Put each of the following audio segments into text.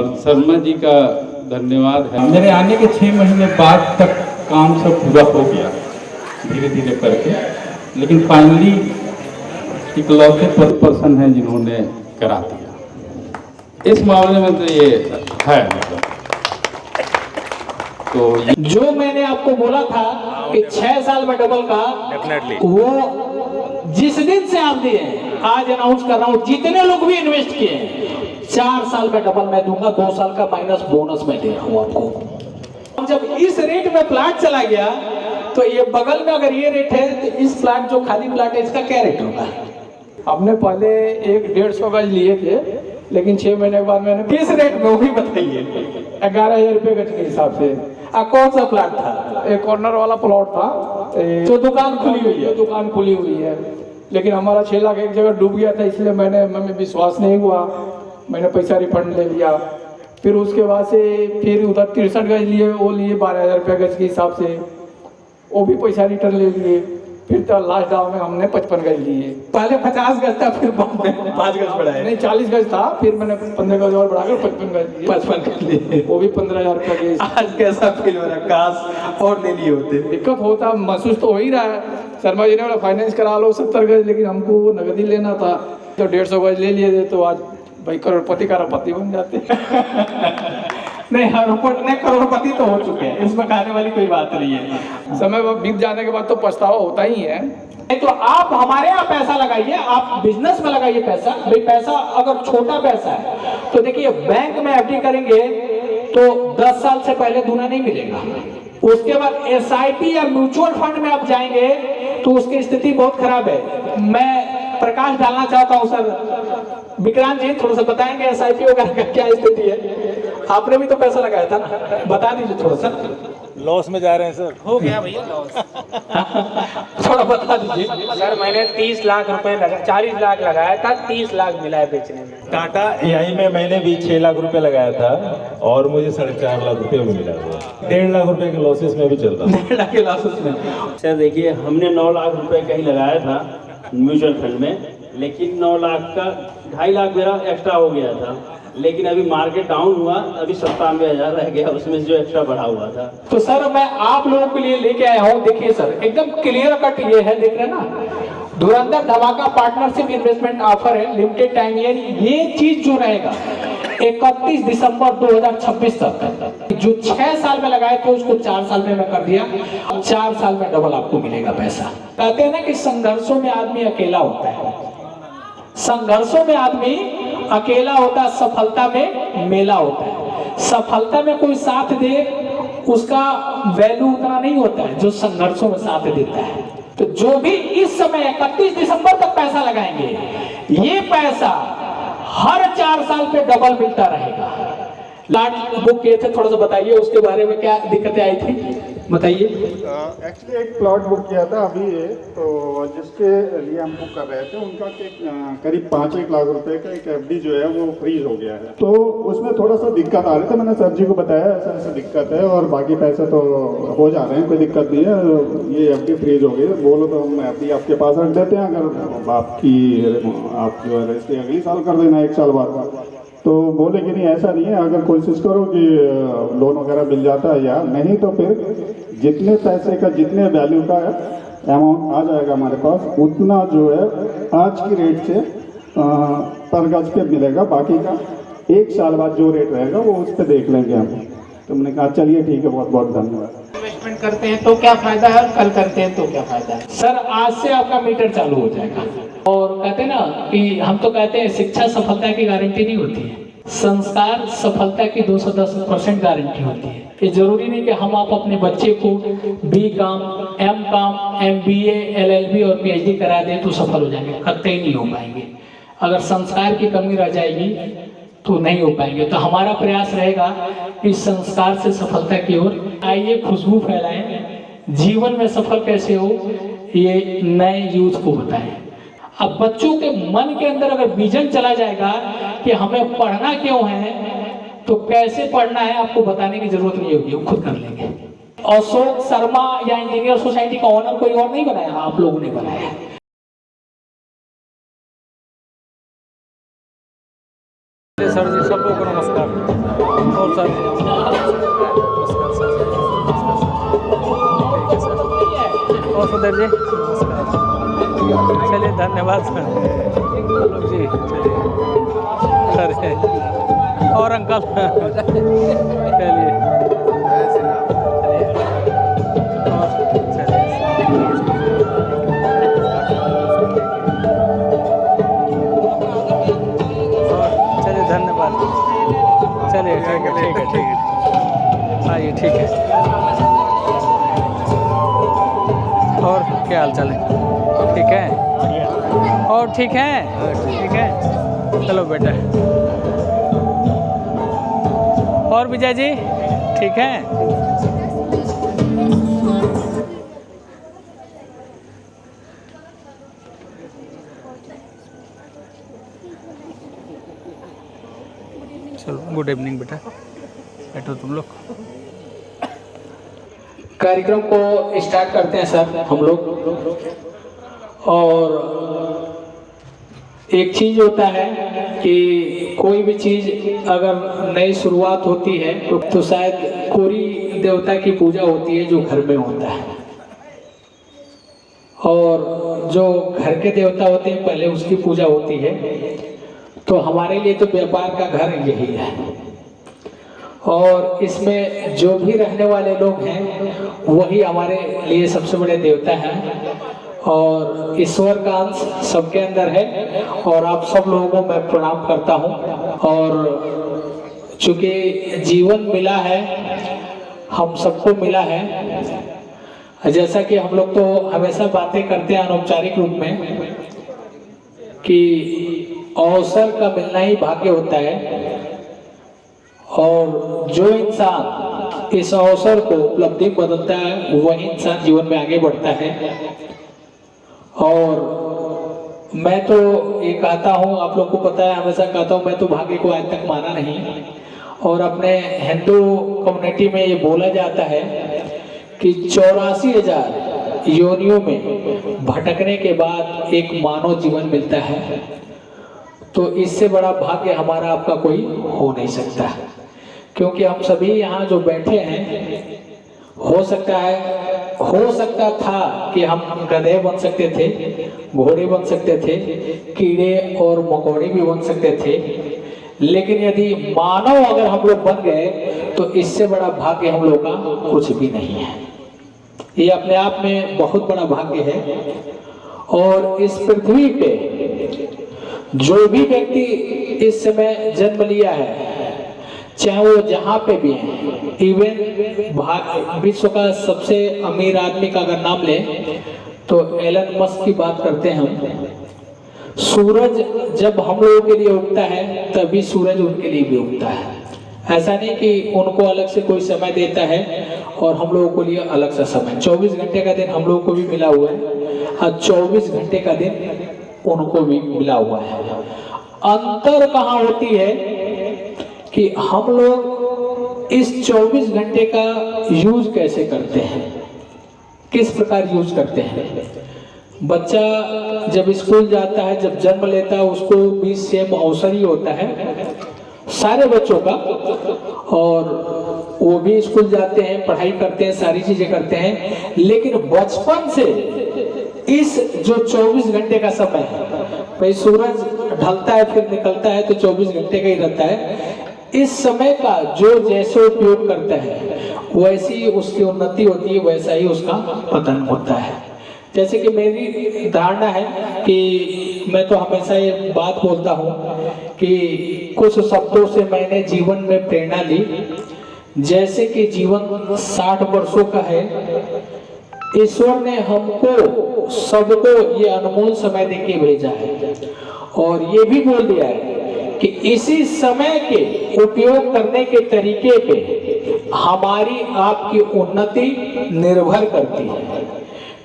और शर्मा जी का धन्यवाद है। मेरे आने के 6 महीने बाद तक काम सब पूरा हो गया धीरे धीरे करके, लेकिन फाइनली इकलौते पर्सन हैं जिन्होंने करा दिया। इस मामले में तो ये है मतलब। तो जो मैंने आपको बोला था कि 6 साल में डबल का, वो जिस दिन से आप दिए आज अनाउंस कर रहा हूं, जितने लोग भी इन्वेस्ट किए हैं 4 साल में डबल मैं दूंगा, 2 साल का माइनस बोनस मैं दे रहा हूं आपको। जब इस रेट में प्लाट चला गया तो ये बगल में अगर ये रेट है तो इस प्लाट जो खाली प्लाट है इसका क्या रेट होगा? हमने पहले 150 गज लिए थे, लेकिन 6 महीने के बाद मैंने किस रेट में वो भी बताइए। 11,000 रुपये गज के हिसाब से। कौन सा प्लाट था? एक कॉर्नर वाला प्लॉट था जो दुकान खुली हुई है। दुकान खुली हुई है, लेकिन हमारा 6 लाख एक जगह डूब गया था, इसलिए हमें विश्वास नहीं हुआ, मैंने पैसा रिफंड ले लिया। फिर उसके बाद से फिर उधर 63 गज लिए, वो लिए 12,000 रुपये गज के हिसाब से, वो भी पैसा रिटर्न ले लिए। फिर तो लास्ट दाव में हमने 55 गज लिए। पहले 50 गज था, फिर 5 गज बढ़ाया। नहीं 40 गज था, फिर मैंने 15 गज और बढ़ाकर 55 गज लिए। 55 गज लिए, वो भी 15,000 रुपये के। आज कैसा फील हो रहा है? काश और ले लिए होते। दिक्कत होता, महसूस तो हो ही रहा है। शर्मा जी ने बोला फाइनेंस करा लो 70 गज, लेकिन हमको नगदी लेना था तो 150 गज ले लिए थे, तो आज भाई करोड़पति का रपति बन जाते। नहीं करोड़पति तो हो चुके हैं, इसमें कहने वाली कोई बात नहीं है। समय बीत जाने के बाद तो पछतावा होता ही है। तो आप हमारे यहाँ पैसा लगाइए, आप बिजनेस में लगाइए पैसा। भाई पैसा अगर छोटा पैसा है तो देखिए, बैंक में एफडी करेंगे तो 10 साल से पहले दूना नहीं मिलेगा। उसके बाद एसआईपी या म्यूचुअल फंड में आप जाएंगे तो उसकी स्थिति बहुत खराब है। मैं प्रकाश डालना चाहता हूँ सर, विक्रांत जी थोड़ा सा बताएंगे एसआईपी वगैरह का क्या स्थिति है? आपने भी तो पैसा लगाया था ना, बता दीजिए थोड़ा सा। लॉस में जा रहे हैं सर। हो गया भैया लॉस। थोड़ा बता दीजिए सर मैंने 30 लाख रुपए 40 लाख लगाया था, 30 लाख मिला है बेचने में। टाटा एआई में मैंने भी 6 लाख रुपए लगाया था और मुझे 4.5 लाख रुपए में मिला हुआ। 1.5 लाख रुपए के लॉसेस में भी चल रहा है। 1.5 लाख के लॉसेस में। सर देखिए, हमने 9 लाख रुपए का ही लगाया था म्यूचुअल फंड में, लेकिन 9 लाख का 2.5 लाख मेरा एक्स्ट्रा हो गया था। लेकिन अभी मार्केट डाउन हुआ, अभी 97,000 रह गया, उसमें जो एक्स्ट्रा बढ़ा हुआ था। तो सर मैं आप लोगों के लिए लेके आया हूँ। देखिए सर एकदम क्लियर कट ये है, देख रहे हैं ना, धुरंधर धमाका पार्टनरशिप इन्वेस्टमेंट ऑफर है, लिमिटेड टाइम। ये चीज जो रहेगा 31 दिसंबर 2026 तक। जो 6 साल में लगाए थे उसको 4 साल में मैं कर दिया, 4 साल में डबल आपको मिलेगा पैसा। कहते हैं ना कि संघर्षों में आदमी अकेला होता है, संघर्षों में आदमी अकेला होता है, सफलता में मेला होता है। सफलता में कोई साथ दे उसका वैल्यू उतना नहीं होता है जो संघर्षों में साथ देता है। तो जो भी इस समय 31 दिसंबर तक पैसा लगाएंगे, ये पैसा हर 4 साल पे डबल मिलता रहेगा। लाट बुक किए थे, थोड़ा सा बताइए उसके बारे में, क्या दिक्कतें आई थी बताइए। एक्चुअली एक प्लॉट बुक किया था अभी ये, तो जिसके लिए हम बुक कर रहे थे उनका करीब 5-1 लाख रुपए का एक एफडी जो है वो फ्रीज हो गया है। तो उसमें थोड़ा सा दिक्कत आ रही थी, मैंने सर जी को बताया ऐसा ऐसा दिक्कत है और बाकी पैसे तो हो जा रहे हैं, कोई दिक्कत नहीं है, ये एफडी फ्रीज हो गई है। बोलो तो हम एफडी आपके पास रख देते हैं, अगर आप जो है रजिस्ट्री अगली साल कर देना 1 साल बाद। तो बोले कि नहीं ऐसा नहीं है, अगर कोशिश करो कि लोन वगैरह मिल जाता है, या नहीं तो फिर जितने पैसे का जितने वैल्यू का अमाउंट आ जाएगा हमारे पास, उतना जो है आज की रेट से पर गज पे मिलेगा, बाकी का 1 साल बाद जो रेट रहेगा वो उस पर देख लेंगे हम। तो हमने कहा चलिए ठीक है, बहुत बहुत धन्यवाद। इन्वेस्टमेंट करते हैं तो क्या फायदा है, कल करते हैं तो क्या फायदा है? सर आज से आपका मीटर चालू हो जाएगा। और कहते हैं ना कि हम तो कहते हैं शिक्षा सफलता की गारंटी नहीं होती है, संस्कार सफलता की 210% गारंटी होती है। ये जरूरी नहीं कि हम आप अपने बच्चे को B.Com, M.Com, MBA, LLB और PhD करा दें तो सफल हो जाएंगे, कतई नहीं हो पाएंगे। अगर संस्कार की कमी रह जाएगी तो नहीं हो पाएंगे। तो हमारा प्रयास रहेगा कि संस्कार से सफलता की ओर आइए, खुशबू फैलाएं, जीवन में सफल कैसे हो ये नए यूथ को बताएं। अब बच्चों के मन के अंदर अगर विजन चला जाएगा कि हमें पढ़ना क्यों है, तो कैसे पढ़ना है आपको बताने की जरूरत नहीं होगी, वो खुद कर लेंगे। अशोक शर्मा या इंजीनियर सोसाइटी का ऑनर कोई और नहीं बनाया, आप लोगों ने बनाया। सर जी सबको नमस्कार। वसुदेव जी, चलिए धन्यवाद आलोक जी, चलिए अरे और अंकल चलिए चलिए धन्यवाद, चलिए ठीक है ठीक है ठीक है, आइए ठीक है। और क्या हाल चाल है? ठीक है और ठीक है ठीक है, चलो बेटा। और विजय जी ठीक है? चलो गुड इवनिंग बेटा, बैठो तुम लोग। कार्यक्रम को स्टार्ट करते हैं सर हम लोग। और एक चीज होता है कि कोई भी चीज अगर नई शुरुआत होती है तो शायद कोई देवता की पूजा होती है जो घर में होता है, और जो घर के देवता होते हैं पहले उसकी पूजा होती है। तो हमारे लिए तो व्यापार का घर यही है, और इसमें जो भी रहने वाले लोग हैं वही हमारे लिए सबसे बड़े देवता हैं, और ईश्वर का अंश सबके अंदर है। और आप सब लोगों को मैं प्रणाम करता हूं। और चूंकि जीवन मिला है, हम सबको मिला है, जैसा कि हम लोग तो हमेशा बातें करते हैं अनौपचारिक रूप में कि अवसर का मिलना ही भाग्य होता है, और जो इंसान इस अवसर को उपलब्धि बदलता है वही इंसान जीवन में आगे बढ़ता है। और मैं तो ये कहता हूँ, आप लोग को पता है, हमेशा कहता हूँ, मैं तो भाग्य को आज तक माना नहीं। और अपने हिंदू कम्युनिटी में ये बोला जाता है कि 84,000 योनियों में भटकने के बाद एक मानव जीवन मिलता है। तो इससे बड़ा भाग्य हमारा आपका कोई हो नहीं सकता, क्योंकि हम सभी यहाँ जो बैठे हैं, हो सकता था कि हम गधे बन सकते थे, घोड़े बन सकते थे, कीड़े और मकोड़े भी बन सकते थे, लेकिन यदि मानव अगर हम लोग बन गए तो इससे बड़ा भाग्य हम लोग का कुछ भी नहीं है। ये अपने आप में बहुत बड़ा भाग्य है। और इस पृथ्वी पे जो भी व्यक्ति इस समय जन्म लिया है, चाहे वो जहां पे भी है, इवन विश्व का सबसे अमीर आदमी का अगर नाम ले तो एलन मस्क की बात करते हैं हम। सूरज जब हम लोगों के लिए उगता है तभी सूरज उनके लिए भी उगता है। ऐसा नहीं कि उनको अलग से कोई समय देता है और हम लोगों को लिए अलग सा समय। 24 घंटे का दिन हम लोगों को भी मिला हुआ है, और 24 घंटे का दिन उनको भी मिला हुआ है। अंतर कहाँ होती है कि हम लोग इस 24 घंटे का यूज कैसे करते हैं, किस प्रकार यूज करते हैं। बच्चा जब स्कूल जाता है, जब जन्म लेता है, उसको भी सेम अवसर ही होता है सारे बच्चों का, और वो भी स्कूल जाते हैं, पढ़ाई करते हैं, सारी चीजें करते हैं। लेकिन बचपन से इस जो 24 घंटे का समय है, भाई सूरज ढलता है फिर निकलता है तो 24 घंटे का ही रहता है। इस समय का जो जैसे उपयोग करता है वैसी उसकी उन्नति होती है, वैसा ही उसका पतन होता है। जैसे कि मेरी धारणा है कि मैं तो हमेशा ये बात बोलता हूँ कि कुछ शब्दों से मैंने जीवन में प्रेरणा ली। जैसे कि जीवन 60 वर्षों का है, ईश्वर ने हमको सबको ये अनमोल समय देके भेजा है, और ये भी बोल दिया है कि इसी समय के उपयोग करने के तरीके पे हमारी आपकी उन्नति निर्भर करती है।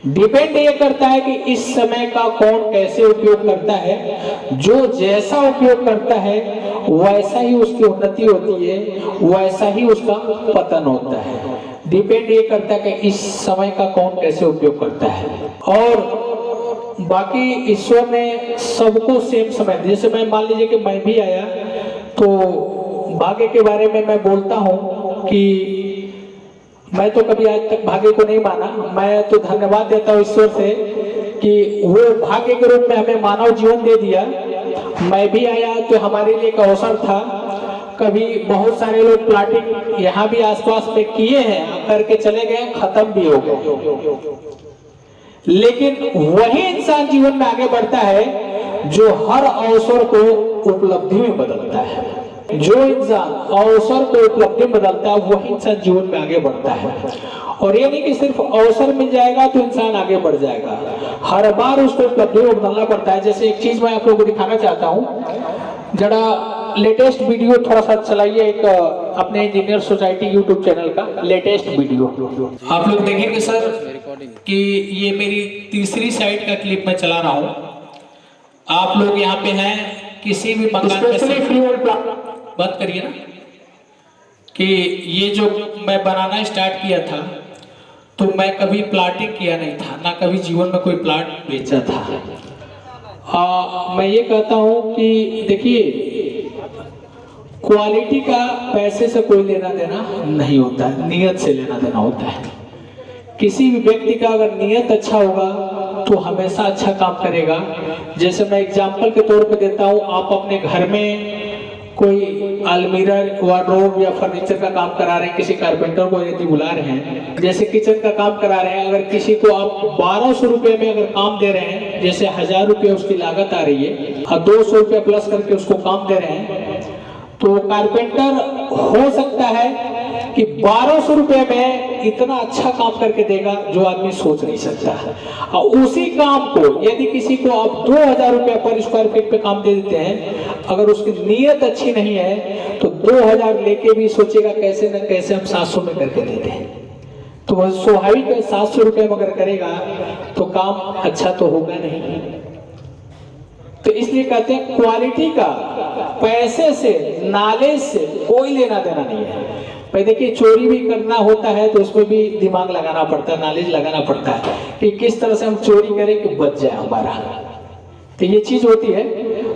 डिपेंड ये करता है कि इस समय का कौन कैसे उपयोग करता है। जो जैसा उपयोग करता है वैसा ही उसकी उन्नति होती है, वैसा ही उसका पतन होता है। डिपेंड ये करता है कि इस समय का कौन कैसे उपयोग करता है। और बाकी ईश्वर ने सबको सेम समय, जैसे मैं मान लीजिए कि मैं भी आया तो भाग्य के बारे में मैं बोलता हूँ कि मैं तो कभी आज तक भाग्य को नहीं माना। मैं तो धन्यवाद देता हूँ ईश्वर से कि वो भाग्य के रूप में हमें मानव जीवन दे दिया। मैं भी आया तो हमारे लिए एक अवसर था। कभी बहुत सारे लोग प्लाटिंग यहाँ भी आसपास में किए हैं, करके चले गए, खत्म भी हो गए। लेकिन वही इंसान जीवन में आगे बढ़ता है जो हर अवसर को उपलब्धि में बदलता है। जो इंसान अवसर को उपलब्धि में बदलता है वही इंसान जीवन में आगे बढ़ता है। और ये नहीं कि सिर्फ अवसर मिल जाएगा तो इंसान आगे बढ़ जाएगा, हर बार उसको उपलब्धि में बदलना पड़ता है। जैसे एक चीज मैं आप लोगों को दिखाना चाहता हूँ, जरा लेटेस्ट वीडियो थोड़ा सा चलाइए, एक अपने इंजीनियर सोसाइटी यूट्यूब चैनल का लेटेस्ट वीडियो आप लोग देखेंगे सर कि ये मेरी तीसरी साइड का क्लिप मैं चला रहा हूँ। आप लोग यहाँ पे हैं, किसी भी मकान में बात करिए ना कि ये जो मैं बनाना स्टार्ट किया था तो मैं कभी प्लाटिंग किया नहीं था, ना कभी जीवन में कोई प्लाट बेचा था। मैं ये कहता हूँ कि देखिए, क्वालिटी का पैसे से कोई लेना देना नहीं होता है, नियत से लेना देना होता है। किसी भी व्यक्ति का अगर नियत अच्छा होगा तो हमेशा अच्छा काम करेगा। जैसे मैं एग्जाम्पल के तौर पे देता हूँ, आप अपने घर में कोई अलमीरा, वार्डरोब या फर्नीचर का काम करा रहे हैं, किसी कारपेंटर को यदि बुला रहे हैं, जैसे किचन का काम करा रहे हैं, अगर किसी को आप 1200 रुपये में अगर काम दे रहे हैं, जैसे 1000 रुपये उसकी लागत आ रही है और 200 रुपये प्लस करके उसको काम दे रहे हैं, तो कारपेंटर हो सकता है कि 1200 रुपये में इतना अच्छा काम करके देगा जो आदमी सोच नहीं सकता है। और उसी काम को यदि किसी को आप 2000 रुपये पर स्क्वायर फीट पे काम दे देते हैं, अगर उसकी नीयत अच्छी नहीं है तो 2000 लेके भी सोचेगा कैसे न कैसे हम 700 में करके दे दें। तो वह स्वाभाविक है 700 रुपये में अगर करेगा तो काम अच्छा तो होगा नहीं। तो इसलिए कहते हैं क्वालिटी का पैसे से, नॉलेज से कोई लेना देना नहीं है। भाई देखिए, चोरी भी करना होता है तो उसमें भी दिमाग लगाना पड़ता है, नॉलेज लगाना पड़ता है कि किस तरह से हम चोरी करें कि बच जाए हमारा। तो ये चीज होती है।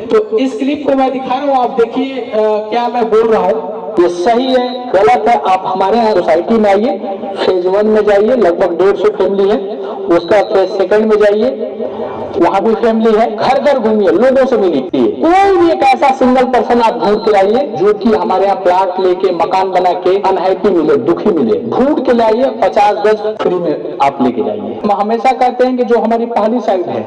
तो इस क्लिप को मैं दिखा रहा हूँ, आप देखिए क्या मैं बोल रहा हूँ, ये सही है गलत है। आप हमारे यहाँ सोसाइटी में आइए, फेज 1 में जाइए, लगभग 150 फैमिली है। उसका फेज 2 में जाइए, वहाँ भी फैमिली है। घर घर घूमिए, लोगों से मिलिए। कोई भी एक ऐसा सिंगल पर्सन आप ढूंढ के लाइए जो कि हमारे यहाँ प्लाट लेके, मकान बना के अनहैप्पी मिले, दुखी मिले, ढूंढ के लाइए। 50 गज फ्री में आप लेके जाइए। हम हमेशा कहते हैं कि जो हमारी पहली साइड है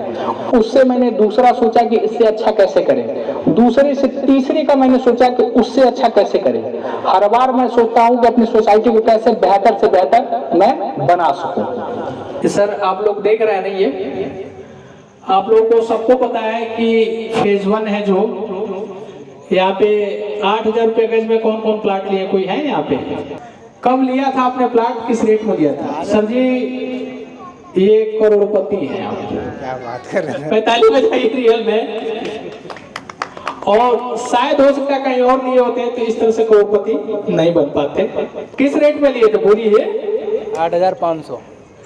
उससे मैंने दूसरा सोचा कि इससे अच्छा कैसे करें, दूसरे से तीसरी का मैंने सोचा कि उससे अच्छा कैसे करें। हर बार मैं सोचता हूँ कि अपनी सोसाइटी को कैसे बेहतर से बेहतर मैं बना सकूं। सर आप लोग देख रहे हैं ना, ये आप लोगों को सबको पता है कि फेज 1 है जो यहाँ पे 8000 रुपये गज में कौन कौन प्लाट लिए, कोई है यहाँ पे? कब लिया था आपने प्लाट, किस रेट में लिया था? सर जी ये करोड़पति है। क्या बात कर रहे हैं? 45 बजाइए रियल में। और शायद हो सकता है कहीं और लिए होते हैं तो इस तरह से करोड़पति नहीं बन पाते। किस रेट में लिए थे बोलिए? 8500।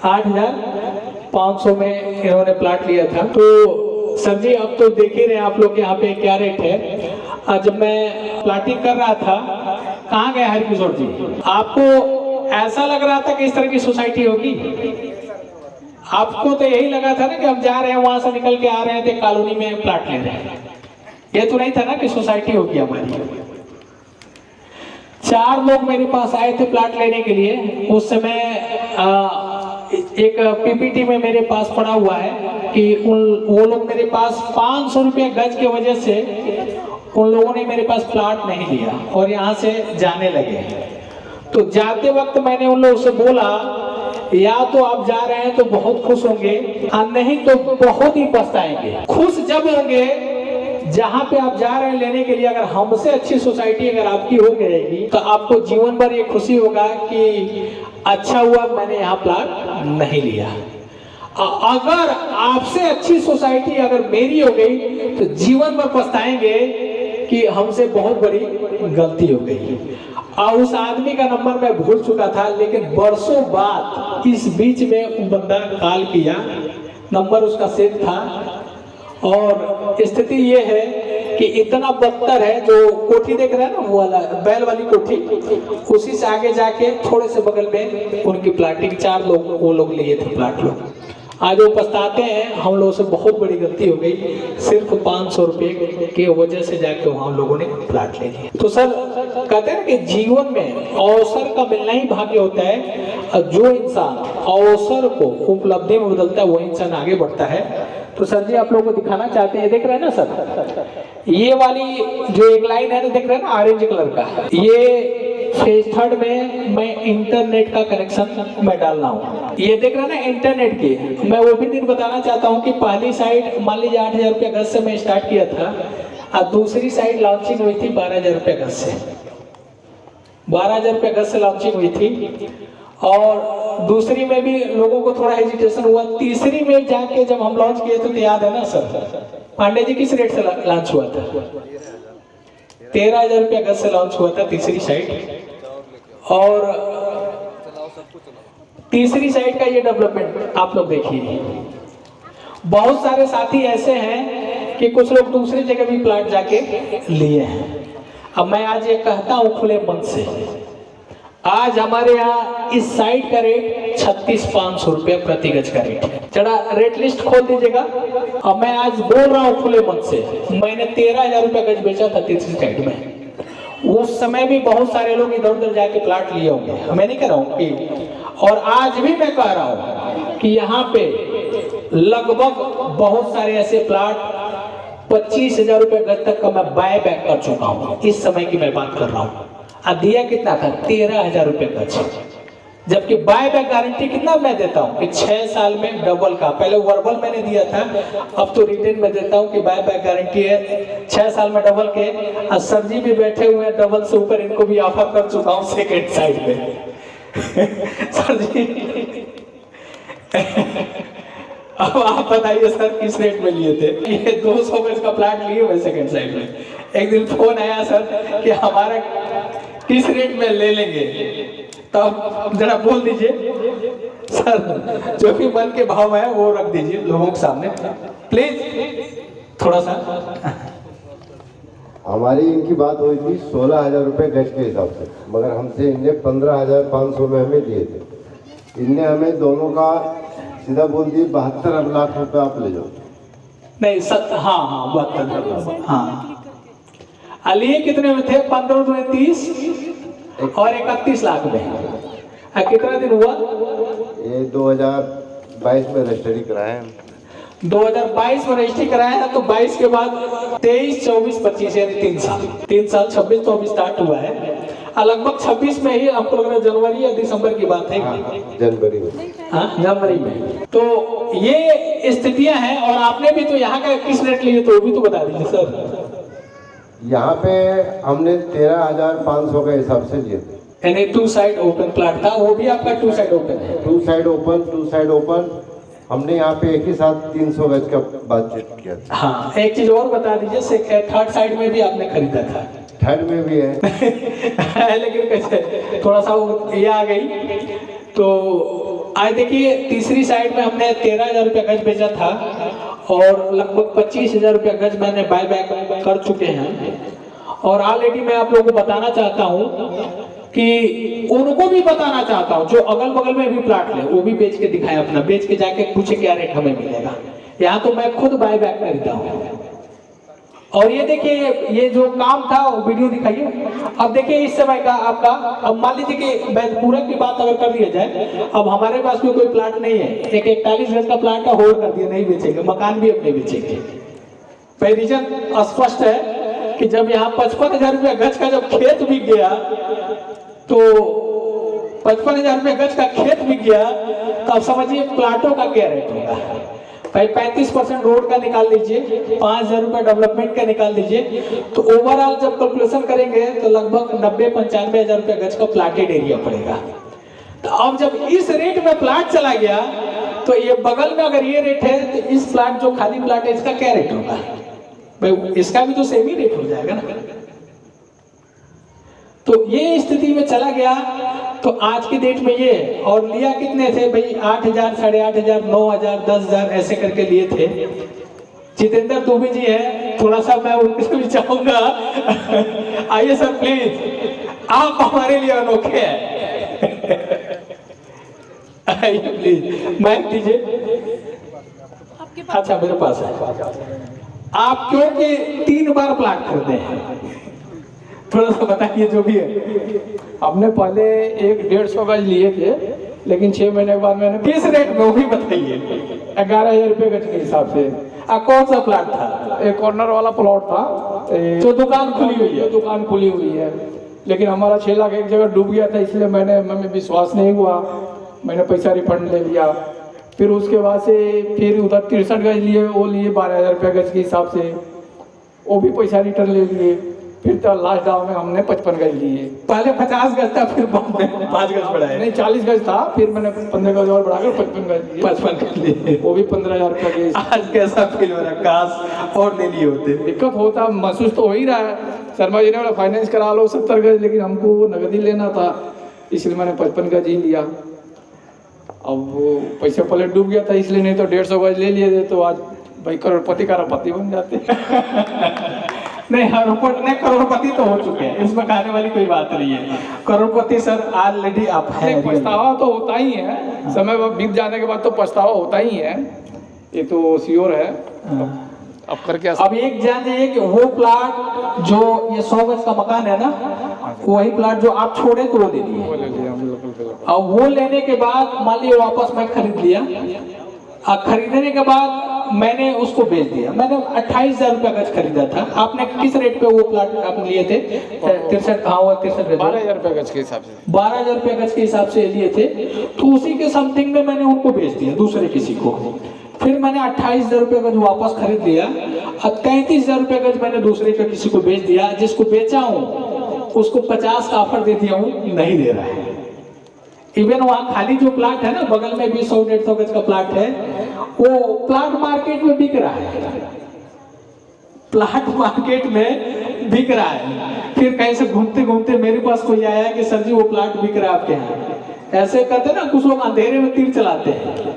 8500 में इन्होंने प्लाट लिया था। तो सर जी अब तो देख ही रहे हैं आप लोग यहाँ पे क्या रेट है। जब मैं प्लाटिंग कर रहा था, कहाँ गए हरिकिशोर जी? आपको ऐसा लग रहा था कि इस तरह की सोसाइटी होगी? आपको तो यही लगा था ना कि हम जा रहे हैं, वहां से निकल के आ रहे थे, कॉलोनी में प्लाट ले रहे हैं। ये तो नहीं था ना कि सोसाइटी होगी हमारी। 4 लोग मेरे पास आए थे प्लाट लेने के लिए। उस समय एक पीपीटी में मेरे पास पड़ा हुआ है कि वो लोग मेरे पास 500 रुपये गज की वजह से उन लोगों ने मेरे पास प्लाट नहीं लिया और यहाँ से जाने लगे। तो जाते वक्त मैंने उन लोगों से बोला, या तो आप जा रहे हैं तो बहुत खुश होंगे, नहीं तो बहुत ही पछताएंगे। खुश जब होंगे जहां पे आप जा रहे हैं लेने के लिए, अगर हमसे अच्छी सोसाइटी अगर आपकी हो गई तो आपको जीवन भर ये खुशी होगा कि अच्छा हुआ मैंने यहाँ प्लाट नहीं लिया। अगर आपसे अच्छी सोसाइटी अगर मेरी हो गई तो जीवन भर पछताएंगे कि हमसे बहुत बड़ी गलती हो गई। और उस आदमी का नंबर मैं भूल चुका था, लेकिन बरसों बाद इस बीच में वो बंदा कॉल किया, नंबर उसका सेव था। और स्थिति ये है कि इतना बदतर है, जो कोठी देख रहे हैं ना वो वाला बैल वाली कोठी, उसी से आगे जाके थोड़े से बगल में उनकी प्लाटिंग 4 लोग वो लोग लिए थे प्लाट लोग। आज वो पछताते हैं हम लोगों से बहुत बड़ी गलती हो गई, सिर्फ 500 रुपए की वजह से जाके वहां हम लोगों ने प्लाट ले लिया। तो सर कहते हैं कि जीवन में अवसर का मिलना ही भाग्य होता है, जो इंसान अवसर को उपलब्धि में बदलता है वो इंसान आगे बढ़ता है। तो सर जी आप लोगों को दिखाना चाहते हैं, देख रहे हैं ना सर, ये वाली जो एक लाइन है देख रहे हैं ना ऑरेंज कलर का, ये फेज 3 में मैं इंटरनेट का कनेक्शन मैं डाल रहा हूँ। ये देख रहे हैं ना इंटरनेट की, मैं वो भी दिन बताना चाहता हूँ कि पहली साइट मान लीजिए 8,000 रुपये गज से मैं स्टार्ट किया था, और दूसरी साइट लॉन्चिंग हुई थी 12,000 रुपये गज से, 12,000 रुपये गज से लॉन्चिंग हुई थी। और दूसरी में भी लोगों को थोड़ा हेजिटेशन हुआ, तीसरी में जाके जब हम लॉन्च किए थे तो याद है ना सर, पांडे जी किस रेट से लॉन्च हुआ था? 13,000 रुपये गज से लॉन्च हुआ था तीसरी साइट। और तीसरी साइट का ये डेवलपमेंट आप लोग देखिए, बहुत सारे साथी ऐसे हैं कि कुछ लोग दूसरी जगह भी प्लाट जाके लिए हैं। अब मैं आज ये कहता हूं खुले मन से, आज हमारे यहाँ इस साइट का रेट 36,500 रुपये प्रति गज का रेट है। जरा रेट लिस्ट खोल दीजिएगा। अब मैं आज बोल रहा हूँ खुले मन से, मैंने 13,000 रुपये गज बेचा था तीसरी साइट में। उस समय भी बहुत सारे लोग इधर उधर जाके प्लाट लिए होंगे, मैं नहीं कह रहा हूँ कि, और आज भी मैं कह रहा हूँ कि यहाँ पे लगभग बहुत सारे ऐसे प्लाट 25,000 रुपये गज तक का मैं बाय बैक कर चुका हूँ। इस समय की मैं बात कर रहा हूँ। दिया कितना था? 13,000 रुपये गज, जबकि बाय बैक गारंटी कितना मैं देता हूँ कि 6 साल में डबल का, पहले वर्बल मैंने दिया था, अब तो रिटेन में देता हूँ कि बाय बैक गारंटी है 6 साल में डबल के। और सर जी भी बैठे हुए हैं, डबल से ऊपर इनको भी ऑफर कर चुका हूँ सेकेंड साइड में। सर जी अब आप बताइए सर किस रेट में लिए थे? ये 200 गज का प्लाट लिए हुए सेकेंड साइड में। एक दिन फोन आया सर कि हमारा किस रेट में ले लेंगे, तब जरा बोल दीजिए सर, जो भी मन के भाव है वो रख दीजिए लोगों के सामने प्लीज, थोड़ा सा। हमारी इनकी बात हुई थी 16,000 रुपये गज के हिसाब से, मगर हमसे इनने 15,500 में हमें दिए थे। इनने हमें दोनों का सीधा बोल दिए 72 लाख रुपए आप ले जाओ। नहीं सर, हाँ 72, हाँ लिए कितने में थे? 15 में 30 और 31 लाख में। कितना दिन हुआ? ये 2022 में रजिस्ट्री कराए हैं। 2022 में रजिस्ट्री कराया है, तो 22 के बाद 23, 24, 25 यानी 3 साल 26 तो अभी स्टार्ट हुआ है। लगभग 26 में ही हमको लग रहा है जनवरी या दिसंबर की बात है। जनवरी में, हाँ जनवरी में। तो ये स्थितियां हैं। और आपने भी तो यहाँ का किस रेट लिए तो भी तो बता दीजिए सर। यहाँ पे हमने 13,500 के हिसाब से लिए थे। यानी 2 साइड ओपन प्लाट था, वो भी आपका 2 साइड ओपन है? 2 साइड ओपन। हमने यहाँ पे एक ही साथ 300 गज का बातचीत किया था। हाँ, एक चीज और बता दीजिए, 3rd साइड में भी आपने खरीदा था? 3rd में भी है लेकिन कैसे थोड़ा सा ये आ गई। तो आज देखिए तीसरी साइड में हमने 13,000 रुपये गज बेचा था, और लगभग 25,000 रुपये गज मैंने बाय बैक कर चुके हैं। और ऑलरेडी मैं आप लोगों को बताना चाहता हूँ कि उनको भी बताना चाहता हूँ जो अगल बगल में भी प्लाट ले, वो भी बेच के दिखाएं अपना, बेच के जाके पूछे क्या रेट हमें मिलेगा। यहाँ तो मैं खुद बाय बैक करता हूँ। और ये देखिए ये जो काम था वो वीडियो दिखाइए। अब देखिए इस समय का आपका, अब मान लीजिए कि पूरा की बात अगर कर दिया जाए, अब हमारे पास भी कोई प्लाट नहीं है, एक 41 गज का प्लाट का होल्ड कर दिया, नहीं बेचेंगे, मकान भी अपने बेचेंगे। रीजन स्पष्ट है कि जब यहाँ 55,000 रुपये गज का जब खेत बिक गया, तो 55,000 रुपये गज का खेत बिक गया, तो अब समझिए प्लाटों का क्या रेट होगा। भाई 35% रोड का निकाल लीजिए, 5,000 रुपये डेवलपमेंट का निकाल लीजिए, तो ओवरऑल जब कैलकुलेशन करेंगे तो लगभग 90-95,000 रुपये गज का प्लाटेड एरिया पड़ेगा। तो अब जब इस रेट में प्लाट चला गया, तो ये बगल में अगर ये रेट है, तो इस प्लाट जो खाली प्लाट है इसका क्या रेट होगा? भाई इसका भी तो सेम ही रेट हो जाएगा ना। तो ये स्थिति में चला गया। तो आज की डेट में ये, और लिया कितने थे भाई? 8,000, 8,500, 9,000, 10,000 ऐसे करके लिए थे। जितेंद्र दुबे जी है, थोड़ा सा मैं उनसे भी चाहूंगा, आइए सर प्लीज, आप हमारे लिए अनोखे हैं। आइए प्लीज, माइक दीजिए। अच्छा मेरे पास है। आप क्योंकि 3 बार प्लाट खरीदे हैं, थोड़ा सा बताइए जो भी है। हमने पहले 150 गज लिए थे, लेकिन 6 महीने के बाद मैंने किस रेट में वो भी बताइए। 11,000 रुपये गज के हिसाब से। कौन सा प्लाट था? एक कॉर्नर वाला प्लॉट था, जो दुकान खुली हुई है। दुकान खुली हुई है, लेकिन हमारा 6 लाख एक जगह डूब गया था, इसलिए हमें विश्वास नहीं हुआ, मैंने पैसा रिफंड ले लिया। फिर उसके बाद से फिर उधर 63 गज लिए, वो लिए 12,000 रुपये गज के हिसाब से, वो भी पैसा रिटर्न ले लिए। फिर तो लास्ट दाव में हमने 55 गज लिए। पहले 50 गज था, फिर 5 गज बढ़ाया। नहीं 40 गज था, फिर मैंने 15 गज और बढ़ाकर 55 गज लिए। 55 गज लिए, वो भी 15,000 रुपये के। आज कैसा फील हो रहा है? काश और ले लिए होते। दिक्कत होता, महसूस तो हो ही रहा है। शर्मा जी ने बोला फाइनेंस करा लो 70 गज, लेकिन हमको नगदी लेना था, इसलिए मैंने 55 गज ही लिया। अब वो पैसे पहले डूब गया था, इसलिए, नहीं तो 150 गज ले लिए थे तो आज भाई करोड़पति का रपति बन जाते। नहीं करोड़पति तो हो चुके हैं, इसमें कहने वाली कोई बात नहीं है। करोड़पति सर ऑलरेडी आप हैं। पछतावा तो होता ही है, समय बीत जाने के बाद तो पछतावा होता ही है, ये तो श्योर है। अब करके अब एक जान जाइए कि वो प्लाट जो ये 100 गज का मकान है ना, वही प्लाट जो आप छोड़े तो वो ले लिए। अब वो लेने के बाद मान लीजिए वापस मैं खरीद लिया, खरीदने के बाद मैंने उसको बेच दिया। मैंने 28,000 रुपया गज खरीदा था। आपने किस रेट पे वो प्लाट आपने लिए थे? 63, हाँ वो 63, 12,000 रुपये गज के हिसाब से, 12,000 रुपये गज के हिसाब से लिए थे। तो उसी के समथिंग में मैंने उनको बेच दिया दूसरे किसी को। फिर मैंने 28,000 रुपये गज वापस खरीद लिया। अब 33,000 रुपये गज मैंने दूसरे का किसी को बेच दिया। जिसको बेचा हूँ उसको 50 का ऑफर दे दिया हूँ, नहीं दे रहा है। इवन वहाँ खाली जो प्लाट है ना, बगल में भी 100-150 गज का प्लाट है, वो प्लाट मार्केट में बिक रहा है। प्लाट मार्केट में बिक रहा है। फिर कहीं से घूमते घूमते मेरे पास कोई आया कि सर जी वो प्लाट बिक रहा है आपके यहाँ। ऐसे करते ना, कुछ लोग अंधेरे में तीर चलाते हैं।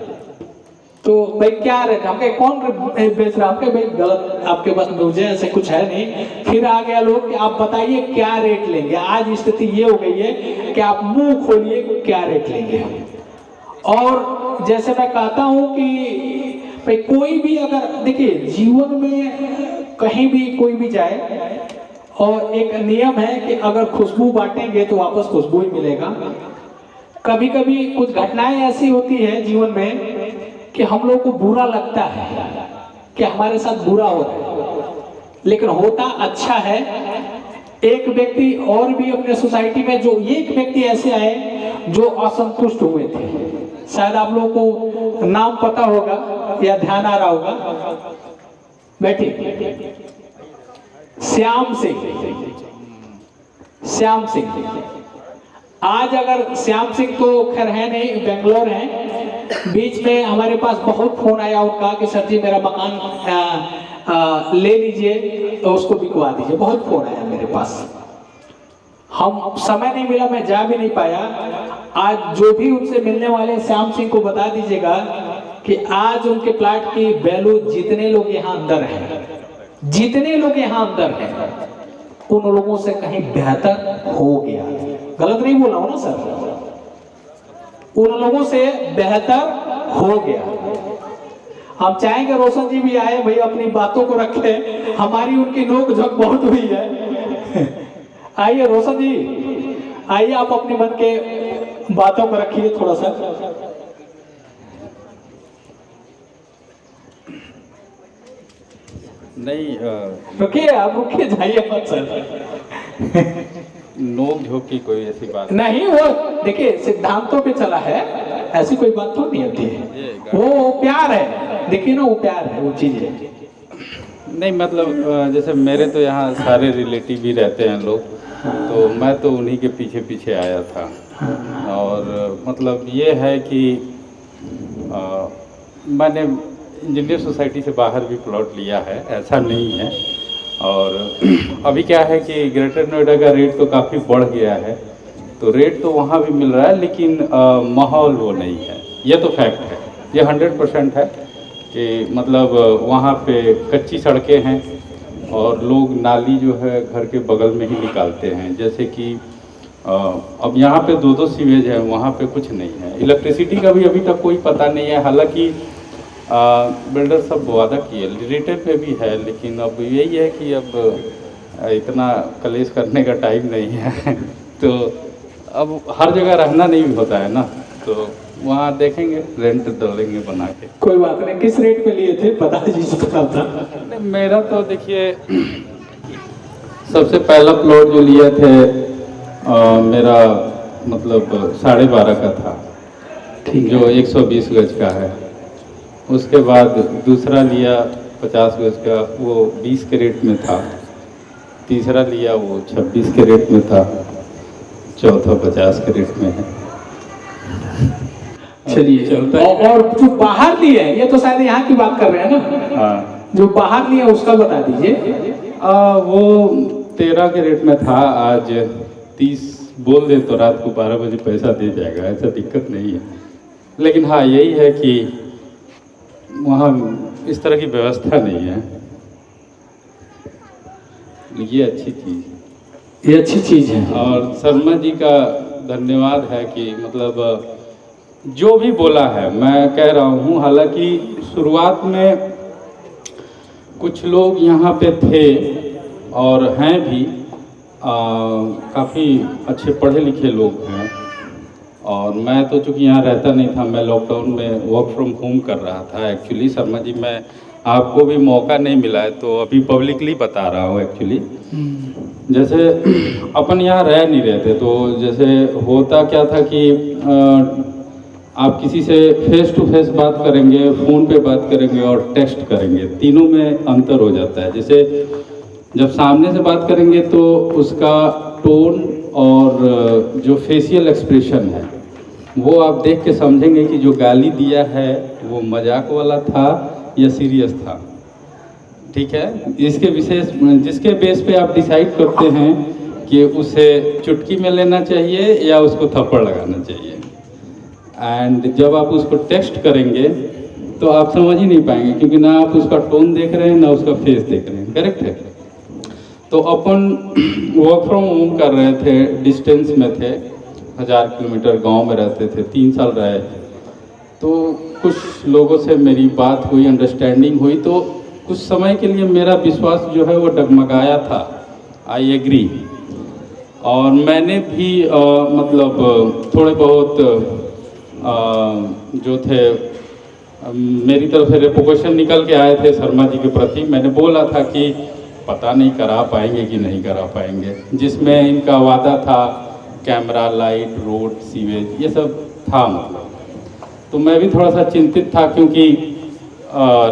तो भाई क्या रेट? हम कहे कौन बेच रहा? हम कहे भाई गलत, आपके पास मुझे ऐसे कुछ है नहीं। फिर आ गया लोग कि आप बताइए क्या रेट लेंगे। आज स्थिति ये हो गई है कि आप मुंह खोलिए क्या रेट लेंगे। और जैसे मैं कहता हूं कि भाई कोई भी अगर देखिए जीवन में कहीं भी कोई भी जाए, और एक नियम है कि अगर खुशबू बांटेंगे तो वापस खुशबू ही मिलेगा। कभी कभी कुछ घटनाएं ऐसी होती है जीवन में कि हम लोग को बुरा लगता है कि हमारे साथ बुरा हो रहा है, लेकिन होता अच्छा है। एक व्यक्ति और भी अपने सोसाइटी में, जो एक व्यक्ति ऐसे आए जो असंतुष्ट हुए थे, शायद आप लोगों को नाम पता होगा या ध्यान आ रहा होगा। बैठिए। श्याम सिंह। आज अगर श्याम सिंह तो खैर है नहीं, बेंगलोर हैं। बीच में हमारे पास बहुत फोन आया उनका कि सर जी मेरा मकान ले लीजिए तो उसको बिकवा दीजिए। बहुत फोन आया मेरे पास। हम समय नहीं मिला, मैं जा भी नहीं पाया। आज जो भी उनसे मिलने वाले श्याम सिंह को बता दीजिएगा कि आज उनके प्लाट की वैल्यू जितने लोग यहाँ अंदर हैं, उन लोगों से कहीं बेहतर हो गया। गलत नहीं बोला हूं ना सर? उन लोगों से बेहतर हो गया। हम चाहेंगे रोशन जी भी आए, भाई अपनी बातों को रखे। हमारी उनकी नोक झोंक बहुत हुई है। आइए रोशन जी, आइए आप अपने मन के बातों को रखिए थोड़ा सा। नहीं रुकिए, आप रुकिए, जाइए मत सर। नोक झोंक की कोई ऐसी बात नहीं। वो देखिए सिद्धांतों पे चला है, ऐसी कोई बात तो नहीं होती है। वो प्यार है, देखिए ना, वो प्यार है, वो चीज है। नहीं मतलब जैसे मेरे तो यहाँ सारे रिलेटिव भी रहते हैं लोग, तो मैं तो उन्हीं के पीछे पीछे आया था। और मतलब ये है कि मैंने इंजीनियर सोसाइटी से बाहर भी प्लॉट लिया है, ऐसा नहीं है। और अभी क्या है कि ग्रेटर नोएडा का रेट तो काफ़ी बढ़ गया है, तो रेट तो वहाँ भी मिल रहा है, लेकिन माहौल वो नहीं है। ये तो फैक्ट है, ये 100% है कि मतलब वहाँ पे कच्ची सड़कें हैं, और लोग नाली जो है घर के बगल में ही निकालते हैं। जैसे कि अब यहाँ पे 2-2 सीवेज है, वहाँ पे कुछ नहीं है। इलेक्ट्रिसिटी का भी अभी तक कोई पता नहीं है, हालांकि बिल्डर सब वादा किए, रिटेल पे भी है, लेकिन अब यही है कि अब इतना कलेश करने का टाइम नहीं है तो अब हर जगह रहना नहीं होता है ना, तो वहाँ देखेंगे, रेंट डालेंगे बना के। कोई बात नहीं। किस रेट पे लिए थे बता दीजिए था। मेरा तो देखिए सबसे पहला प्लॉट जो लिया थे मेरा मतलब 12.5 का था, जो 120 गज का है। उसके बाद दूसरा लिया 50 गज का, वो 20 के रेट में था। तीसरा लिया वो 26 के रेट में था। चौथा 50 के रेट में है। चलिए, और जो बाहर लिए हैं, ये तो शायद यहाँ की बात कर रहे हैं ना? हाँ, जो बाहर लिए उसका बता दीजिए। वो 13 के रेट में था, आज 30 बोल दे तो रात को 12 बजे पैसा दे जाएगा, ऐसा दिक्कत नहीं है। लेकिन हाँ, यही है कि वहाँ इस तरह की व्यवस्था नहीं है। ये अच्छी चीज़, ये अच्छी चीज़ है। और शर्मा जी का धन्यवाद है कि मतलब जो भी बोला है मैं कह रहा हूँ। हालांकि शुरुआत में कुछ लोग यहाँ पे थे और हैं भी, काफ़ी अच्छे पढ़े लिखे लोग हैं, और मैं तो चूँकि यहाँ रहता नहीं था, मैं लॉकडाउन में वर्क फ्रॉम होम कर रहा था। एक्चुअली शर्मा जी, मैं आपको भी मौका नहीं मिला है तो अभी पब्लिकली बता रहा हूँ। एक्चुअली जैसे अपन यहाँ रह नहीं रहे थे, तो जैसे होता क्या था कि आप किसी से फेस टू फेस बात करेंगे, फ़ोन पे बात करेंगे और टेक्स्ट करेंगे, तीनों में अंतर हो जाता है। जैसे जब सामने से बात करेंगे तो उसका टोन और जो फेशियल एक्सप्रेशन है वो आप देख के समझेंगे कि जो गाली दिया है वो मजाक वाला था या सीरियस था। ठीक है, जिसके बेस पे आप डिसाइड करते हैं कि उसे चुटकी में लेना चाहिए या उसको थप्पड़ लगाना चाहिए। एंड जब आप उसको टेक्स्ट करेंगे तो आप समझ ही नहीं पाएंगे, क्योंकि ना आप उसका टोन देख रहे हैं ना उसका फेस देख रहे हैं। करेक्ट है? तो अपन वर्क फ्रॉम होम कर रहे थे, डिस्टेंस में थे, 1000 किलोमीटर गांव में रहते थे, 3 साल रहे। तो कुछ लोगों से मेरी बात हुई, अंडरस्टैंडिंग हुई, तो कुछ समय के लिए मेरा विश्वास जो है वो डगमगाया था। I agree. और मैंने भी मतलब थोड़े बहुत जो थे मेरी तरफ से रेपुटेशन निकल के आए थे शर्मा जी के प्रति। मैंने बोला था कि पता नहीं करा पाएंगे कि नहीं करा पाएंगे, जिसमें इनका वादा था कैमरा, लाइट, रोड, सीवेज, ये सब था मतलब। तो मैं भी थोड़ा सा चिंतित था, क्योंकि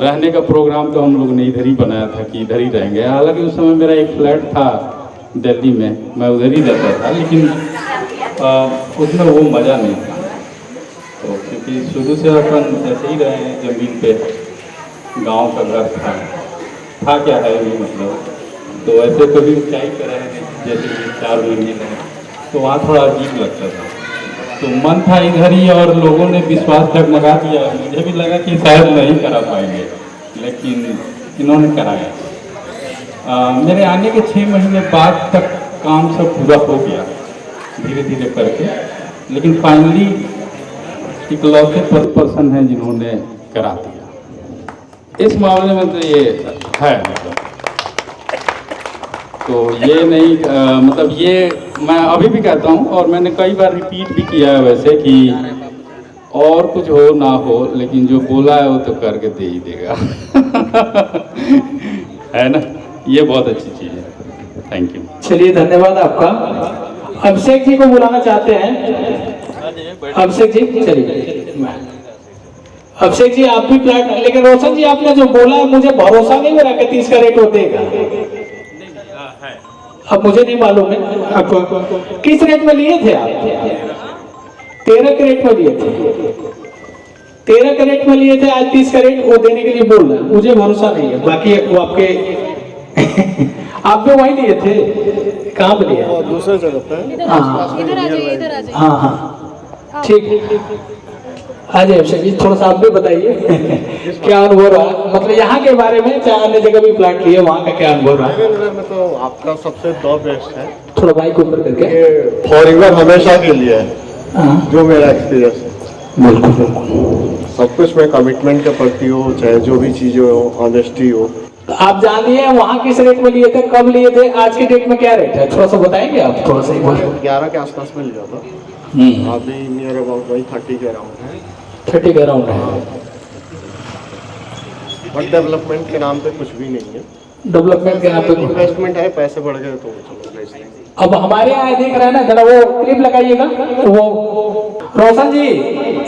रहने का प्रोग्राम तो हम लोग ने इधर ही बनाया था कि इधर ही रहेंगे। हालांकि उस समय मेरा एक फ्लैट था दिल्ली में, मैं उधर ही रहता था, लेकिन उसमें वो मज़ा नहीं था। तो क्योंकि शुरू से अपन ऐसे ही रहे हैं, ज़मीन पे, गांव का घर था क्या है भी मतलब। तो ऐसे कभी ऊंचाई पर रहे, जैसे कि 4 महीने रहे, तो वहाँ थोड़ा अजीब लगता था। तो मन था इधर ही, और लोगों ने विश्वास डगमगा दिया। मुझे भी लगा कि शायद नहीं करा पाएंगे, लेकिन इन्होंने कराया। मेरे आने के 6 महीने बाद तक काम सब पूरा हो गया, धीरे धीरे करके। लेकिन फाइनली इकलौते पर्सन हैं जिन्होंने करा दिया। इस मामले में तो ये है मतलब। तो ये नहीं मतलब ये मैं अभी भी कहता हूँ, और मैंने कई बार रिपीट भी किया है वैसे, कि और कुछ हो ना हो, लेकिन जो बोला है वो तो करके दे ही देगा है ना? ये बहुत अच्छी चीज़ है। Thank you. चलिए, धन्यवाद आपका। अभिषेक जी को बुलाना चाहते हैं। अभिषेक जी, चलिए। अभिषेक जी, आप भी फ्लैट, लेकिन रोशन जी आपने जो बोला है मुझे भरोसा नहीं हो रहा कि 30 का रेट वो देगा। अब मुझे नहीं मालूम है आपको किस रेट में लिए थे आप? 13 के रेट में लिए थे। 13 के रेट में लिए थे, आज 30 का रेट वो देने के लिए बोल रहे हैं। मुझे भरोसा नहीं है। बाकी वो आपके आप भी वही लिए थे? कहाँ पे लिए? दूसरे जगह पे। हाँ हाँ, ठीक है। अजय जी थोड़ा सा आप भी बताइए क्या अनुभव रहा, मतलब यहाँ के बारे में, चाहे अन्य जगह भी प्लाट लिए वहाँ का क्या अनुभव रहा? देवेंद्र में तो आपका सबसे द बेस्ट है, थोड़ा बाइक ऊपर करके। ये फॉरएवर हमेशा के लिए है, हाँ जो मेरा एक्सपीरियंस है। बिल्कुल बिल्कुल। सब कुछ में कमिटमेंट के प्रति हो, चाहे जो भी चीजें हो, ऑनेस्टी हो। तो आप जान लिए वहाँ किस रेट में लिए थे, कब लिए थे, आज के डेट में क्या रेट है, थोड़ा सा बताएंगे आप थोड़ा सा एक बार? 11 के आसपास में लिया था, अभी नियर अबाउट वही 30 के अराउंड है। 30 के अराउंड है। बट डेवलपमेंट के नाम पे कुछ भी नहीं है, डेवलपमेंट के नाम पे इन्वेस्टमेंट है, पैसे बढ़ गए तो चलो बेच देंगे। अब हमारे यहाँ देख रहे हैं ना, जरा वो क्लिप लगाइएगा, वो रोशन जी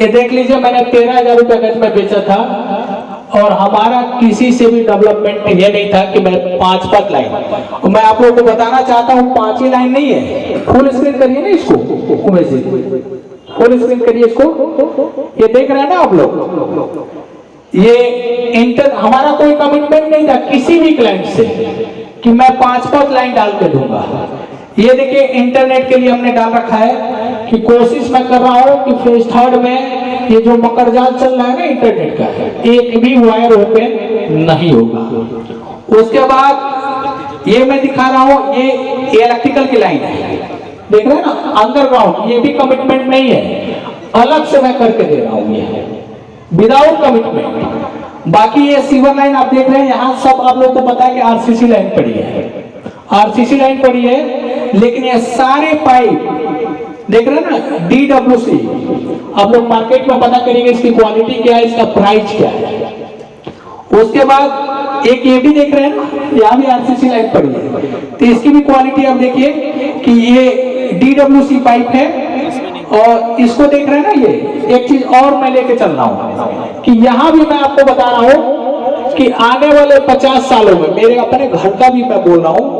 ये देख लीजिए, मैंने 13,000 रुपये गज में बेचा था और हमारा किसी से भी डेवलपमेंट ये नहीं था कि मैं 5 लाइन, और मैं आप लोगों को बताना चाहता हूँ 5 ही लाइन नहीं है, फुल स्क्रीन करिए ना इसको, उमेश जी फुल स्क्रीन करिए इसको, ये देख रहे हैं ना आप लोग, ये इंटर हमारा कोई कमिटमेंट नहीं था किसी भी क्लाइंट से कि मैं 5 लाइन डाल के दूंगा। ये देखिए इंटरनेट के लिए हमने डाल रखा है कि कोशिश मैं कर रहा हूँ कि फेज 3 में ये जो मकरजाल चल रहा है ना इंटरनेट का, एक भी वायर ओपन नहीं होगा। उसके बाद ये मैं दिखा रहा हूँ, ये इलेक्ट्रिकल की लाइन है, देख रहे हैं ना, अंडरग्राउंड, ये भी कमिटमेंट नहीं है, अलग से मैं करके दे रहा हूँ, ये विदाउट कमिटमेंट। बाकी ये सीवर लाइन आप देख रहे हैं, यहाँ सब आप लोग को पता है कि आरसीसी लाइन पड़ी है, आरसीसी लाइन पड़ी है, लेकिन ये सारे पाइप देख रहे हैं ना DWC, आप लोग मार्केट में पता करेंगे इसकी क्वालिटी क्या है, इसका प्राइस क्या है। उसके बाद एक ये भी देख रहे हैं ना, यहाँ भी आरसीसी लाइन पड़ी है, तो इसकी भी क्वालिटी आप देखिए कि ये DWC पाइप है, और इसको देख रहे हैं ना, ये एक चीज और मैं लेके चल रहा हूँ कि यहाँ भी मैं आपको बता रहा हूँ कि आने वाले 50 सालों में, मेरे अपने घर का भी मैं बोल रहा हूँ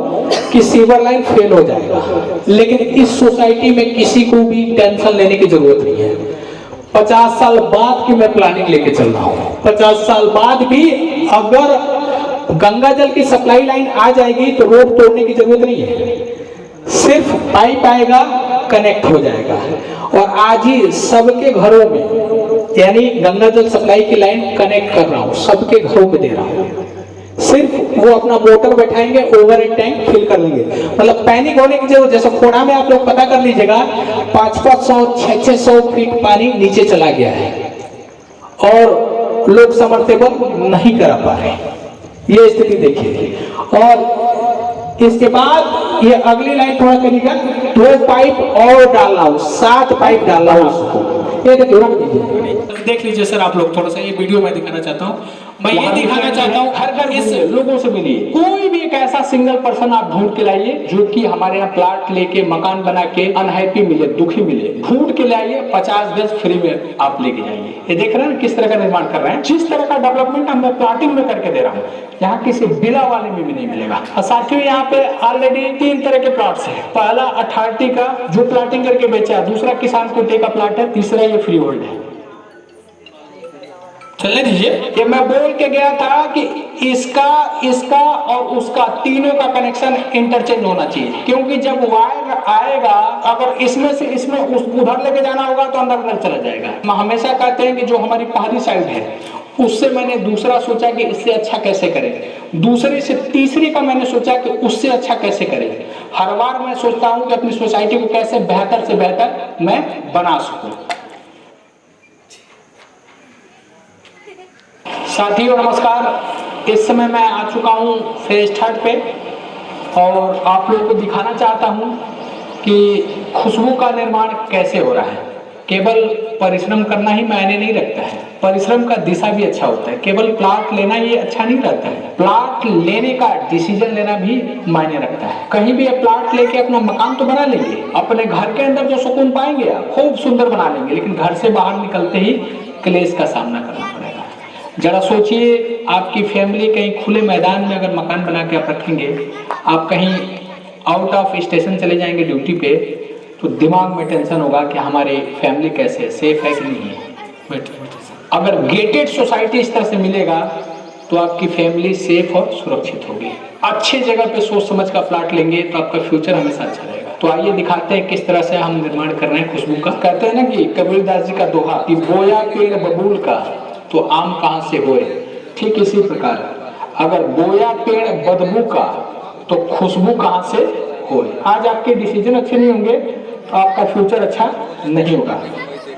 कि सीवर लाइन फेल हो जाएगा, लेकिन इस सोसाइटी में किसी को भी टेंशन लेने की जरूरत नहीं है। 50 साल बाद की मैं प्लानिंग लेके चल रहा हूँ, 50 साल बाद भी अगर गंगा जल की सप्लाई लाइन आ जाएगी तो रोड तोड़ने की जरूरत नहीं है, सिर्फ पाइप आएगा, कनेक्ट हो जाएगा। और आज ही सबके घरों में, यानी गंगा जल सप्लाई की लाइन कनेक्ट कर रहा हूँ, सबके घरों में दे रहा हूँ, सिर्फ वो अपना मोटर बैठाएंगे, ओवरहेड टैंक फिल कर लेंगे, मतलब पैनिक होने की जरूरत। जैसे खोड़ा में आप लोग पता कर लीजिएगा 500 600 फीट पानी नीचे चला गया है और लोग समर्थेबल नहीं करा पा रहे, ये स्थिति देखिए। और इसके बाद ये अगली लाइन थोड़ा करिएगा, 2 पाइप और डालना हो, 7 पाइप डालना हो उसको, ये देख लीजिए सर आप लोग, थोड़ा सा ये वीडियो में दिखाना चाहता हूँ, मैं ये दिखाना चाहता हूँ, हर घर इस लोगों से मिलिए, कोई भी एक ऐसा सिंगल पर्सन आप ढूंढ के लाइए जो कि हमारे यहाँ प्लाट लेके मकान बना के अनहैप्पी मिले, दुखी मिले, ढूंढ के लाइए, 50 गज फ्री में आप लेके जाइए। ये देख रहे हैं किस तरह का निर्माण कर रहे हैं, जिस तरह का डेवलपमेंट हम प्लाटिंग में करके दे रहा हूँ, यहाँ किसी बिला वाले में भी नहीं मिलेगा। और साथियों यहाँ पे ऑलरेडी 3 तरह के प्लॉट्स है, पहला अथॉरिटी का जो प्लाटिंग करके बेचा है, दूसरा किसान कोटे का प्लाट है, तीसरा ये फ्री होल्ड है। चलने दीजिए, ये मैं बोल के गया था कि इसका और उसका तीनों का कनेक्शन इंटरचेंज होना चाहिए, क्योंकि जब वायर आएगा अगर इसमें से इसमें उधर लेके जाना होगा तो अंदर चला जाएगा। हम हमेशा कहते हैं कि जो हमारी पहली साइड है उससे मैंने दूसरा सोचा कि इससे अच्छा कैसे करें, दूसरे से तीसरी का मैंने सोचा कि उससे अच्छा कैसे करें। हर बार मैं सोचता हूं कि अपनी सोसाइटी को कैसे बेहतर से बेहतर मैं बना सकूं। साथियों नमस्कार, इस समय मैं आ चुका हूं फेज 3 पे और आप लोगों को दिखाना चाहता हूं कि खुशबू का निर्माण कैसे हो रहा है। केवल परिश्रम करना ही मायने नहीं रखता है, परिश्रम का दिशा भी अच्छा होता है। केवल प्लाट लेना ये अच्छा नहीं रहता है, प्लाट लेने का डिसीजन लेना भी मायने रखता है। कहीं भी प्लाट लेके अपना मकान तो बना लेंगे, अपने घर के अंदर जो सुकून पाएंगे आप खूब सुंदर बना लेंगे, लेकिन घर से बाहर निकलते ही क्लेश का सामना करना पड़ेगा। जरा सोचिए, आपकी फैमिली कहीं खुले मैदान में अगर मकान बना के आप रखेंगे, आप कहीं आउट ऑफ स्टेशन चले जाएंगे ड्यूटी पे, तो दिमाग में टेंशन होगा कि हमारी फैमिली कैसे है, सेफ है कि नहीं है। अगर गेटेड सोसाइटी इस तरह से मिलेगा तो आपकी फैमिली सेफ और सुरक्षित होगी। अच्छे जगह पे सोच समझ का प्लाट लेंगे तो आपका फ्यूचर हमेशा अच्छा रहेगा। तो आइए दिखाते हैं किस तरह से हम निर्माण कर रहे हैं खुशबू का। कहते हैं ना कि कबीरदास जी का दोहा कि बोया पेड़ बबूल का तो आम कहाँ से होए, ठीक इसी प्रकार अगर बोया पेड़ बदबू का तो खुशबू कहाँ से होए। आज आपके डिसीजन अच्छे नहीं होंगे तो आपका फ्यूचर अच्छा नहीं होगा।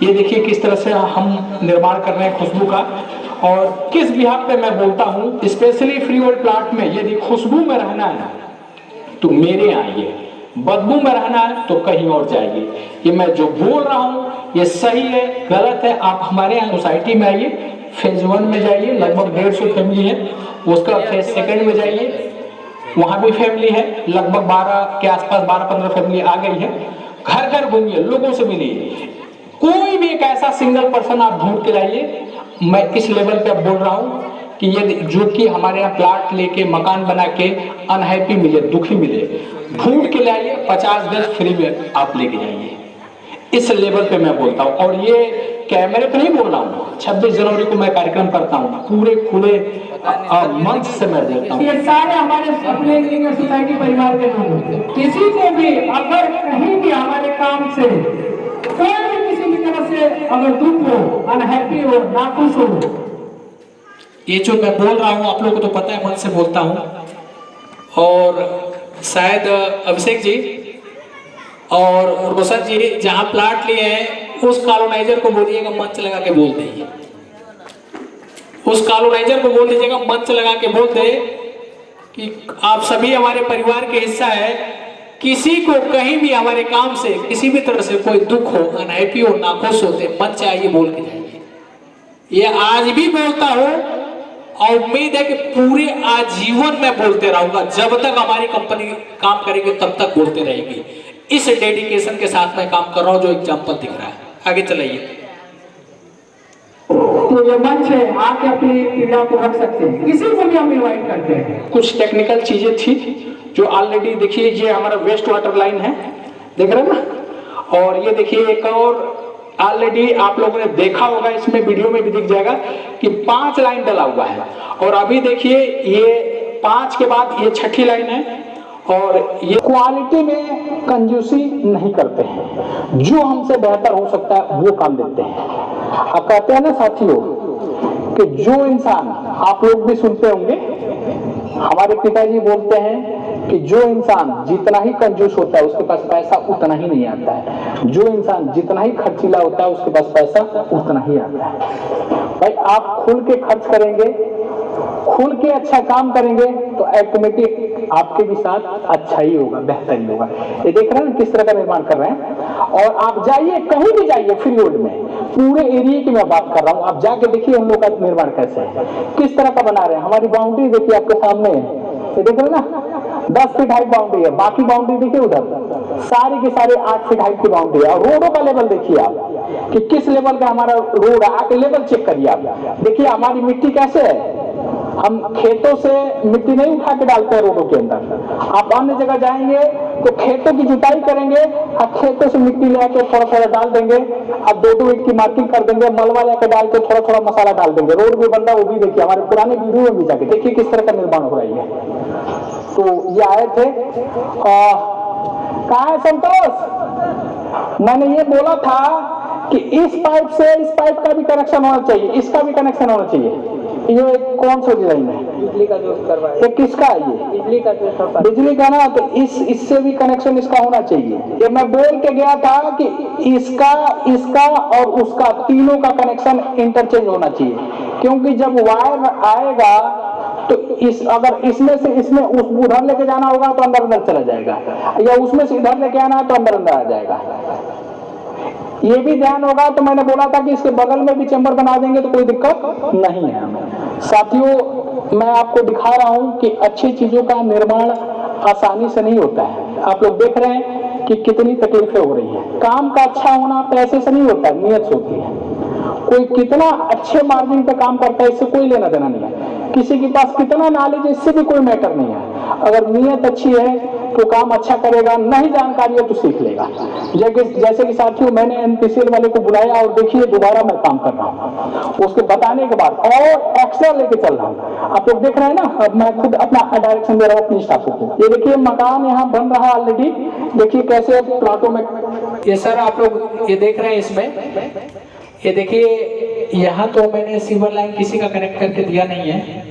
ये देखिए किस तरह से हम निर्माण कर रहे हैं खुशबू का, और किस बिहार पे मैं बोलता हूँ स्पेशली फ्री वर्ल्ड प्लांट में यदि खुशबू में रहना है तो मेरे यहाँ आइए, बदबू में रहना है तो कहीं और जाइए। ये मैं जो बोल रहा हूँ ये सही है गलत है, आप हमारे यहाँ सोसाइटी में आइए, फेज 1 में जाइए, लगभग 150 फैमिली है, उसका फेज 2 में जाइए, वहाँ भी फैमिली है, लगभग 12 के आसपास 12-15 फैमिली आ गई है। घर घर घूमिए, लोगों से मिलिए, कोई भी एक ऐसा सिंगल पर्सन आप ढूंढ के लाइए। मैं इस लेवल पे बोल रहा हूँ कि ये जो कि हमारे यहाँ प्लाट लेके मकान बना के अनहैप्पी मिले, दुखी मिले, ढूंढ के लाइए, 50 गज फ्री में आप लेके जाइए। इस लेवल पे मैं बोलता हूँ, और ये कैमरे पे नहीं बोल रहा हूँ। 26 जनवरी को मैं कार्यक्रम करता हूँ, पूरे खुले मंच से मैं बोलता हूँ। ये सारे हमारे अपने सोसाइटी परिवार के लोग, किसी को भी अगर कहीं भी हमारे काम से कोई भी किसी भी तरह से अगर दुख हो, अनहैप्पी हो, नाखुश हो, ये जो मैं बोल रहा हूँ आप लोगों को तो पता है, मन से बोलता हूँ। और शायद अभिषेक जी और रोशन जी जहाँ प्लाट लिए हैं उस कॉलोनाइजर को बोलिएगा मंच लगा के बोल दीजिए, उस कॉलोनाइजर को बोल दीजिएगा मंच लगा के बोल दे कि आप सभी हमारे परिवार के हिस्सा है, किसी को कहीं भी हमारे काम से किसी भी तरह से कोई दुख हो, अनहैप्पी हो, नाखुश होते मंच आइए, बोल के जाइए। ये आज भी बोलता हूँ और उम्मीद है कि पूरे आजीवन में बोलते रहूंगा, जब तक हमारी कंपनी काम करेगी तब तक बोलते रहेगी। इस डेडिकेशन के साथ मैं काम कर रहा हूँ जो एग्जाम्पल दिख रहा है। आगे चलाइए। तो ये मंच है, आके अपनी पीड़ा को रख सकते हैं, किसी को भी हम इनवाइट करते हैं। कुछ टेक्निकल चीजें थी जो ऑलरेडी देखिए, ये हमारा वेस्ट वाटर लाइन है, देख रहे हैं ना, और ये देखिए एक और ऑलरेडी आप लोगों ने देखा होगा, इसमें वीडियो में भी दिख जाएगा कि 5 लाइन डला हुआ है। और अभी देखिए ये 5 के बाद ये 6ठी लाइन है, और ये क्वालिटी में कंजूसी नहीं करते हैं, जो हमसे बेहतर हो सकता है वो काम देते हैं। अब कहते हैं ना साथियों कि जो इंसान, आप लोग भी सुनते होंगे, हमारे पिताजी बोलते हैं कि जो इंसान जितना ही कंजूस होता है उसके पास पैसा उतना ही नहीं आता है, जो इंसान जितना ही खर्चीला होता है उसके पास पैसा उतना ही आता है। भाई आप खुल के खर्च करेंगे, खुल के अच्छा काम करेंगे तो ऑटोमेटिक आपके भी साथ अच्छा ही होगा, बेहतर ही होगा। ये देख रहे हैं किस तरह का निर्माण कर रहे हैं। और आप जाइए, कहीं भी जाइए फ्री रोड में, पूरे एरिया की मैं बात कर रहा हूँ, आप जाके देखिए हम लोग का निर्माण कैसे है, किस तरह का बना रहे हैं। हमारी बाउंड्री देखिए आपके सामने है, ये देख रहे ना, 10 फीट हाइट बाउंड्री है, बाकी बाउंड्री देखिए उधर सारी की सारी 8 फीट हाइट की बाउंड्री है। और रोडों का लेवल देखिए आप कि किस लेवल का हमारा रोड है, आके लेवल चेक करिए आप, देखिए हमारी मिट्टी कैसे है। हम खेतों से मिट्टी नहीं उठा के डालते हैं रोडों के अंदर। आप अन्य जगह जाएंगे तो खेतों की जुताई करेंगे, आप खेतों से मिट्टी ले आके थोड़ा थोड़ा डाल देंगे, आप 2-2 ईंट की मार्किंग कर देंगे, मलबा लेके डाल के थोड़ा थोड़ा मसाला डाल देंगे, रोड भी बन रहा है। वो भी देखिए हमारे पुराने वीडियो में भी जाके देखिए किस तरह का निर्माण हो रही है। तो ये आए थे, कहाँ है संतोष? मैंने ये बोला था कि इस पाइप से इस पाइप का भी कनेक्शन होना चाहिए, इसका भी कनेक्शन होना चाहिए। ये कौन सा डिजाइन है? बिजली का जो करवाया, ये किसका है? ये बिजली का जो बिजली का ना, तो इससे भी कनेक्शन इसका होना चाहिए। ये मैं बोल के गया था कि इसका और उसका तीनों का कनेक्शन इंटरचेंज होना चाहिए, क्योंकि जब वायर आएगा तो अगर इसमें से इसमें उधर लेके जाना होगा तो अंदर चला जाएगा, या उसमें से इधर लेके आना है तो अंदर आ जाएगा। ये भी ध्यान होगा। तो मैंने बोला था कि इसके बगल में भी चैम्बर बना देंगे तो कोई दिक्कत नहीं है हमें। साथियों, मैं आपको दिखा रहा हूं कि अच्छी चीजों का निर्माण आसानी से नहीं होता है। आप लोग देख रहे हैं कि कितनी तकलीफें हो रही हैं। काम का अच्छा होना पैसे से नहीं होता, नियत से होती है। कोई कितना अच्छे मार्जिन पे काम करता है इससे कोई लेना देना नहीं है, किसी के पास कितना नॉलेज है इससे भी कोई मैटर नहीं है। अगर नियत अच्छी है तो काम अच्छा करेगा, नहीं जानकारी है तो सीख लेगा। जैसे कि साथियों मैंने एनपीसीएल वाले को बुलाया और देखिए दोबारा मैं काम कर रहा हूँ, उसके बताने के बाद और एक्स्ट्रा लेके चल रहा हूँ। आप लोग देख रहे हैं ना, अब मैं खुद अपना डायरेक्शन दे रहा हूँ अपनी स्टाफों को। ये देखिए मकान यहाँ बन रहा है ऑलरेडी, देखिए कैसे प्लाटों में। ये सर आप लोग ये देख रहे हैं इसमें, ये देखिए यहाँ तो मैंने सीवर लाइन किसी का कनेक्ट करके दिया नहीं है,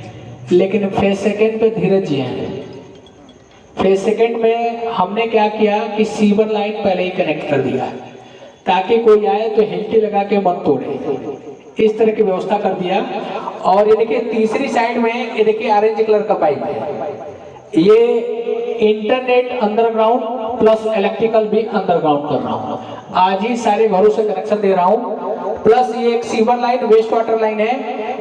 लेकिन फेज सेकंड पे धीरज जी हैं। फेज सेकंड में हमने क्या किया कि सीवर लाइन पहले ही कनेक्ट कर दिया ताकि कोई आए तो हेल्टी लगा के मत तोड़े, इस तरह की व्यवस्था कर दिया। और ये देखिए तीसरी साइड में ये देखिए ऑरेंज कलर का पाइप है, ये इंटरनेट अंडरग्राउंड प्लस इलेक्ट्रिकल भी अंडरग्राउंड कर रहा हूँ। आज ही सारे घरों से कनेक्शन दे रहा हूँ, प्लस ये एक sewer line waste water line है,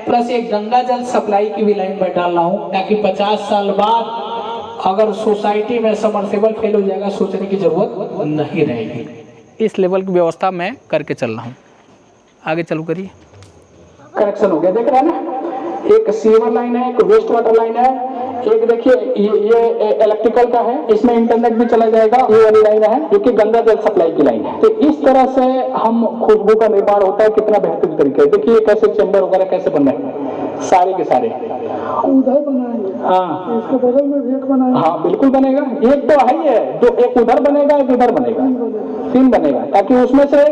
प्लस एक गंगा जल सप्लाई की भी लाइन मैं डाल रहा हूँ ताकि 50 साल बाद अगर सोसाइटी में समरसेबल फेल हो जाएगा सोचने की जरूरत नहीं रहेगी। इस लेवल की व्यवस्था मैं करके चल रहा हूँ। आगे चालू करिए। कनेक्शन हो गया, देख रहे हैं ना, एक सीवर लाइन है, एक वेस्ट वाटर लाइन है, एक देखिए ये इलेक्ट्रिकल का है, इसमें इंटरनेट भी चला जाएगा। ये वाली लाइन है जो कि गंगा जल सप्लाई की लाइन है। तो इस तरह से हम खुशबू का निर्माण होता है, कितना बेहतरीन तरीके। देखिए कैसे चैम्बर वगैरह कैसे बन रहे हैं सारे के सारे। उधर बनाएंगे, हाँ इसके बगल में भी एक बनाएंगे। हाँ बिल्कुल बनेगा, एक तो है ही है, जो एक उधर बनेगा एक इधर बनेगा, 3 बनेगा ताकि उसमें से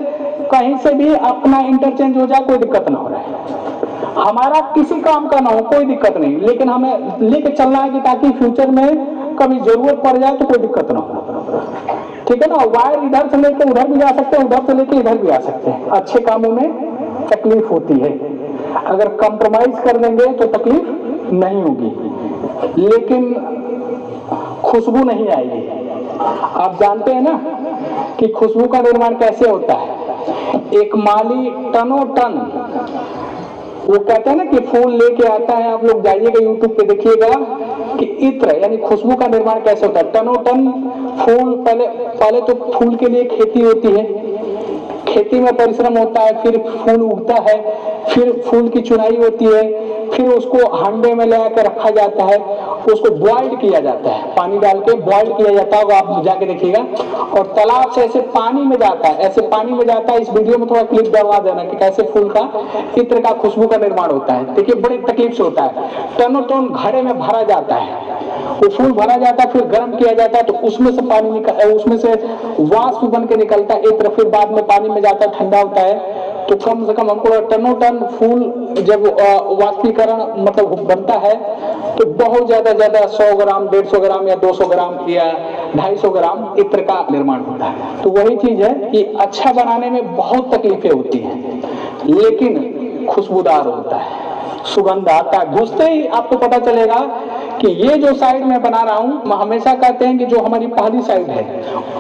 कहीं से भी अपना इंटरचेंज हो जाए, कोई दिक्कत ना हो रहा है। हमारा किसी काम का ना हो कोई दिक्कत नहीं, लेकिन हमें लेके चलना है कि ताकि फ्यूचर में कभी जरूरत पड़ जाए तो कोई दिक्कत ना हो। ठीक है ना, वायर इधर से लेके उधर भी जा सकते हैं, उधर से लेके इधर भी आ सकते हैं। अच्छे कामों में तकलीफ होती है, अगर कंप्रोमाइज कर देंगे तो तकलीफ नहीं होगी, लेकिन खुशबू नहीं आएगी। आप जानते हैं ना कि खुशबू का निर्माण कैसे होता है। एक माली टनों टन, वो कहते हैं ना कि फूल लेके आता है, आप लोग जाइएगा यूट्यूब पे देखिएगा कि इत्र यानी खुशबू का निर्माण कैसे होता है। टनों टन फूल, पहले तो फूल के लिए खेती होती है, खेती में परिश्रम होता है, फिर फूल उगता है, फिर फूल की चुनाई होती है, फिर उसको हांडे में ले आकर रखा जाता है, उसको बॉइल किया जाता है, पानी डाल के बॉइल किया जाता है, वो आप जाके देखिएगा। और तालाब से ऐसे पानी में जाता है, ऐसे पानी में जाता है। इस वीडियो में थोड़ा क्लिप डलवा देना कि कैसे फूल का इत्र का खुशबू का निर्माण होता है। देखिए बड़ी तकलीफ से होता है। टनों टन घड़े में भरा जाता है, वो फूल भरा जाता है, फिर गर्म किया जाता है, तो उसमें से पानी निकल, उसमें से वाष्प बन के निकलता है इत्र, फिर बाद में पानी में जाता है, ठंडा होता है। तो कम से कम हमको टनों टन फूल जब वाष्पीकरण मतलब बनता है तो बहुत ज्यादा 100 ग्राम, 150 ग्राम या 200 ग्राम या 250 ग्राम इत्र का निर्माण होता है। तो वही चीज है कि अच्छा बनाने में बहुत तकलीफें होती हैं, लेकिन खुशबूदार होता है, सुगंध आता है। घुसते ही आपको पता चलेगा कि ये जो साइड में बना रहा हूं, हम हमेशा कहते हैं कि जो हमारी पहली साइड है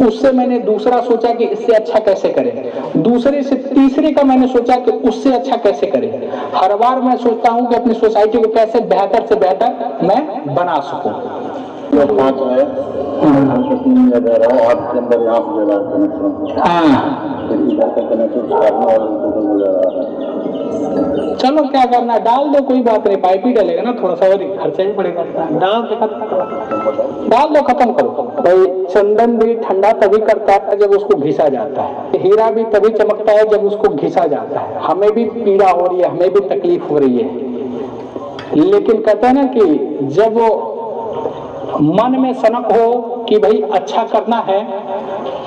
उससे मैंने दूसरा सोचा कि इससे अच्छा कैसे करें, दूसरे से तीसरे का मैंने सोचा कि उससे अच्छा कैसे करें। हर बार मैं सोचता हूं कि अपनी सोसाइटी को कैसे बेहतर से बेहतर मैं बना सकूं। चलो क्या करना, डाल दो, कोई बात नहीं, पाइप ही डलेगा ना, थोड़ा सा और खर्चा ही पड़ेगा, डाल दो, खत्म करो। भाई चंदन भी ठंडा तभी करता है जब उसको घिसा जाता है, हीरा भी तभी चमकता है जब उसको घिसा जाता है। हमें भी पीड़ा हो रही है, हमें भी तकलीफ हो रही है, लेकिन कहते हैं ना कि जब मन में सनक हो कि भाई अच्छा करना है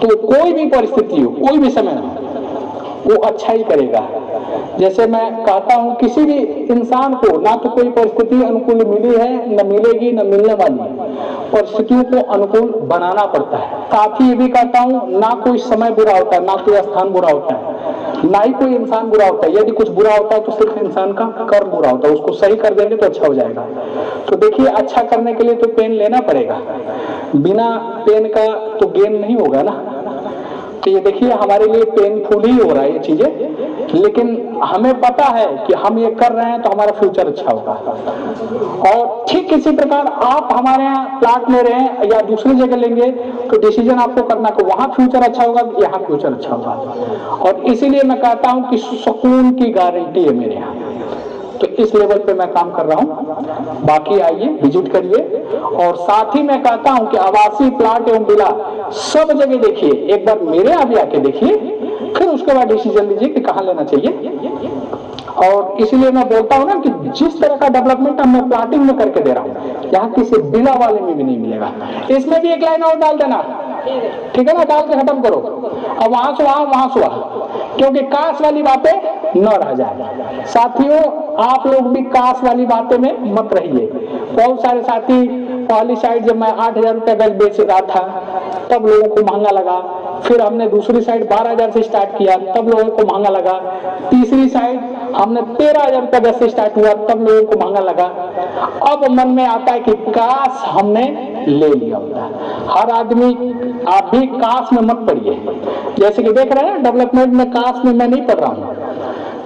तो कोई भी परिस्थिति हो, कोई भी समय हो, वो अच्छा ही करेगा। जैसे मैं कहता हूं किसी भी इंसान को ना तो कोई परिस्थिति अनुकूल मिली है, न मिलेगी, न मिलने वाली है, परिस्थितियों को अनुकूल बनाना पड़ता है। साथ ही ये भी कहता हूं ना कोई समय बुरा होता है, ना कोई स्थान बुरा होता है, ना ही कोई इंसान बुरा होता है। यदि कुछ बुरा होता है तो सिर्फ इंसान का कर्म बुरा होता है, उसको सही कर देंगे तो अच्छा हो जाएगा। तो देखिए अच्छा करने के लिए तो पेन लेना पड़ेगा, बिना पेन का तो गेम नहीं होगा ना। तो ये देखिए हमारे लिए पेनफुल ही हो रहा है ये चीजें, लेकिन हमें पता है कि हम ये कर रहे हैं तो हमारा फ्यूचर अच्छा होगा। और ठीक इसी प्रकार आप हमारे यहाँ प्लाट ले रहे हैं या दूसरी जगह लेंगे तो डिसीजन आपको करना कि वहां फ्यूचर अच्छा होगा, यहाँ फ्यूचर अच्छा होगा। और इसीलिए मैं कहता हूं कि सुकून की गारंटी है मेरे यहाँ, तो इस लेवल पे मैं काम कर रहा हूँ। बाकी आइए विजिट करिए, और साथ ही मैं कहता हूँ कि आवासीय प्लाट एवं विला सब जगह देखिए, एक बार मेरे यहाँ भी आके देखिए, फिर उसके बाद डिसीजन लीजिए कि कहाँ लेना चाहिए। और इसलिए मैं बोलता हूँ ना कि जिस तरह का डेवलपमेंट मैं प्लाटिंग में करके दे रहा हूँ, यहाँ किसी विला वाले में भी नहीं मिलेगा। इसमें भी एक लाइन और डाल देना, ठीक है ना, डाल के खत्म करो। अब वहां से वहां से वहां, क्योंकि काश वाली बातें न रह जाए। साथियों, आप लोग भी काश वाली बातें में मत रहिए। बहुत सारे साथी पहली साइड जब मैं 8,000 रुपये गज बेच रहा था तब लोगों को महंगा लगा, फिर हमने दूसरी साइड 12,000 से स्टार्ट किया तब लोगों को महंगा लगा, तीसरी साइड हमने 13,000 रुपये गज से स्टार्ट हुआ तब लोगों को महंगा लगा। अब मन में आता है कि काश हमने ले लिया होता। हर आदमी, आप भी काश में मत पड़िए। जैसे कि देख रहे हैं डेवलपमेंट में, काश में मैं नहीं पढ़ रहा हूँ,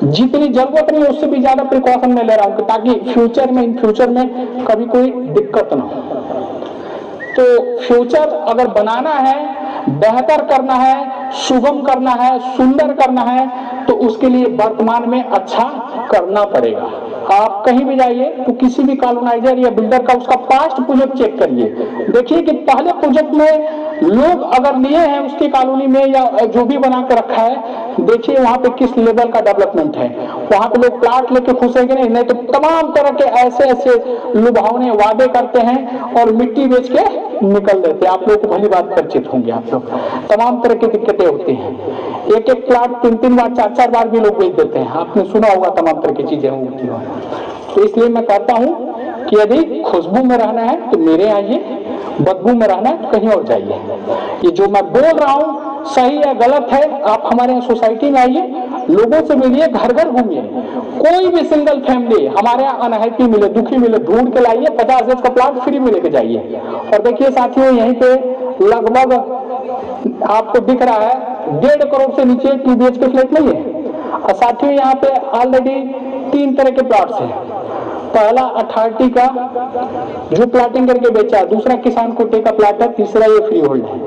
जितनी जरूरत नहीं उससे भी ज्यादा प्रिकॉशन में ले रहा हूँ, ताकि फ्यूचर में, इन फ्यूचर में कभी कोई दिक्कत ना हो। तो फ्यूचर अगर बनाना है, बेहतर करना है, सुगम करना है, सुंदर करना है, तो उसके लिए वर्तमान में अच्छा करना पड़ेगा। आप कहीं भी जाइए तो किसी भी कॉलोनाइजर या बिल्डर का उसका पास्ट प्रोजेक्ट चेक करिए, देखिए कि पहले प्रोजेक्ट में लोग अगर लिए हैं उसकी कॉलोनी में या जो भी बना कर रखा है, देखिए वहां पे किस लेवल का डेवलपमेंट है। वहां पे लोग प्लाट लेके खुश है कि नहीं तो तमाम तरह के ऐसे ऐसे लुभावने वादे करते हैं और मिट्टी बेच के निकल देते हैं। आप लोग को भली बात परिचित होंगे, आप लोग तमाम तरह की दिक्कतें होती हैं। एक एक प्लाट 3-3 बार 4-4 बार भी लोग बेच देते हैं, आपने सुना होगा तमाम तरह की चीजें होती हैं। तो इसलिए मैं कहता हूँ कि यदि खुशबू में रहना है तो मेरे आइए, बदबू में रहना है तो कहीं और जाइए। ये जो मैं बोल रहा हूँ सही है गलत है, आप हमारे यहाँ सोसाइटी में आइए, लोगों से मिलिए, घर घर घूमिए। कोई भी सिंगल फैमिली हमारे यहाँ अनहैप्पी मिले, दुखी मिले, ढूंढ के लाइए, 50 गज का प्लाट फ्री में लेके जाइए। और देखिए साथियों, यहीं पे लगभग आपको दिख रहा है 1.5 करोड़ से नीचे 2 BHK फ्लैट नहीं है। और साथियों, यहाँ पे ऑलरेडी 3 तरह के प्लॉट्स हैं। पहला अथॉरिटी का जो प्लाटिंग करके बेचा है, दूसरा किसान कोटे का प्लाट है, तीसरा ये फ्री होल्ड है।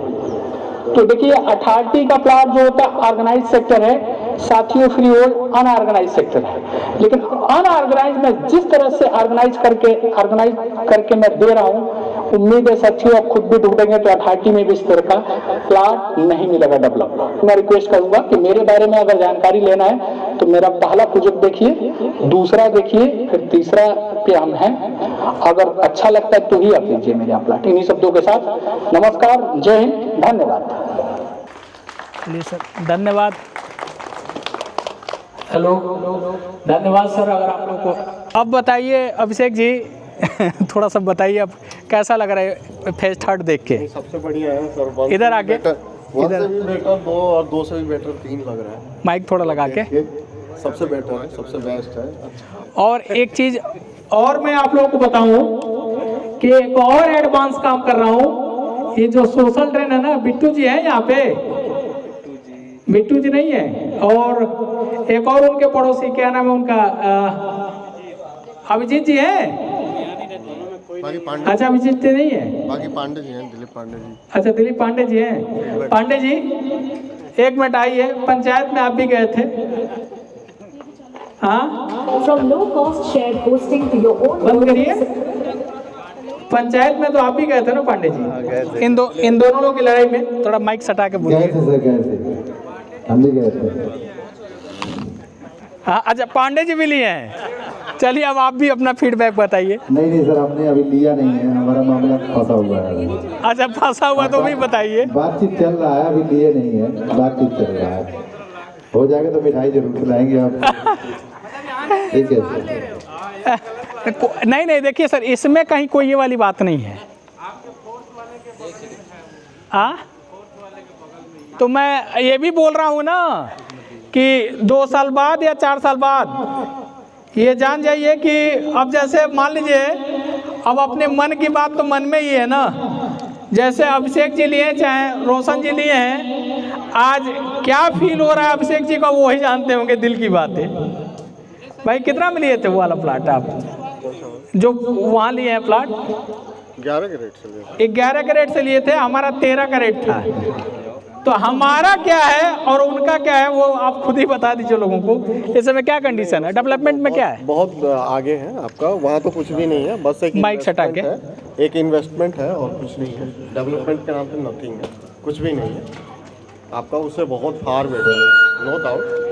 तो देखिए अथॉरिटी का प्लाट जो होता है ऑर्गेनाइज सेक्टर है, साथियों फ्री होल्ड अनऑर्गेनाइज सेक्टर है। लेकिन अनऑर्गेनाइज में जिस तरह से ऑर्गेनाइज करके मैं दे रहा हूँ, उम्मीद है साथियों आप खुद भी ढूंढेंगे तो अथॉरिटी में भी इस तरह का प्लाट नहीं मिलेगा डेवलप। मैं रिक्वेस्ट करूंगा कि मेरे बारे में अगर जानकारी लेना है तो मेरा पहला प्रोजेक्ट देखिए, दूसरा देखिए, फिर तीसरा पे हम हैं। अगर अच्छा लगता है तो ही आप लीजिए मेरे यहाँ प्लाट। इन्हीं शब्दों के साथ नमस्कार, जय हिंद, धन्यवाद। चलिए सर, धन्यवाद। हेलो, धन्यवाद सर। अगर आप लोग को अब बताइए अभिषेक जी थोड़ा सा बताइए अब कैसा लग रहा है फेज थर्ड देख के? सबसे बढ़िया है सर। इधर आके, इधर से भी बेटर 2 और 2 से भी बेटर 3 लग रहा है। माइक थोड़ा लगा के। सबसे बेटर है, सबसे बेस्ट है। और एक चीज और मैं आप लोगों को बताऊं कि एक और एडवांस काम कर रहा हूं। ये जो सोशल ट्रेन है ना, बिट्टू जी है यहाँ पे, बिट्टू जी नहीं है, और एक और उनके पड़ोसी, क्या नाम है उनका, अभिजीत जी है। अच्छा, अभिजीत जी नहीं है, बाकी पांडे जी हैं, दिलीप पांडे जी। अच्छा, दिलीप पांडे जी हैं। पांडे जी एक मिनट आइए, पंचायत में आप भी गए थे। हाँ, From low cost shared hosting to your own. बंद करिए। पंचायत में तो आप भी गए थे ना पांडे जी? इन दोनों लोगों की लड़ाई में थोड़ा माइक सटा के बोलिए। हम भी गए थे। हाँ, अच्छा पांडे जी भी लिए हैं। चलिए अब आप भी अपना फीडबैक बताइए। नहीं सर, हमने अभी लिया नहीं है, हमारा मामला फंसा हुआ है। अच्छा, फंसा हुआ तो भी बताइए। बातचीत चल रहा है, अभी लिए नहीं है, बातचीत चल रहा है। हो जाएगा तो मिठाई जरूर खिलाएंगे आप। ठीक है सर। नहीं देखिए सर, इसमें कहीं कोई ये वाली बात नहीं है। तो मैं ये भी बोल रहा हूँ ना कि 2 साल बाद या 4 साल बाद ये जान जाइए कि अब जैसे मान लीजिए अब अपने मन की बात तो मन में ही है ना। जैसे अभिषेक जी लिए चाहे रोशन जी लिए हैं, आज क्या फील हो रहा है अभिषेक जी का वो ही जानते होंगे, दिल की बात है। भाई कितना में लिए थे वो वाला प्लाट आप जो वहाँ लिए हैं प्लाट? 11 के रेट से लिए। 11 के रेट से लिए थे, हमारा 13 का रेट था। तो हमारा क्या है और उनका क्या है वो आप खुद ही बता दीजिए लोगों को, इस समय क्या कंडीशन है, डेवलपमेंट में क्या है? बहुत आगे है आपका, वहाँ तो कुछ भी नहीं है, बस एक माइक सटा के। एक इन्वेस्टमेंट है और कुछ नहीं है। डेवलपमेंट के नाम पे नथिंग है, कुछ भी नहीं है आपका, उससे बहुत फार बेटर है, नो डाउट।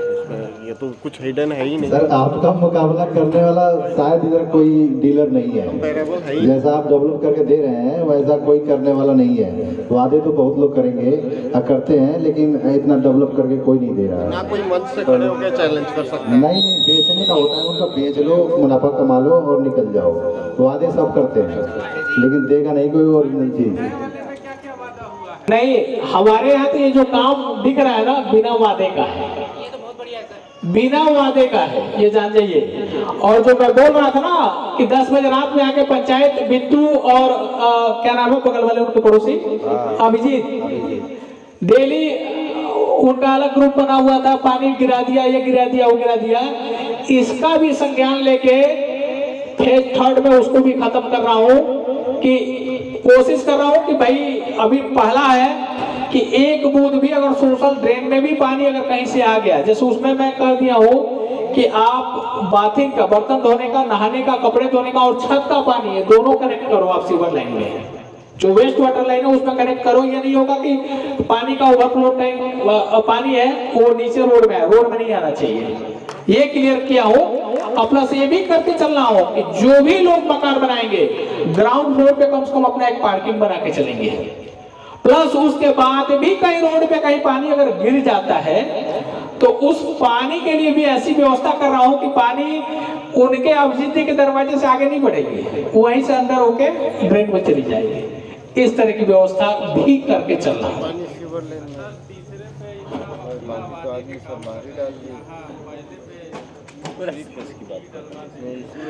ये तो कुछ हिडन है ही नहीं सर। आपका मुकाबला करने वाला शायद इधर कोई डीलर नहीं है, कंपेरेबल है ही। जैसा आप डेवलप करके दे रहे हैं वैसा कोई करने वाला नहीं है। वादे तो बहुत लोग करेंगे करते हैं, लेकिन इतना डेवलप करके कोई नहीं दे रहा है। ना कोई मंच से खड़े होकर चैलेंज कर सकते हैं। नहीं, बेचने का होता है उनका, बेच लो, मुनाफा कमा लो और निकल जाओ। वादे सब करते हैं, लेकिन देगा नहीं कोई ओरिजिनल चीज। नहीं, हमारे यहाँ तो ये जो काम दिख रहा है ना, बिना वादे का है, बिना वादे का है, ये जान जाइए। और जो मैं बोल रहा था ना कि 10 बजे रात में आके पंचायत बिट्टू और क्या नाम है बगल वाले उनके पड़ोसी अभिजीत, डेली उनका अलग ग्रुप बना हुआ था, पानी गिरा दिया, ये गिरा दिया, वो गिरा दिया। इसका भी संज्ञान लेके फेज 3 में उसको भी खत्म कर रहा हूँ, कि कोशिश कर रहा हूँ कि भाई अभी पहला है कि एक बूंद भी अगर सोशल ड्रेन में भी पानी अगर कहीं से आ गया, जैसे उसमें मैं कर दिया हूँ कि आप बाथिंग का, बर्तन धोने का, नहाने का, कपड़े धोने का और छत का पानी है, दोनों कनेक्ट करो आप सीवर लाइन में। जो वेस्ट वाटर लाइन है उसमें कनेक्ट करो। ये नहीं होगा कि पानी का ओवरफ्लो टैंक पानी है वो नीचे रोड में है, रोड में नहीं आना चाहिए। ये क्लियर किया हो। प्लस ये भी करके चलना हो कि जो भी लोग मकान बनाएंगे ग्राउंड फ्लोर पे कम से कम अपना एक पार्किंग बना के चलेंगे। प्लस उसके बाद भी कहीं रोड पे कहीं पानी अगर गिर जाता है तो उस पानी के लिए भी ऐसी व्यवस्था कर रहा हूं कि पानी उनके अभिजीत के दरवाजे से आगे नहीं बढ़ेगी, वहीं से अंदर होके ड्रेन में चली जाएगी। इस तरह की व्यवस्था भी करके चलना।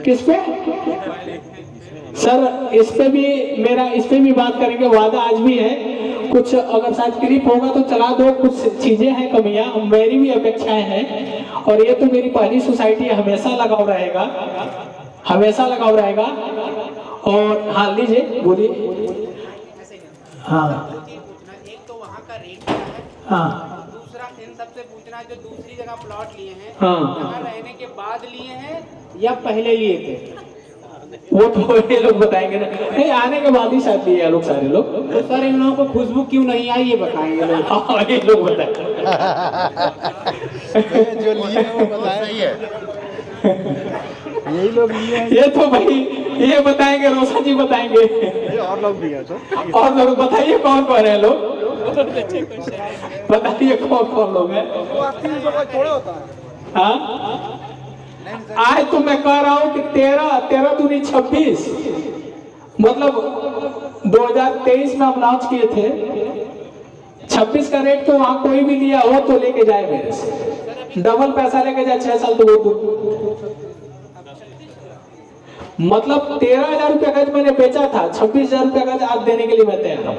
किस पे सर? इस पे भी मेरा, इस पे भी बात करेंगे, वादा आज भी है। कुछ अगर शायद क्लिप होगा तो चला दो, कुछ चीजें हैं, कमियां, मेरी भी अपेक्षाएं हैं। और ये तो मेरी पहली सोसाइटी हमेशा लगाव रहेगा, हमेशा लगाव रहेगा। और हाँ लीजिए, बोलिए। हाँ एक तो वहाँ का रेट क्या है, हाँ, दूसरा इन सबसे पूछना जो दूसरी जगह प्लॉट लिए हैं, हाँ, यहाँ रहने के बाद लिए हैं या पहले लिए थे? वो तो ये लोग बताएंगे ना। नहीं, आने के बाद ही शायद लिए लोग, सारे लोग। तो सर इन लोगों को खुशबू क्यों नहीं आई ये बताएंगे लोग। हाँ, ये लोग बताएंगे। जो लिए हैं वो बताया ही है, यही लोग लिए हैं। ये तो भाई ये बताएंगे, रोशन जी बताएंगे, और लोग भी हैं सर। और लोग बताइए कौन कौन है लोग, बताइए कौन कौन लोग हैं। थोड़ा होता है। हाँ, आज तो मैं कह रहा हूं कि 13 दूनी 26, मतलब 2023 में हम लॉन्च किए थे। 26 का रेट तो वहां कोई भी लिया हो तो लेके जाए मेरे से, डबल पैसा लेके जाए 6 साल तो वो मतलब 13,000 रुपया गज मैंने बेचा था, 26,000 रुपया गज आज देने के लिए मैं तैयार हूं।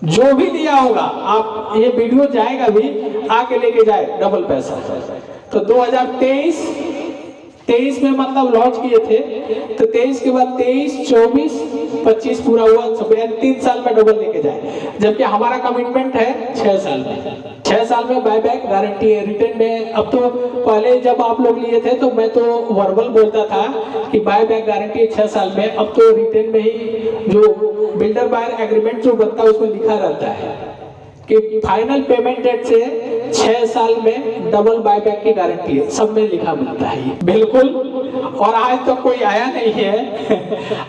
जो भी लिया होगा आप, ये वीडियो जाएगा भी, आके लेके जाए डबल पैसा। तो 2023 में मतलब लॉन्च किए थे, तो 23 के बाद 23, 24, 25 पूरा हुआ, 3 साल में डबल लेके जाए। जबकि हमारा कमिटमेंट है 6 साल में। 6 साल में बायबैक गारंटी है, रिटर्न में। अब तो पहले जब आप लोग लिए थे तो मैं तो वर्बल बोलता था कि बायबैक गारंटी 6 साल में, अब तो रिटर्न में ही जो बिल्डर बायर एग्रीमेंट जो बनता है उसमें लिखा रहता है कि फाइनल पेमेंट डेट से 6 साल में डबल बायबैक की गारंटी है, सब में लिखा मिलता है ये बिल्कुल। और आज तक कोई आया नहीं है।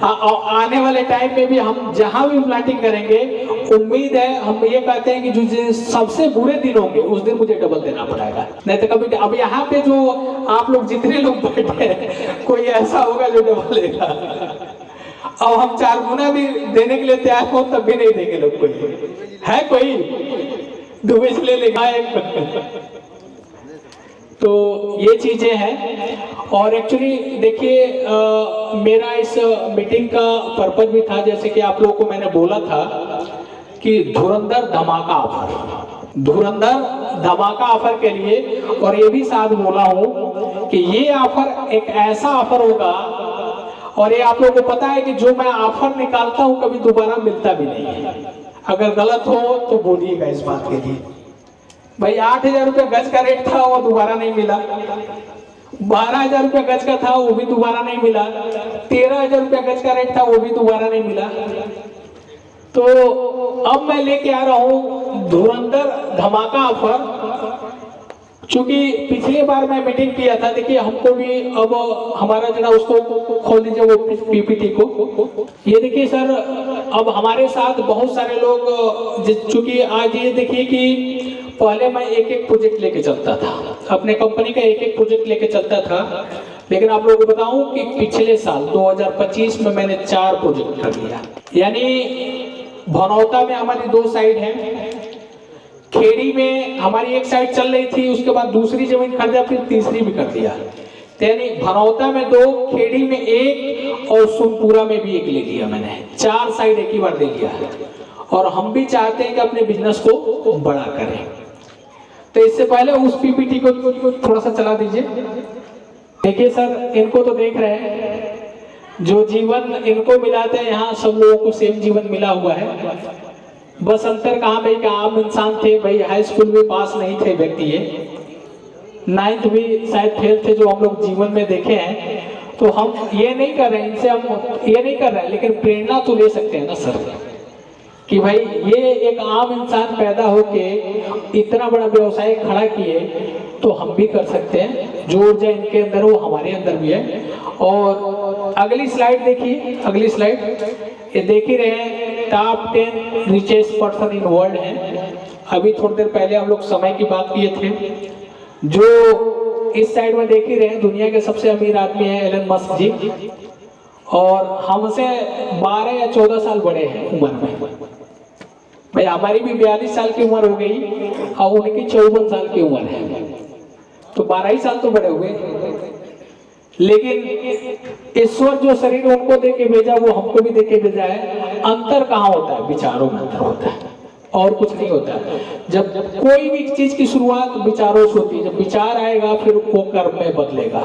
आने वाले टाइम में भी हम जहां भी प्लाटिंग करेंगे, उम्मीद है, हम ये कहते हैं कि जो सबसे बुरे दिन होंगे उस दिन मुझे डबल देना पड़ेगा, नहीं तो कभी। अब यहाँ पे जो आप लोग जितने लोग बैठे हैं, कोई ऐसा होगा जो डबल देगा। अब हम 4 गुना भी देने के लिए तैयार हो तब भी नहीं देंगे लोग। कोई है, कोई दुबे से ले लेगा एक। तो ये चीजें हैं। और एक्चुअली देखिए, मेरा इस मीटिंग का पर्पज भी था, जैसे कि आप लोगों को मैंने बोला था कि धुरंधर धमाका ऑफर, धुरंधर धमाका ऑफर के लिए। और ये भी साथ बोला हूं कि ये ऑफर एक ऐसा ऑफर होगा, और ये आप लोगों को पता है कि जो मैं ऑफर निकालता हूं कभी दोबारा मिलता भी नहीं है। अगर गलत हो तो बोलिएगा इस बात के लिए। भाई 8,000 रुपये गज का रेट था, वो दोबारा नहीं मिला। 12,000 रुपये गज का था, वो भी दोबारा नहीं मिला। 13,000 रुपये गज का रेट था, वो भी दोबारा नहीं मिला। तो अब मैं लेके आ रहा हूँ धुरंधर धमाका ऑफर। चूंकि पिछली बार मैं मीटिंग किया था, देखिए हमको भी अब हमारा जरा उसको खोल दीजिए वो पीपीटी को। ये देखिए सर, अब हमारे साथ बहुत सारे लोग, चूंकि आज ये देखिए कि पहले मैं एक एक प्रोजेक्ट लेके चलता था, अपने कंपनी का एक एक प्रोजेक्ट लेके चलता था। लेकिन आप लोगों को बताऊं कि पिछले साल 2025 में मैंने 4 प्रोजेक्ट कर लिया। यानी भनौता में हमारी 2 साइड है, खेड़ी में हमारी एक साइड चल रही थी, उसके बाद दूसरी जमीन खरीदा, फिर तीसरी भी कर दिया। यानी भनौता में 2, खेड़ी में 1 और सोनपुरा में भी 1 ले लिया मैंने। 4 साइड एक ही बार ले लिया है। और हम भी चाहते हैं कि अपने बिजनेस को बड़ा करें। तो इससे पहले उस पीपीटी को थोड़ा सा चला दीजिए। देखिए सर, इनको तो देख रहे हैं, जो जीवन इनको मिला था, यहाँ सब लोगों को सेम जीवन मिला हुआ है। बस अंतर कहाँ भाई, कि आम इंसान थे भाई, हाई स्कूल में पास नहीं थे व्यक्ति, ये 9th भी शायद फेल थे, जो हम लोग जीवन में देखे हैं। तो हम ये नहीं कर रहे हैं, इनसे हम ये नहीं कर रहे हैं, लेकिन प्रेरणा तो ले सकते हैं ना सर, कि भाई ये एक आम इंसान पैदा होके इतना बड़ा व्यवसाय खड़ा किए, तो हम भी कर सकते हैं। जो ऊर्जा इनके अंदर वो हमारे अंदर भी है। और अगली स्लाइड देखिए, अगली स्लाइड ये देख ही रहे हैं, top 10 richest person in world है। अभी थोड़ी देर पहले हम लोग समय की बात किए थे। जो इस साइड में देख ही रहे हैं, दुनिया के सबसे अमीर आदमी है एलन मस्क जी, और हमसे 12 या 14 साल बड़े हैं उम्र में। भाई हमारी भी 42 साल की उम्र हो गई और उनकी 54 साल की उम्र है, तो 12 ही साल तो बड़े हुए। लेकिन ईश्वर जो शरीर उनको दे के भेजा, वो हमको भी दे के भेजा है। अंतर कहाँ होता है? विचारों में अंतर होता है, और कुछ नहीं होता है। जब कोई भी चीज की शुरुआत विचारों से होती है, जब विचार आएगा फिर वो कर्म में बदलेगा।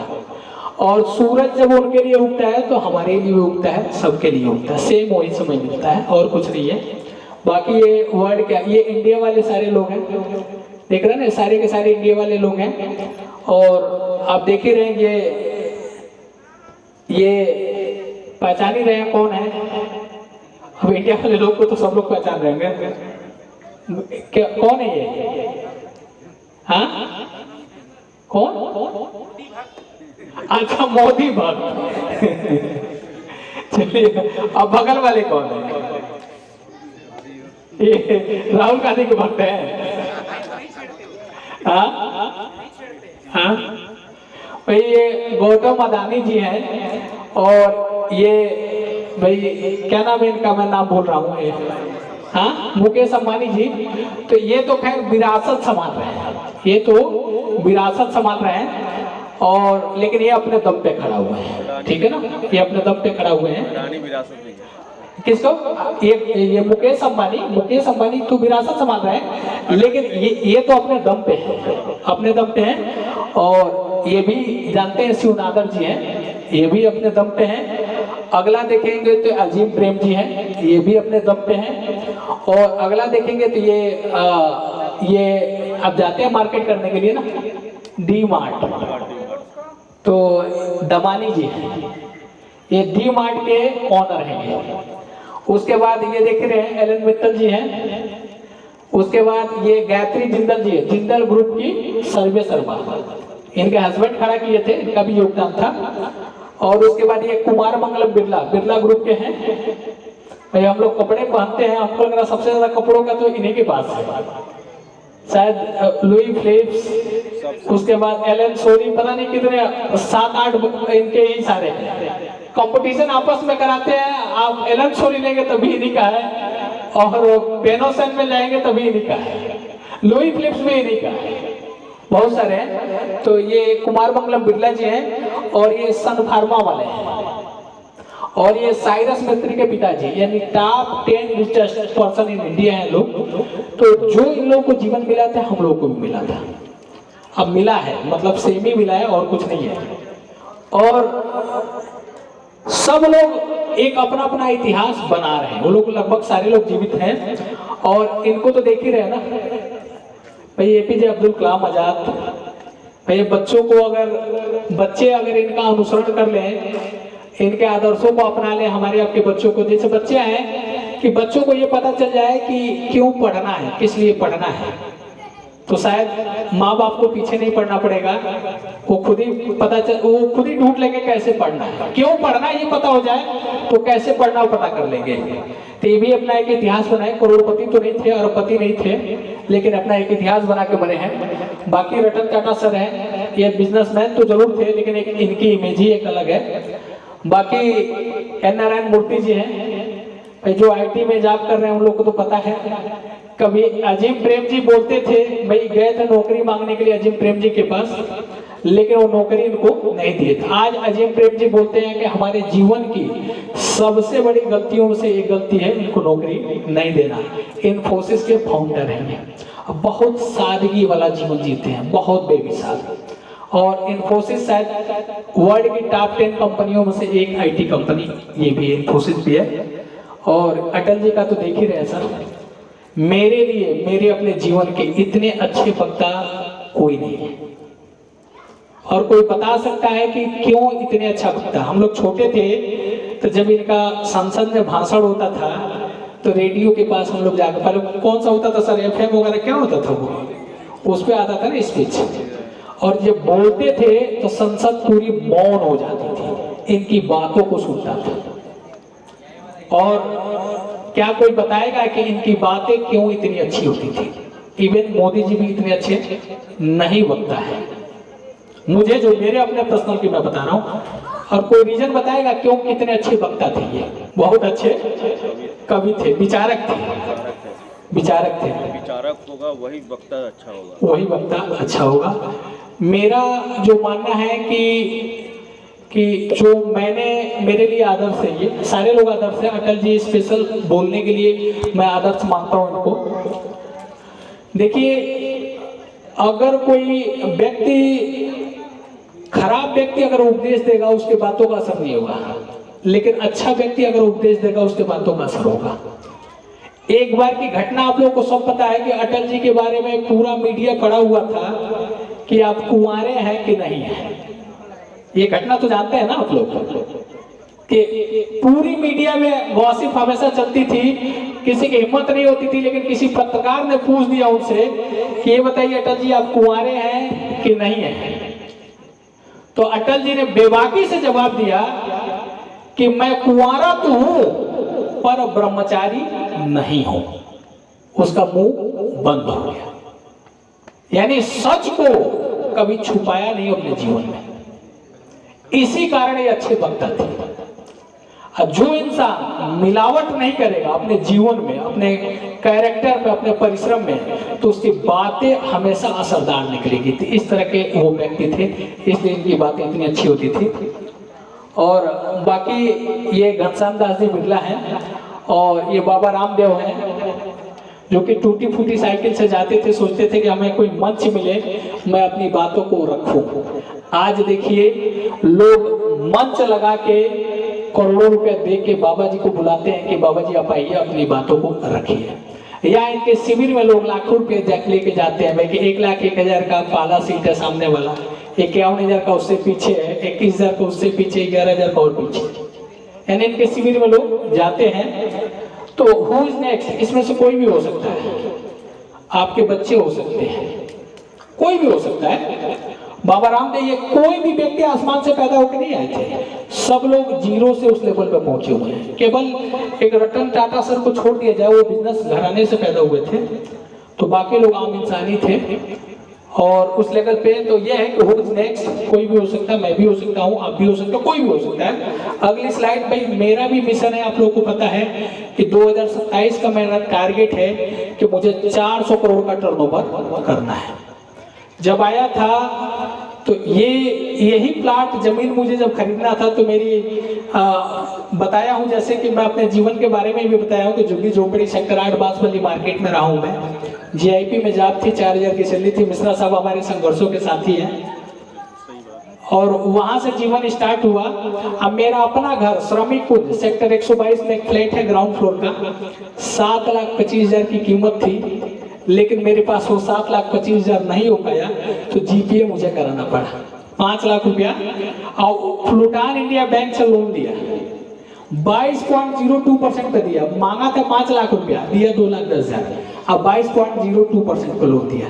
और सूरज जब उनके लिए उगता है तो हमारे लिए उगता है, सबके लिए उगता है, सेम वही समय मिलता है, और कुछ नहीं है। बाकी ये वर्ड क्या, ये इंडिया वाले सारे लोग हैं, देख रहे हैं ना, सारे के सारे इंडिया वाले लोग हैं। और आप देख ही रहे हैं, ये पहचान ही रहे हैं कौन है। अब इंडिया वाले लोग को तो सब लोग पहचान रहे हैं, क्या कौन है ये? हाँ, कौन? अच्छा, मोदी भक्त। चलिए, अब बगल वाले कौन है? ये राहुल गांधी के भक्त हैं। हाँ हाँ, भाई ये गौतम अदानी जी हैं, और ये भाई क्या नाम है इनका, मैं नाम बोल रहा हूँ, ये हाँ मुकेश अंबानी जी। तो ये तो खैर विरासत संभाल रहे हैं, ये तो विरासत संभाल रहे हैं, और लेकिन ये अपने दम पे खड़ा हुआ है, ठीक है ना, ये अपने दम पे खड़ा हुए हैं। किसको? ये मुकेश अंबानी तो विरासत संभाल रहे हैं, लेकिन ये तो अपने दम पे है, अपने दम पे हैं। और ये भी जानते हैं शिवनादर जी हैं, ये भी अपने दम पे हैं। अगला देखेंगे तो अजीम प्रेम जी हैं, ये भी अपने दम पे हैं। और अगला देखेंगे तो ये अब जाते हैं मार्केट करने के लिए ना, डी मार्ट, तो दमानी जी हैं, ये डी मार्ट के ऑनर हैं। उसके बाद ये देख रहे हैं एलन मित्तल जी हैं। उसके बाद ये गायत्री जिंदल जी है, जिंदल ग्रुप की सर्वे शर्मा, इनके हस्बैंड खड़ा किए थे, इनका भी योगदान था। और उसके बाद ये कुमार मंगलम बिरला ग्रुप के हैं। भाई हम लोग कपड़े पहनते हैं, हमको लग रहा सबसे ज्यादा कपड़ों का तो इन्हीं के पास है, शायद लुई फिलिप्स, उसके बाद एलन सोनी, पता नहीं कितने 7-8 इनके ही सारे कंपटीशन आपस में कराते हैं। आप एलन सोनी लेंगे तभी इन्हीं का है, और पेनोसन में जाएंगे तभी इन्हीं का है, लुई फिलिप्स भी इन्हीं का है, बहुत सारे हैं। तो ये कुमार मंगलम बिरला जी हैं, और ये सन फार्मा वाले हैं, और ये साइरस मिस्त्री के पिताजी, यानी top 10 richest person in India है लोग। तो जो इन लोगों को जीवन मिला था, हम लोगों को भी मिला था, अब मिला है, मतलब सेम ही मिला है, और कुछ नहीं है। और सब लोग एक अपना अपना इतिहास बना रहे हैं। वो लोग लगभग सारे लोग जीवित हैं और इनको तो देख ही रहे ना भाई, एपीजे अब्दुल कलाम आजाद। भाई बच्चों को बच्चे अगर इनका अनुसरण कर लें, इनके आदर्शों को अपना लें, हमारे आपके बच्चों को, जैसे बच्चे हैं कि बच्चों को ये पता चल जाए कि क्यों पढ़ना है, किस लिए पढ़ना है, तो शायद माँ बाप को पीछे नहीं पढ़ना पड़ेगा, वो खुद ही ढूंढ लेंगे कैसे पढ़ना है, क्यों पढ़ना है ये पता हो जाए तो कैसे पढ़ना पता कर लेंगे। तो ये भी अपना एक इतिहास बनाए, करोड़पति तो नहीं थे, अरबपति नहीं थे, लेकिन अपना एक इतिहास बना के बने हैं। बाकी रतन टाटा सर हैं, ये बिजनेसमैन तो जरूर थे लेकिन एक इनकी इमेज ही एक अलग है। बाकी एन नारायण मूर्ति जी हैं जो आईटी में जॉब कर रहे हैं, उन लोग को तो पता है। कभी अजीम प्रेम जी बोलते थे, भाई गए थे नौकरी मांगने के लिए अजीम प्रेम जी के पास, लेकिन वो नौकरी इनको नहीं दिए थे। आज अजीम प्रेम जी बोलते हैं कि हमारे जीवन की सबसे बड़ी गलतियों में से एक गलती है इनको नौकरी नहीं देना। इन्फोसिस के फाउंडर हैं, बहुत सादगी वाला जीवन जीते हैं, बहुत बेमिसाल। और इन्फोसिस शायद वर्ल्ड की टॉप 10 कंपनियों में से एक आईटी कंपनी ये भी इन्फोसिस भी है। और अटल जी का तो देख ही रहे सर, मेरे लिए मेरे अपने जीवन के इतने अच्छे वक्ता कोई नहीं है, और कोई बता सकता है कि क्यों इतने अच्छा वक्ता। हम लोग छोटे थे तो जब इनका संसद में भाषण होता था तो रेडियो के पास हम लोग जाकर, पहले कौन सा होता था सर, एफएम वगैरह क्या होता था, वो उस पर आता था ना स्पीच, और जब बोलते थे तो संसद पूरी मौन हो जाती थी, इनकी बातों को सुनता था। और क्या कोई बताएगा कि इनकी बातें क्यों इतनी अच्छी होती थी? इवन मोदी जी भी इतने अच्छे नहीं बनता है, मुझे जो मेरे अपने पर्सनल की मैं बता रहा हूँ। और कोई रीजन बताएगा क्यों कितने अच्छे वक्ता थे? ये बहुत अच्छे कवि थे, विचारक थे, विचारक होगा वही वक्ता अच्छा होगा, वही वक्ता अच्छा होगा। मेरा जो मानना है कि जो मेरे लिए आदर्श है, ये सारे लोग आदर्श है, अटल जी स्पेशल बोलने के लिए मैं आदर्श मानता हूँ इनको। देखिए, अगर कोई खराब व्यक्ति अगर उपदेश देगा उसके बातों का असर नहीं होगा, लेकिन अच्छा व्यक्ति अगर उपदेश देगा उसके बातों का असर होगा। एक बार की घटना आप लोगों को सब पता है कि अटल जी के बारे में पूरा मीडिया पड़ा हुआ था कि आप कुंवारे हैं कि नहीं है। ये घटना तो जानते हैं ना आप लोग, कि पूरी मीडिया में गॉसिप हमेशा चलती थी, किसी की हिम्मत नहीं होती थी, लेकिन किसी पत्रकार ने पूछ दिया उनसे कि ये बताइए अटल जी आप कुंवारे हैं कि नहीं है। तो अटल जी ने बेबाकी से जवाब दिया कि मैं कुंवारा तो हूं पर ब्रह्मचारी नहीं हूं। उसका मुंह बंद हो गया, यानी सच को कभी छुपाया नहीं अपने जीवन में। इसी कारण ये अच्छे वक्ता थे। जो इंसान मिलावट नहीं करेगा अपने जीवन में, अपने कैरेक्टर में, अपने परिश्रम में, तो उसकी बातें हमेशा असरदार निकलेगी। तो इस तरह के वो व्यक्ति थे, इसलिए इनकी बातें इतनी अच्छी होती थी। और बाकी ये घनश्याम दास जी बिरला हैं, और ये बाबा रामदेव हैं, जो कि टूटी फूटी साइकिल से जाते थे, सोचते थे कि हमें कोई मंच मिले, मैं अपनी बातों को रखूं। आज देखिए, लोग मंच लगा के करोड़ों रुपए दे के बाबा जी को बुलाते हैं कि बाबा जी आप आइए अपनी बातों को रखिए। या इनके शिविर में लोग लाखों रुपए लेके जाते हैं, भाई कि 1,01,000 का पाला सीट है सामने वाला, 51,000 का उससे पीछे है, 21,000 का उससे पीछे, 11,000 का और पीछे, यानी इनके शिविर में लोग जाते हैं। तो हु इज नेक्स्ट? इसमें से कोई भी हो सकता है, आपके बच्चे हो सकते हैं, कोई भी हो सकता है। बाबा रामदेव ये कोई भी व्यक्ति आसमान से पैदा होकर नहीं आए थे, सब लोग जीरो से उस लेवल पर पहुंचे हुए हैं। केवल एक रतन टाटा सर को छोड़ दिया जाए, वो बिजनेस घराने से पैदा हुए थे, तो बाकी लोग आम इंसान ही थे और उस लेवल पे। तो ये है कि हु इज नेक्स्ट? कोई भी हो सकता है, मैं भी हो सकता हूँ, आप भी हो सकते हो, कोई भी हो सकता है। अगली स्लाइड भाई, मेरा भी मिशन है, आप लोगों को पता है कि 2027 का मेरा टारगेट है कि मुझे 400 करोड़ का टर्नओवर करना है। जब आया था तो यही प्लाट जमीन मुझे जब खरीदना था, तो मेरी बताया हूँ, जैसे कि मैं अपने जीवन के बारे में भी बताया हूँ कि झुग्गी झोपड़ी सेक्टर 8 बांसवाली मार्केट में रहा हूँ मैं। जीआईपी में जॉब थी, 4,000 की सैलरी थी। मिश्रा साहब हमारे संघर्षों के साथी हैं और वहां से जीवन स्टार्ट हुआ। अब मेरा अपना घर श्रमिक कुंज सेक्टर 122 में एक फ्लैट है ग्राउंड फ्लोर का, 7,25,000 की कीमत थी, लेकिन मेरे पास वो 7,25,000 नहीं हो पाया, तो जीपीए मुझे कराना पड़ा 5 लाख रुपया। और फ्लूटान इंडिया बैंक से लोन दिया, 22.02% पे दिया। मांगा था 5 लाख रुपया, दिया 2,10,000, अब 22.02% पे लोन दिया,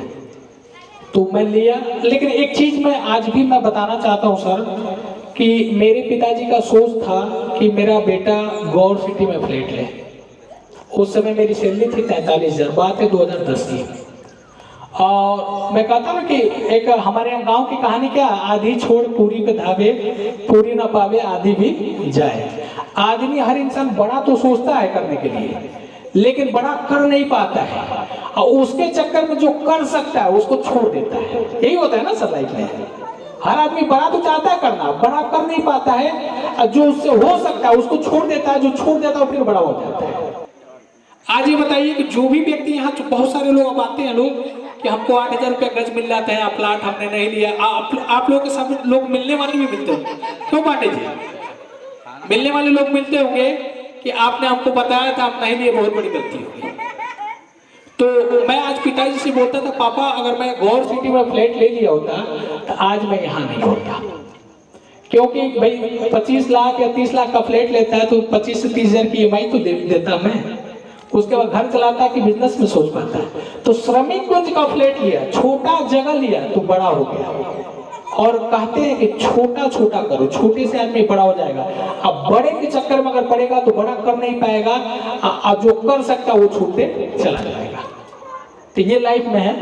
तो मैं लिया। लेकिन एक चीज मैं आज भी मैं बताना चाहता हूँ सर, कि मेरे पिताजी का सोच था कि मेरा बेटा गौर सिटी में फ्लैट ले। उस समय मेरी सैलरी थी 43,000, बात है 2010 की। और मैं कहता हूँ कि एक हमारे यहाँ गांव की कहानी क्या, आधी छोड़ पूरी पे धावे, पूरी ना पावे आधी भी जाए। आदमी, हर इंसान बड़ा तो सोचता है करने के लिए, लेकिन बड़ा कर नहीं पाता है, और उसके चक्कर में जो कर सकता है उसको छोड़ देता है। यही होता है ना सर लाइफ में। हर आदमी बड़ा तो चाहता है करना, बड़ा कर नहीं पाता है, और जो उससे हो सकता है उसको छोड़ देता है, जो छोड़ देता है फिर बड़ा हो जाता है। आज ये बताइए कि जो भी व्यक्ति यहाँ, बहुत सारे लोग अब आते हैं लोग कि हमको 8,000 रुपया गज मिल जाता है, प्लाट हमने नहीं लिया। आप लोग के सब लोग मिलने वाले भी मिलते होंगे, क्यों पांडे जी? मिलने वाले लोग मिलते होंगे कि आपने हमको बताया था, हम नहीं लिए, बहुत बड़ी गलती हो गई। तो मैं आज पिताजी से बोलता था, पापा अगर मैं गौर सिटी में फ्लैट ले लिया होता तो आज मैं यहाँ नहीं होता। क्योंकि भाई 25 लाख या 30 लाख का फ्लैट लेता है तो 25 से 30,000 की EMI तो देता मैं, उसके बाद घर चलाता कि बिजनेस में सोच पाता है। तो श्रमिक कुंज का फ्लैट लिया, छोटा जगह लिया तो बड़ा हो गया। और कहते हैं कि छोटा छोटा करो, छोटे से आदमी बड़ा हो जाएगा। अब बड़े के चक्कर में अगर पड़ेगा तो बड़ा कर नहीं पाएगा, और जो कर सकता वो छूटते चला जाएगा। तो ये लाइफ में है।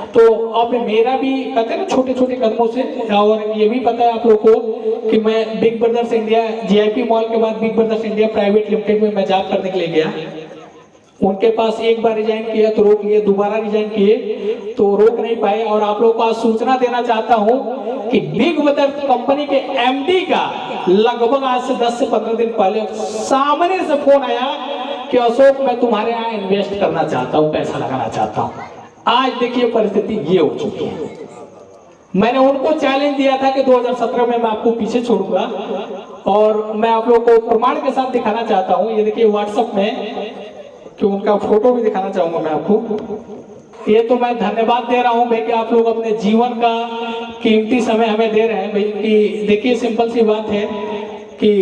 तो अब मेरा भी कहते हैं ना छोटे छोटे कदमों से, और ये भी पता है आप लोगों को कि मैं big brothers India, GIP mall के बाद big brothers India private limited में मैं जॉब करने के लिए गया। उनके पास एक बार रिजाइन किया तो रोक लिए, दोबारा रिजाइन किए तो रोक नहीं पाए। और आप लोगों को आज सूचना देना चाहता हूं कि बिग ब्रदर कंपनी के MD का लगभग आज से 10 से 15 दिन पहले सामने से फोन आया कि अशोक मैं तुम्हारे यहाँ इन्वेस्ट करना चाहता हूँ, पैसा लगाना चाहता हूँ। आज देखिए परिस्थिति ये हो चुकी है। मैंने उनको चैलेंज दिया था कि 2017 में मैं आपको पीछे छोड़ूंगा, और मैं आप लोगों को प्रमाण के साथ दिखाना चाहता हूँ। ये देखिए व्हाट्सएप में, कि उनका फोटो भी दिखाना चाहूंगा मैं आपको। ये तो मैं धन्यवाद दे रहा हूं भाई कि आप लोग अपने जीवन का कीमती समय हमें दे रहे हैं भाई। कि देखिए सिंपल सी बात है कि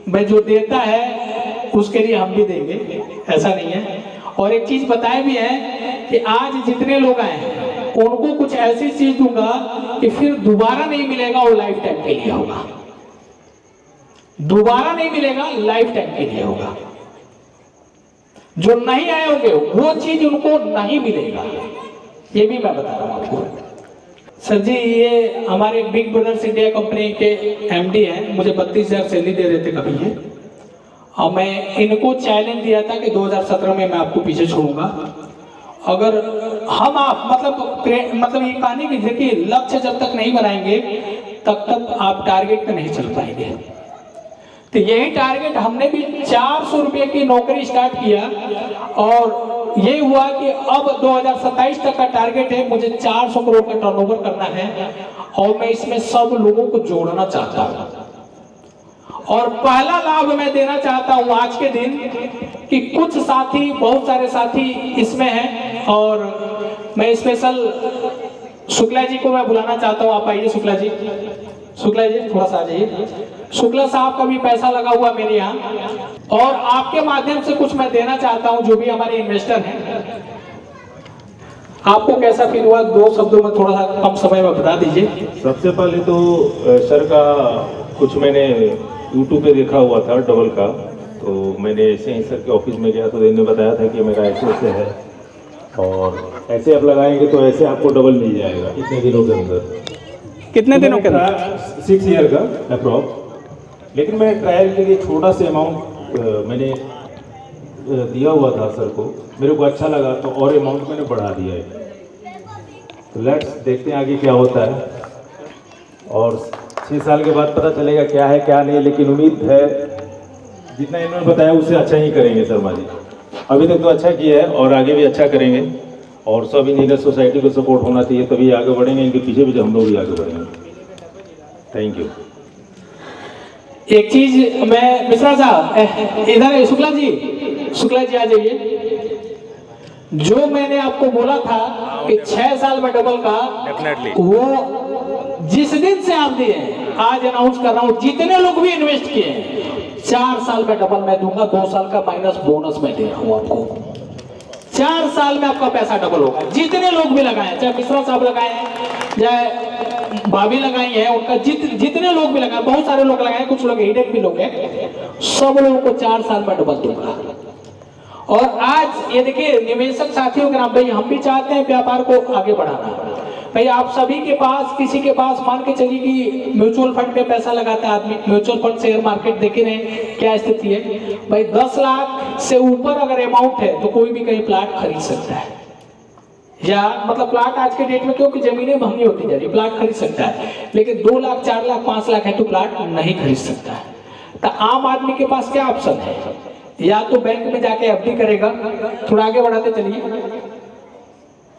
भाई जो देता है उसके लिए हम भी देंगे, ऐसा नहीं है। और एक चीज बताए भी है कि आज जितने लोग आए हैं उनको कुछ ऐसी चीज दूंगा कि फिर दोबारा नहीं मिलेगा, वो लाइफ टाइम के लिए होगा। दोबारा नहीं मिलेगा, लाइफ टाइम के लिए होगा। जो नहीं आए होंगे वो चीज उनको नहीं मिलेगा, ये भी मैं बता रहा हूं आपको। सर जी ये हमारे बिग ब्रदर्स इंडिया कंपनी के MD हैं, मुझे 32,000 सैलरी दे रहे थे कभी ये, और मैं इनको चैलेंज दिया था कि 2017 में मैं आपको पीछे छोड़ूंगा। अगर हम आप मतलब ये कहानी की देखिए, लक्ष्य जब तक नहीं बनाएंगे तब तक आप टारगेट पे नहीं चल पाएंगे। तो यही टारगेट हमने भी 400 रुपये की नौकरी स्टार्ट किया, और ये हुआ कि अब 2027 तक का टारगेट है, मुझे 400 करोड़ का टर्नओवर करना है, और मैं इसमें सब लोगों को जोड़ना चाहता हूँ। और पहला लाभ मैं देना चाहता हूँ आज के दिन कि कुछ साथी, बहुत सारे साथी इसमें हैं, और मैं स्पेशल शुक्ला जी को मैं बुलाना चाहता हूँ। आप आइए शुक्ला जी, शुक्ला जी थोड़ा सा आ जाइए। शुक्ला साहब का भी पैसा लगा हुआ मेरे यहाँ, और आपके माध्यम से कुछ मैं देना चाहता हूँ जो भी हमारे इन्वेस्टर हैं। आपको कैसा फील हुआ, 2 शब्दों में थोड़ा सा कम समय में बता दीजिए। सबसे पहले तो सर का कुछ मैंने YouTube पे देखा हुआ था डबल का, तो मैंने ऐसे ही सर के ऑफिस में गया तो इन्होंने बताया था कि मेरा ऐसे है, और ऐसे आप लगाएंगे तो ऐसे आपको डबल मिल जाएगा इतने दिनों के अंदर। कितने दिनों के अंदर? 6 ईयर का अप्रॉक्स। लेकिन मैं ट्रायल के लिए छोटा सा अमाउंट मैंने दिया हुआ था सर को, मेरे को अच्छा लगा तो और अमाउंट मैंने बढ़ा दिया है। तो लेट्स देखते हैं आगे क्या होता है, और 6 साल के बाद पता चलेगा क्या है क्या नहीं। लेकिन उम्मीद है जितना इन्होंने बताया उससे अच्छा ही करेंगे शर्मा जी। अभी तक तो अच्छा किया है और आगे भी अच्छा करेंगे, और सब इंजीनियर सोसाइटी को सपोर्ट होना चाहिए, तभी आगे बढ़ेंगे। इनके पीछे भी हम लोग भी आगे बढ़ेंगे। Thank you. एक चीज मैं मिश्रा साहब इधर शुक्ला जी आ जाइए। जो मैंने आपको बोला था कि 6 साल में डबल का, वो जिस दिन से आप दिए हैं, आज अनाउंस कर रहा हूं, जितने लोग भी इन्वेस्ट किए हैं 4 साल में डबल मैं दूंगा। 2 साल का माइनस बोनस मैं दे रहा हूं आपको। 4 साल में आपका पैसा डबल होगा। जितने लोग भी लगाए, चाहे मिश्रा साहब लगाए हैं, चाहे भाभी लगाई है, उनका जितने लोग भी लगाए, बहुत सारे लोग लगाए, कुछ लोग हिडन भी लोग हैं, सब लोगों को 4 साल में डबल दूंगा। और आज ये देखिए निवेशक साथियों के नाम, भाई हम भी चाहते हैं व्यापार को आगे बढ़ाना। भाई आप सभी के पास, किसी के पास मान के चलिए कि म्यूचुअल फंड में पैसा लगाता है आदमी, म्यूचुअल फंड शेयर मार्केट देखे रहे क्या स्थिति है। भाई 10 लाख से ऊपर अगर अमाउंट है तो कोई भी कहीं प्लाट खरीद सकता है, या मतलब प्लाट आज के डेट में, क्योंकि जमीनें महंगी होती जा रही, प्लाट खरीद सकता है, लेकिन 2 लाख 4 लाख 5 लाख है तो प्लाट नहीं खरीद सकता है। तो आम आदमी के पास क्या ऑप्शन है? या तो बैंक में जाके एफडी करेगा। थोड़ा आगे बढ़ाते चलिए,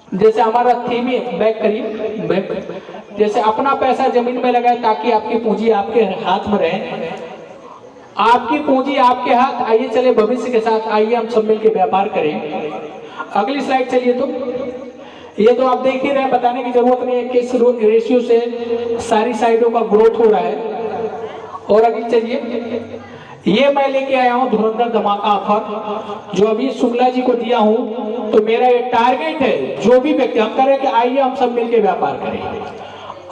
जैसे हमारा थीम है बैक करिए, बैक, जैसे अपना पैसा जमीन में लगाए ताकि आपकी पूंजी आपके हाथ में रहे, आपकी पूंजी आपके हाथ। आइए चले भविष्य के साथ, आइए हम सब मिलकर व्यापार करें। अगली स्लाइड चलिए। तो ये तो आप देख ही रहे हैं, बताने की जरूरत नहीं है किस रेशियो से सारी साइडों का ग्रोथ हो रहा है। और अगली चलिए, ये मैं लेके आया हूं धुरंधर धमाका ऑफर, जो अभी शुक्ला जी को दिया हूं। तो मेरा ये टारगेट है, जो भी व्यक्ति, हम करें कि आइए हम सब मिलकर व्यापार करें।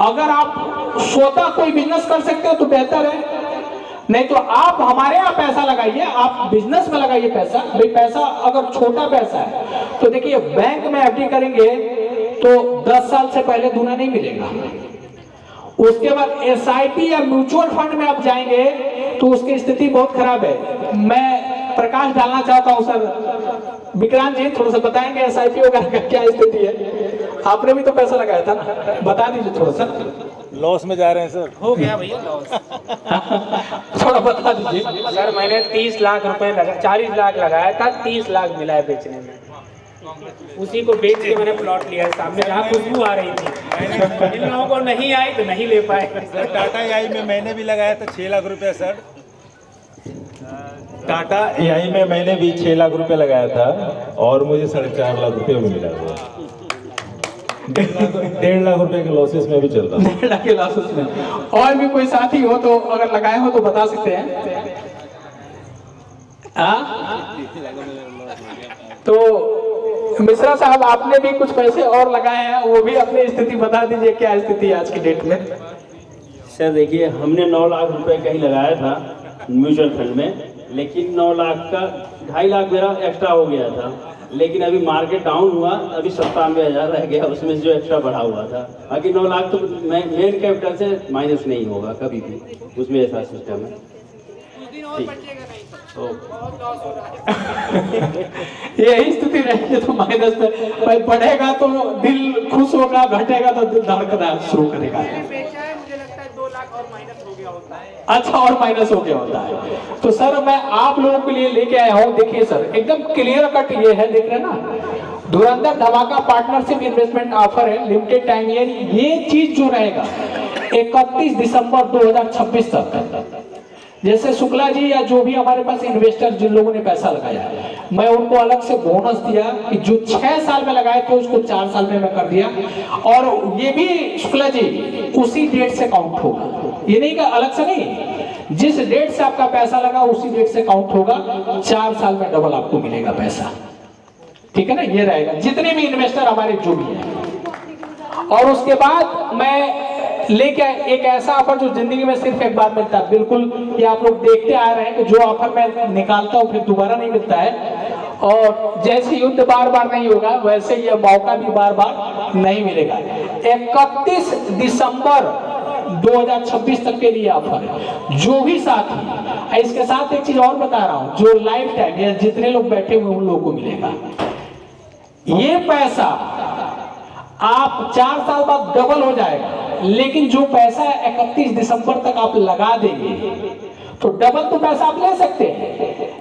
अगर आप स्वतः कोई बिजनेस कर सकते हो तो बेहतर है, नहीं तो आप हमारे यहाँ पैसा लगाइए, आप बिजनेस में लगाइए पैसा। भाई पैसा अगर छोटा पैसा है तो देखिए, बैंक में एफडी करेंगे तो 10 साल से पहले दूना नहीं मिलेगा। उसके बाद एसआईपी या म्यूचुअल फंड में आप जाएंगे तो उसकी स्थिति बहुत खराब है। मैं प्रकाश डालना चाहता हूं सर, विक्रांत जी थोड़ा सा बताएंगे एसआईपी वगैरह का क्या स्थिति है? आपने भी तो पैसा लगाया था ना, बता दीजिए थोड़ा सा। लॉस में जा रहे हैं सर। हो गया भैया लॉस। थोड़ा बता दीजिए सर मैंने 30 लाख रुपए लगा, 40 लाख लगाया था, 30 लाख मिला है बेचने में। उसी को बेच के मैंने प्लॉट लिया है सामने, जहाँ खुशबू आ रही थी। इन लोगों को नहीं आई तो नहीं ले पाए। सर टाटा एआई में मैंने भी लगाया था 6 लाख रुपए सर। टाटा एआई में मैंने भी 6 लाख रुपए लगाया था और मुझे 4.5 लाख रुपए में मिला हुआ। 1.5 लाख रुपए के लॉसेस में भी चलता है। 1.5 लाख के लॉसेस में। और भी कोई साथी हो तो अगर लगाए हो तो बता सकते हैं। तो मिश्रा साहब आपने भी कुछ पैसे और लगाए हैं, वो भी अपनी स्थिति बता दीजिए, क्या स्थिति है आज की डेट में? सर देखिए, हमने 9 लाख रुपए का ही लगाया था म्यूचुअल फंड में, लेकिन 9 लाख का 2.5 लाख मेरा एक्स्ट्रा हो गया था। लेकिन अभी मार्केट डाउन हुआ, अभी 97,000 रह गया, उसमें जो एक्स्ट्रा बढ़ा हुआ था। बाकी 9 लाख तो मेन कैपिटल से माइनस नहीं होगा कभी भी, उसमें ऐसा सिस्टम है। यही स्थिति रहेगी तो माइनस में, भाई बढ़ेगा तो दिल खुश होगा, घटेगा तो दिल धड़कना शुरू करेगा। मुझे लगता है 2 लाख और माइनस हो गया होता है। अच्छा, और माइनस हो गया होता है। तो सर मैं आप लोगों के लिए लेके आया हूँ, देखिए सर एकदम क्लियर कट ये है, देख रहे हैं ना, धुरंधर धमाका पार्टनरशिप इन्वेस्टमेंट ऑफर है, लिमिटेड टाइम। ये चीज जो रहेगा 31 दिसंबर 2026 तक। जैसे शुक्ला जी या जो भी हमारे पास इन्वेस्टर जिन लोगों ने पैसा लगाया, मैं उनको अलग से बोनस दिया कि जो 6 साल में लगाए थे उसको 4 साल में मैं कर दिया। और ये भी शुक्ला जी उसी डेट से काउंट होगा, ये नहीं का अलग से नहीं, जिस डेट से आपका पैसा लगा उसी डेट से काउंट होगा। 4 साल में डबल आपको मिलेगा पैसा, ठीक है ना? ये रहेगा जितने भी इन्वेस्टर हमारे जो भी है। और उसके बाद मैं लेके एक ऐसा ऑफर जो जिंदगी में सिर्फ एक बार मिलता है, बिल्कुल ये आप लोग देखते आ रहे हैं कि जो ऑफर मैं निकालता हूँ फिर दोबारा नहीं मिलता है। और जैसे युद्ध बार बार नहीं होगा, वैसे ये मौका भी बार बार नहीं मिलेगा। 31 दिसंबर 2026 तक के लिए ऑफर है। जो भी साथी, इसके साथ एक चीज और बता रहा हूँ, जो लाइफ टाइम या जितने लोग बैठे हुए उन लोगों को मिलेगा ये पैसा। आप 4 साल बाद डबल हो जाएगा, लेकिन जो पैसा 31 दिसंबर तक आप लगा देंगे तो डबल तो पैसा आप ले सकते हैं,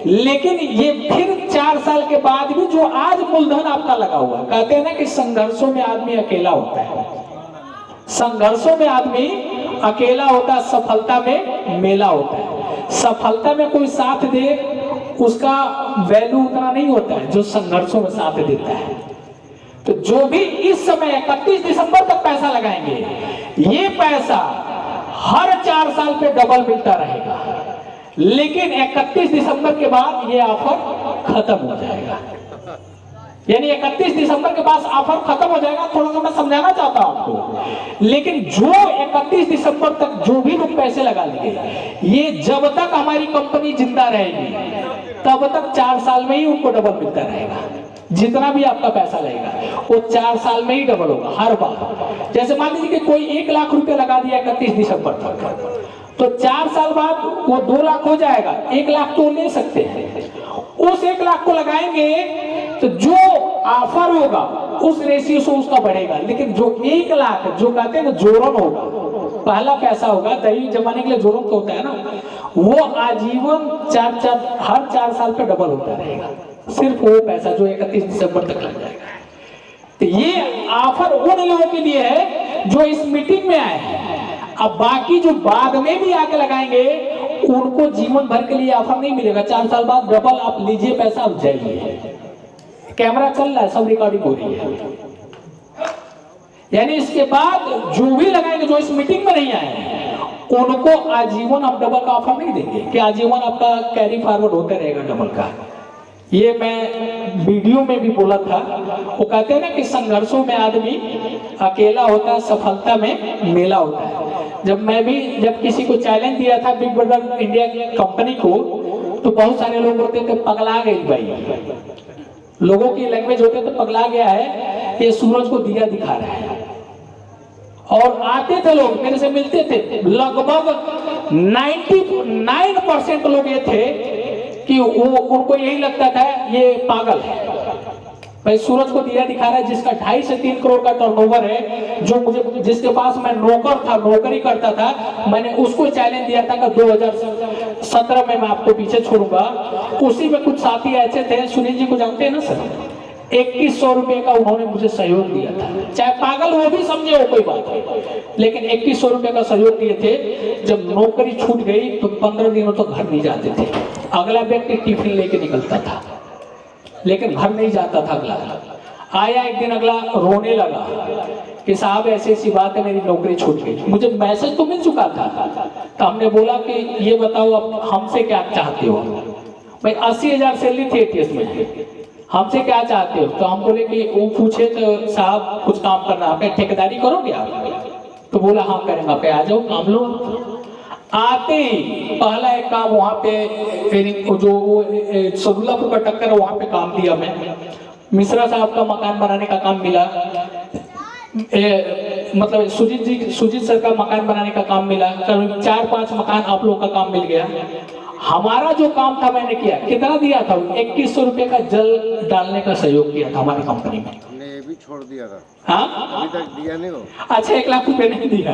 लेकिन ये फिर 4 साल के बाद भी जो आज मूलधन आपका लगा हुआ, कहते हैं ना कि संघर्षों में आदमी अकेला होता है, संघर्षों में आदमी अकेला होता है, सफलता में मेला होता है। सफलता में कोई साथ दे उसका वैल्यू उतना नहीं होता है जो संघर्षों में साथ देता है। तो जो भी इस समय 31 दिसंबर तक पैसा लगाएंगे, ये पैसा हर 4 साल पे डबल मिलता रहेगा, लेकिन 31 दिसंबर के बाद ये ऑफर खत्म हो जाएगा। यानी 31 दिसंबर के बाद ऑफर खत्म हो जाएगा। थोड़ा सा मैं समझाना चाहता हूं आपको, लेकिन जो 31 दिसंबर तक जो भी लोग पैसे लगा लेंगे, ये जब तक हमारी कंपनी जिंदा रहेगी तब तक 4 साल में ही उनको डबल मिलता रहेगा। जितना भी आपका पैसा लगेगा वो 4 साल में ही डबल होगा हर बार। जैसे मान लीजिए कि कोई 1 लाख रुपए लगा दिया 31 दिसंबर तक, तो 4 साल बाद वो 2 लाख हो जाएगा। 1 लाख तो ले सकते हैं, उस 1 लाख को लगाएंगे तो जो ऑफर होगा उस रेशियो से उसका बढ़ेगा। लेकिन जो 1 लाख जो कहते हैं ना जोरन होगा, पहला पैसा होगा, दही जमाने के लिए जोरन तो होता है ना, वो आजीवन हर 4 साल पे डबल होता रहेगा। सिर्फ वो पैसा जो 31 दिसंबर तक लग जाएगा। तो ये ऑफर उन लोगों के लिए है जो इस मीटिंग में आए हैं। अब बाकी जो बाद में भी आके लगाएंगे उनको जीवन भर के लिए ऑफर नहीं मिलेगा। 4 साल बाद डबल आप लीजिए पैसा, आप जाइए। कैमरा चल रहा है, सब रिकॉर्डिंग हो रही है। यानी इसके बाद जो भी लगाएंगे जो इस मीटिंग में नहीं आए उनको आजीवन आप डबल का ऑफर नहीं देंगे कि आजीवन आपका कैरी फॉरवर्ड होता रहेगा डबल का। ये मैं वीडियो में भी बोला था। वो कहते हैं ना कि संघर्षों में आदमी अकेला होता है, सफलता में मेला होता है। जब किसी को चैलेंज दिया था बिग ब्रदर इंडिया कंपनी को, तो बहुत सारे लोग होते थे पगला गए भाई, लोगों की लैंग्वेज होते तो पगला गया है, ये सूरज को दिया दिखा रहा है। और आते थे लोग मेरे से मिलते थे, लगभग 99% लोग ये थे कि उनको यही लगता था ये पागल है भाई, सूरज को दिया दिखा रहा है, जिसका 2.5 से 3 करोड़ का टर्नओवर है, जिसके पास मैं नौकरी करता था, मैंने उसको चैलेंज दिया था कि 2017 में मैं आपको पीछे छोड़ूंगा। उसी में कुछ साथी ऐसे थे, सुनील जी को जानते हैं ना सर, 2100 रुपए का उन्होंने मुझे सहयोग दिया था। चाहे पागल वो भी समझे हो कोई बात है, लेकिन 2100 रुपए का सहयोग दिए थे। जब नौकरी छूट गई तो 15 दिनों तक घर नहीं जाते थे। अगला व्यक्ति टिफिन लेके निकलता था लेकिन घर नहीं जाता था। अगला आया एक दिन, अगला रोने लगा कि साहब ऐसी ऐसी बात है, मेरी नौकरी छूट गई। मुझे मैसेज तो मिल चुका था। तो हमने बोला कि ये बताओ अब हमसे क्या चाहते हो। भाई 80,000 सैलरी थी ATS में, हमसे क्या चाहते हो। तो हम बोले कि वो पूछे तो साहब कुछ काम करना, आप ठेकेदारी करोगे आप? तो बोला हाँ करेंगे। आप आ जाओ काम लो। आते ही पहला एक काम वहाँ पे जो सदुल्लापुर का टक्कर है वहाँ पे काम दिया मैं। मिश्रा साहब का मकान बनाने का काम मिला, मतलब सुजीत सर का मकान बनाने का काम मिला। करीब 4-5 मकान आप लोगों का काम मिल गया। हमारा जो काम था मैंने किया, कितना दिया था? 2100 रुपए का जल डालने का सहयोग किया था हमारी कंपनी में। हमने ये भी छोड़ दिया था। हाँ अभी तक दिया नहीं हो। अच्छा 1 लाख रुपए नहीं दिया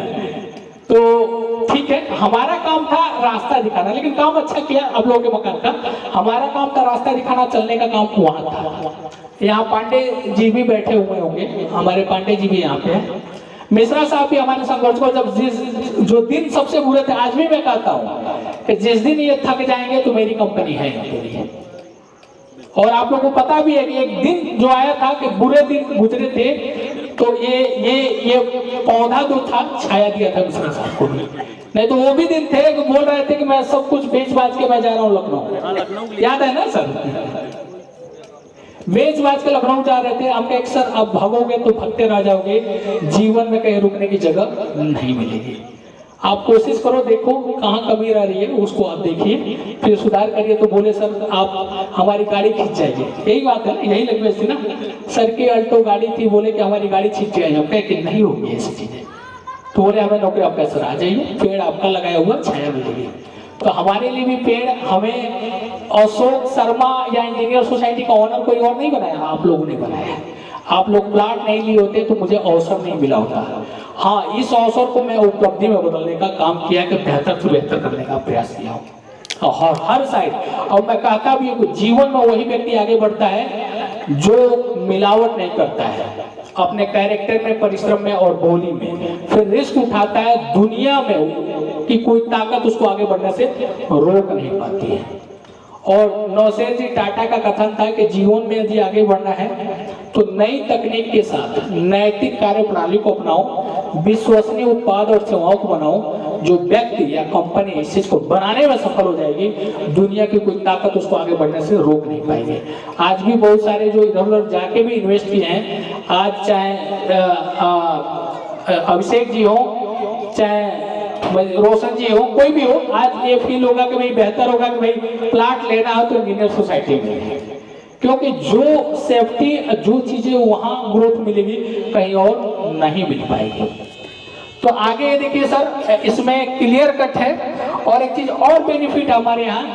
तो ठीक है। हमारा काम था रास्ता दिखाना, लेकिन काम अच्छा किया आप लोगों के मकान का। हमारा काम था रास्ता दिखाना, चलने का काम वहां था। यहाँ पांडे जी भी बैठे हुए होंगे, हमारे पांडे जी भी यहाँ पे हैं। मिश्रा साहब भी हमारे संघर्ष को जो दिन सबसे बुरे थे, आज भी मैं कहता हूँ कि जिस दिन ये थक जाएंगे तो मेरी कंपनी है इनके लिए। और आप लोगों को पता भी है कि एक दिन जो आया था कि बुरे दिन गुजरे थे, तो ये पौधा जो था छाया दिया था मिश्रा साहब को। नहीं तो वो भी दिन थे कि बोल रहे थे कि मैं सब कुछ बेच बाज के मैं जा रहा हूँ लखनऊ। याद है ना सर? बेच बाज के लखनऊ जा रहे थे। हम कहे सर अब भागोगे तो भगते रह जाओगे, जीवन में कहीं रुकने की जगह नहीं मिलेगी। आप कोशिश करो, देखो कहाँ कमी रह रही है उसको आप देखिए, फिर सुधार करिए। तो बोले सर आप हमारी गाड़ी खींच जाइए। यही बात है ना, यही लैंग्वेज थी ना सर की। अल्टो गाड़ी थी, बोले कि हमारी गाड़ी खींच जाइए। हम कहे कि नहीं होगी ऐसी चीजें। तो बोले हमें नौकरी, आप कैसे आ जाइए, पेड़ आपका लगाया हुआ छाया मिलेगी। तो हमारे लिए भी पेड़ हमें अशोक शर्मा या इंजीनियर सोसाइटी का ऑनर कोई और नहीं बनाया, आप लोगों ने बनाया। आप लोग प्लाट नहीं लिए होते तो मुझे अवसर नहीं मिला होता। हाँ, इस अवसर को मैं उपलब्धि में बदलने का काम किया कि बेहतर से बेहतर करने का प्रयास किया हूँ हर साइड। और मैं कहता भी हूँ जीवन में वही व्यक्ति आगे बढ़ता है जो मिलावट नहीं करता है अपने कैरेक्टर में, परिश्रम में और बोली में। फिर रिस्क उठाता है दुनिया में कि कोई ताकत उसको आगे बढ़ने से रोक नहीं पाती है। और नौसेर जी टाटा का कथन था कि जीवन में यदि आगे बढ़ना है तो नई तकनीक के साथ नैतिक कार्य प्रणाली को अपनाओ, विश्वसनीय उत्पाद और सेवाओं को बनाओ। जो व्यक्ति या कंपनी इस चीज को बनाने में सफल हो जाएगी, दुनिया की कोई ताकत उसको आगे बढ़ने से रोक नहीं पाएगी। आज भी बहुत सारे जो इधर उधर जाके भी इन्वेस्ट किए हैं, आज चाहे अभिषेक जी हो, चाहे रोशन जी हो, कोई भी हो, आज ये फील होगा कि भाई बेहतर होगा कि भाई प्लाट लेना हो तो इंजीनियर सोसाइटी में, क्योंकि जो सेफ्टी, जो चीजें वहां ग्रोथ मिलेगी कहीं और नहीं मिल पाएगी। तो आगे देखिए सर, इसमें क्लियर कट है। और एक चीज और बेनिफिट हमारे यहाँ,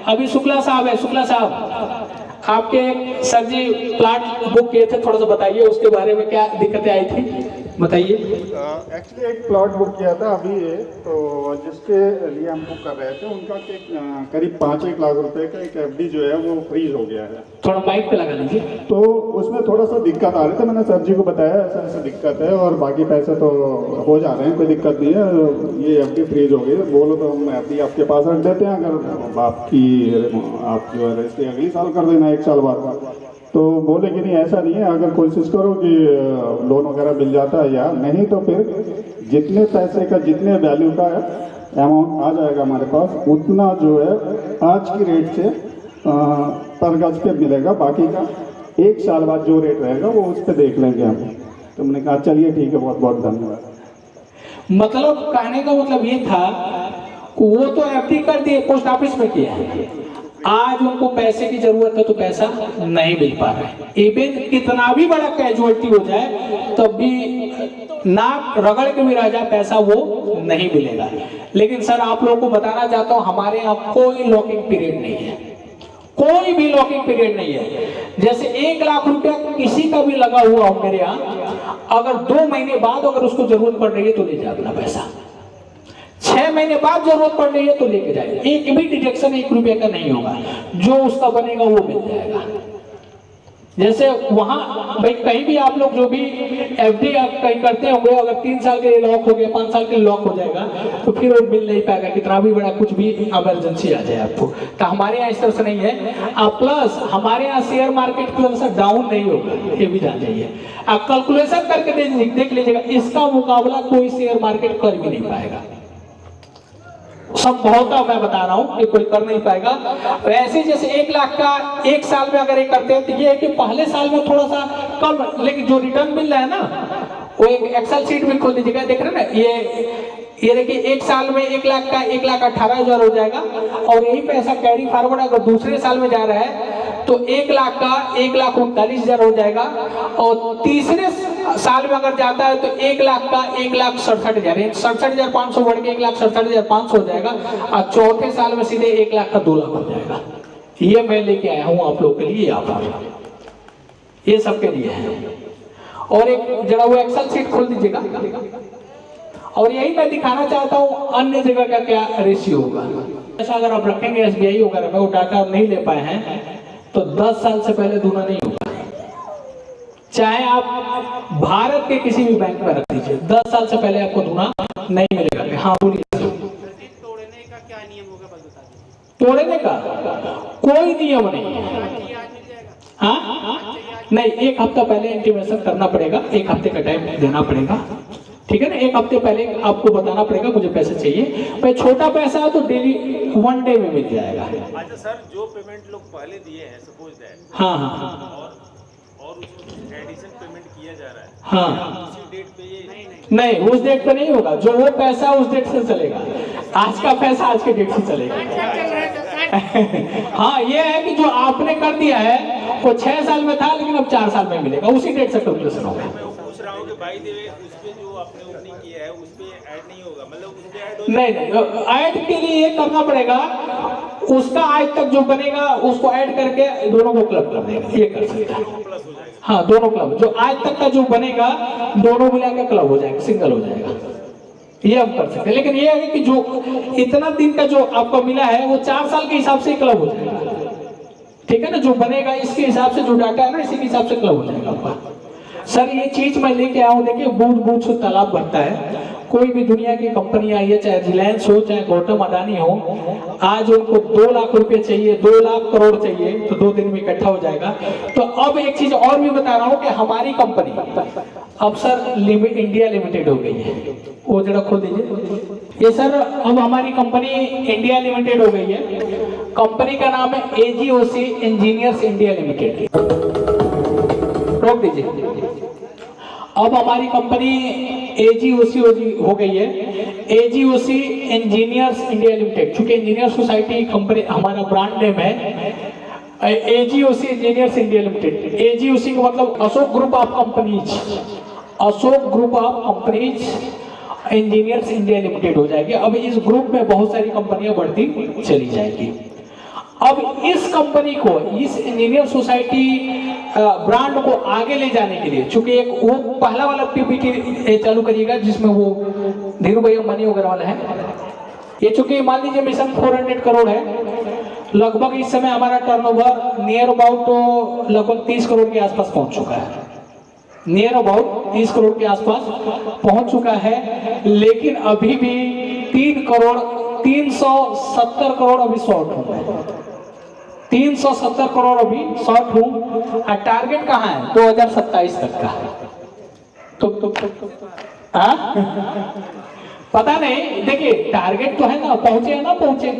अभी शुक्ला साहब है, शुक्ला साहब आपके सर जी प्लाट बुक किए थे, थोड़ा सा बताइए उसके बारे में, क्या दिक्कतें आई थी बताइए। एक्चुअली एक प्लॉट बुक किया था अभी ये, तो जिसके लिए हम बुक कर रहे थे उनका करीब 5-1 लाख रुपए का एक एफडी जो है वो फ्रीज हो गया है। थोड़ा माइक पे लगा लीजिए। तो उसमें थोड़ा सा दिक्कत आ रही थी, मैंने सर जी को बताया ऐसा ऐसा दिक्कत है और बाकी पैसे तो हो जा रहे हैं, कोई दिक्कत नहीं है, ये एफडी फ्रीज हो गई है, बोलो तो हम एफडी आपके पास रख देते हैं, अगर आप जो है रजिस्ट्री अगली साल कर देना 1 साल बाद। तो बोले कि नहीं ऐसा नहीं है, अगर कोशिश करो कि लोन वगैरह मिल जाता है, या नहीं तो फिर जितने पैसे का, जितने वैल्यू का अमाउंट आ जाएगा हमारे पास, उतना जो है आज की रेट से पर गज पे मिलेगा, बाकी का 1 साल बाद जो रेट रहेगा वो उस पर देख लेंगे हम। तो मैंने कहा चलिए ठीक है, बहुत बहुत धन्यवाद। मतलब कहने का मतलब ये था कि वो तो एफडी कर दिए, पोस्ट ऑफिस में किया है, आज उनको पैसे की जरूरत है तो पैसा नहीं मिल पा रहा है। इवन कितना भी बड़ा कैजुअलिटी हो जाए तब भी नाक रगड़ के भी रह जाए, पैसा वो नहीं मिलेगा। लेकिन सर आप लोगों को बताना चाहता हूँ, हमारे यहाँ कोई लॉकिंग पीरियड नहीं है, कोई भी लॉकिंग पीरियड नहीं है। जैसे 1 लाख रुपया किसी का भी लगा हुआ हो मेरे यहाँ, अगर 2 महीने बाद अगर उसको जरूरत पड़ रही है तो ले जाए अपना पैसा, 6 महीने बाद जरूरत पड़ रही है तो लेके जाए, एक भी डिडक्शन 1 रुपये का नहीं होगा, जो उसका बनेगा वो मिल जाएगा। जैसे वहां भाई कहीं भी आप लोग जो भी एफडी आप कहीं करते होंगे, अगर 3 साल के लिए लॉक हो गया, 5 साल के लिए लॉक हो जाएगा तो फिर वो मिल नहीं पाएगा, कितना भी बड़ा कुछ भी इमरजेंसी आ जाए आपको। तो हमारे यहाँ इस तरह से नहीं है। प्लस हमारे यहाँ शेयर मार्केट की वजह से डाउन नहीं होगा, ये भी जान जाइए। आप कैलकुलेशन करके देख लीजिएगा, इसका मुकाबला कोई शेयर मार्केट कर भी नहीं पाएगा। संभवतः मैं बता रहा हूं कि कोई कर नहीं पाएगा। वैसे जैसे 1 लाख का 1 साल में अगर ये करते हैं तो ये है कि पहले साल में थोड़ा सा कम, लेकिन जो रिटर्न मिल रहा है ना, वो एक एक्सेल शीट में खोल दीजिएगा, देख रहे हैं ना, ये देखिए 1 साल में 1 लाख का 1,18,000 हो जाएगा, और यही पैसा कैरी फॉरवर्ड अगर दूसरे साल में जा रहा है तो 1 लाख का 1,39,000 हो जाएगा, और तीसरे साल में अगर जाता है तो 1 लाख का 1,67,000, 67,500 बढ़ के 1,67,500 हो जाएगा, और चौथे साल में सीधे 1 लाख का 2 लाख हो जाएगा। ये मैं लेके आया हूँ आप लोग के लिए, ये सबके लिए है। और एक जरा वो एक्सेल शीट खोल दीजिएगा, और यही मैं दिखाना चाहता हूँ अन्य जगह का क्या रेशियो होगा। ऐसा अगर आप रखेंगे SBI वगैरह में, वो डाटा नहीं ले पाए हैं तो 10 साल से पहले दूना नहीं होगा। चाहे आप भारत के किसी भी बैंक में रख दीजिए, 10 साल से पहले आपको दूना नहीं मिलेगा। हाँ बोलिए। तोड़ने का क्या नियम होगा बस बता दीजिए। तोड़ने का कोई नियम नहीं है। हाँ नहीं, 1 हफ्ता पहले इंटीमेशन करना पड़ेगा, 1 हफ्ते का टाइम देना पड़ेगा, ठीक है ना। 1 हफ्ते पहले आपको बताना पड़ेगा मुझे पैसे चाहिए। भाई छोटा पैसा है तो डेली 1 डे में मिल जाएगा। अच्छा सर, जो पेमेंट लोग पहले दिए हैं सपोज दैट, हाँ और उसमें एडिशन पेमेंट किया जा रहा है, हाँ, उसी डेट पे ये नहीं, उस डेट पे नहीं होगा। जो वो पैसा उस डेट से चलेगा, आज का पैसा आज के डेट से चलेगा। हाँ, ये है कि जो आपने कर दिया है वो 6 साल में था, लेकिन अब 4 साल में मिलेगा, उसी डेट से कैलकुलेशन होगा। पूछ रहा हूँ कि भाई देवे उस पे जो आपने ओपनिंग किया है उस पे ऐड नहीं होगा, मतलब उस पे ऐड हो नहीं, ऐड के लिए ये करना पड़ेगा, उसका आज तक जो बनेगा उसको ऐड करके दोनों को क्लब कर देगा, ये कर सकते हैं। हाँ, दोनों क्लब, जो आज तक का जो बनेगा दोनों मिलाकर क्लब हो जाएगा, सिंगल हो जाएगा, ये हम कर सकते हैं। लेकिन ये है कि जो इतना दिन का जो आपको मिला है वो 4 साल के हिसाब से क्लब हो जाएगा, ठीक है ना। जो बनेगा इसके हिसाब से, जो डाटा है ना इसी के हिसाब से क्लब हो जाएगा आपका। सर ये चीज मैं लेके आया हूँ, देखिए बूंद बूंद से तालाब भरता है। कोई भी दुनिया की कंपनी आई है, चाहे रिलायंस हो चाहे गौतम अडानी हो, आज उनको 2 लाख रुपए चाहिए, 2 लाख करोड़ चाहिए तो 2 दिन में इकट्ठा हो जाएगा। तो अब एक चीज और भी बता रहा हूँ कि हमारी कंपनी अब सर इंडिया लिमिटेड हो गई है। वो जरा खोल दीजिए। ये सर अब हमारी कंपनी इंडिया लिमिटेड हो गई है। कंपनी का नाम है AGOC इंजीनियर्स इंडिया लिमिटेड। रोक दीजिए। अब हमारी कंपनी AGOC हो गई है, AGOC इंजीनियर्स इंडिया लिमिटेड। चूंकि इंजीनियर सोसाइटी कंपनी हमारा ब्रांड नेम है, AGOC engineers India limited. AGOC का मतलब Ashok group of companies, Ashok group of companies engineers India limited हो जाएगी। अब इस ग्रुप में बहुत सारी कंपनियां बढ़ती चली जाएगी। अब इस कंपनी को, इस इंजीनियर सोसाइटी ब्रांड को आगे ले जाने के लिए, चूंकि एक वो पहला वाला PPT चालू करिएगा जिसमें वो धीरू भैया मनी वगैरह वाला है। ये चूंकि मान लीजिए मिशन 400 करोड़ है, लगभग इस समय हमारा टर्नओवर नियर अबाउट लगभग 30 करोड़ के आसपास पहुंच चुका है। नियर अबाउट 30 करोड़ के आसपास पहुंच चुका है, लेकिन अभी भी 370 करोड़ अभी शॉर्ट हूँ। 370 करोड़ अभी शॉर्ट हूँ। टारगेट कहाँ है? 2027 तक का। तो पता नहीं, देखिए टारगेट तो है ना, पहुंचे ना पहुंचे।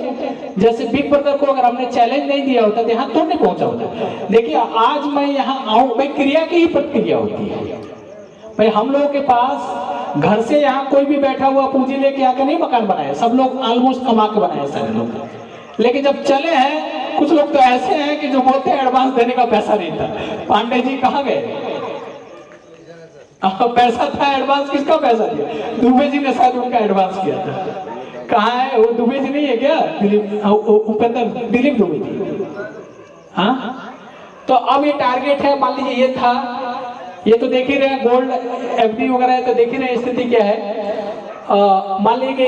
जैसे बिग ब्रदर को अगर हमने चैलेंज नहीं दिया होता तो यहाँ तो नहीं पहुंचा होता। देखिए आज मैं यहाँ आऊं, भाई क्रिया की ही प्रतिक्रिया होती है। भाई हम लोगों के पास घर से यहाँ कोई भी बैठा हुआ पूंजी लेके आकर नहीं मकान बनाया, सब लोग ऑलमोस्ट कमा के बनाए सारे लोग। लेकिन जब चले हैं, कुछ लोग तो ऐसे हैं कि जो बोलते हैं एडवांस देने का पैसा नहीं था। पांडे जी कहाँ गए? पैसा था, एडवांस किसका पैसा दिया? दुबे जी ने शायद उनका एडवांस किया था। कहाँ है वो? दुबे जी नहीं है क्या? उपेंद्र दिलीप दुबे जी। हाँ, तो अब ये टारगेट है, मान लीजिए ये था, ये तो देख ही रहे हैं गोल्ड FD वगैरह है, तो देख ही रहे स्थिति क्या है। मान लीजिए कि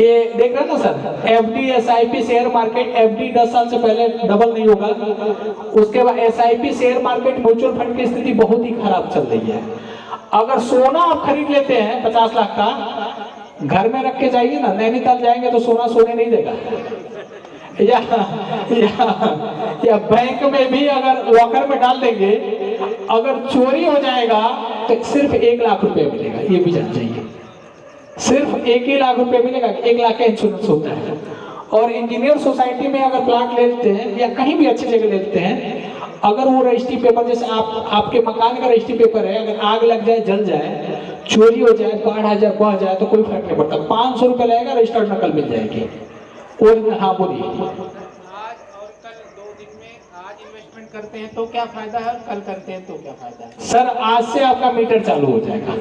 ये देख रहे हैं ना sir, FD SIP share market, FD 10 साल से पहले डबल नहीं होगा। उसके बाद SIP share market mutual fund की स्थिति बहुत ही खराब चल रही है। अगर सोना आप खरीद लेते हैं 50 लाख का, घर में रख के जाइए ना, नैनीताल जाएंगे तो सोना सोने नहीं देगा। या बैंक में भी अगर लॉकर में डाल देंगे, अगर चोरी हो जाएगा तो सिर्फ 1 लाख रुपए मिलेगा। ये भी जान चाहिए, सिर्फ 1 ही लाख रुपए मिलेगा। 1 लाख का इंश्योरेंस होता है। और इंजीनियर सोसाइटी में अगर प्लाट ले लेते हैं या कहीं भी अच्छी जगह ले लेते हैं, अगर वो रजिस्ट्री पेपर, जैसे आपके मकान का रजिस्ट्री पेपर है, अगर आग लग जाए, जल जाए, चोरी हो जाए, बाढ़ आ जाए, बह जाए, तो कोई फर्क नहीं पड़ता। 500 रुपये लगेगा, रजिस्टर्ड नकल मिल जाएगी। और हाँ बोलिए। आज और कल 2 दिन में, आज इन्वेस्टमेंट करते हैं तो क्या फायदा है, और कल करते हैं तो क्या फायदा है? सर आज से आपका मीटर चालू हो जाएगा।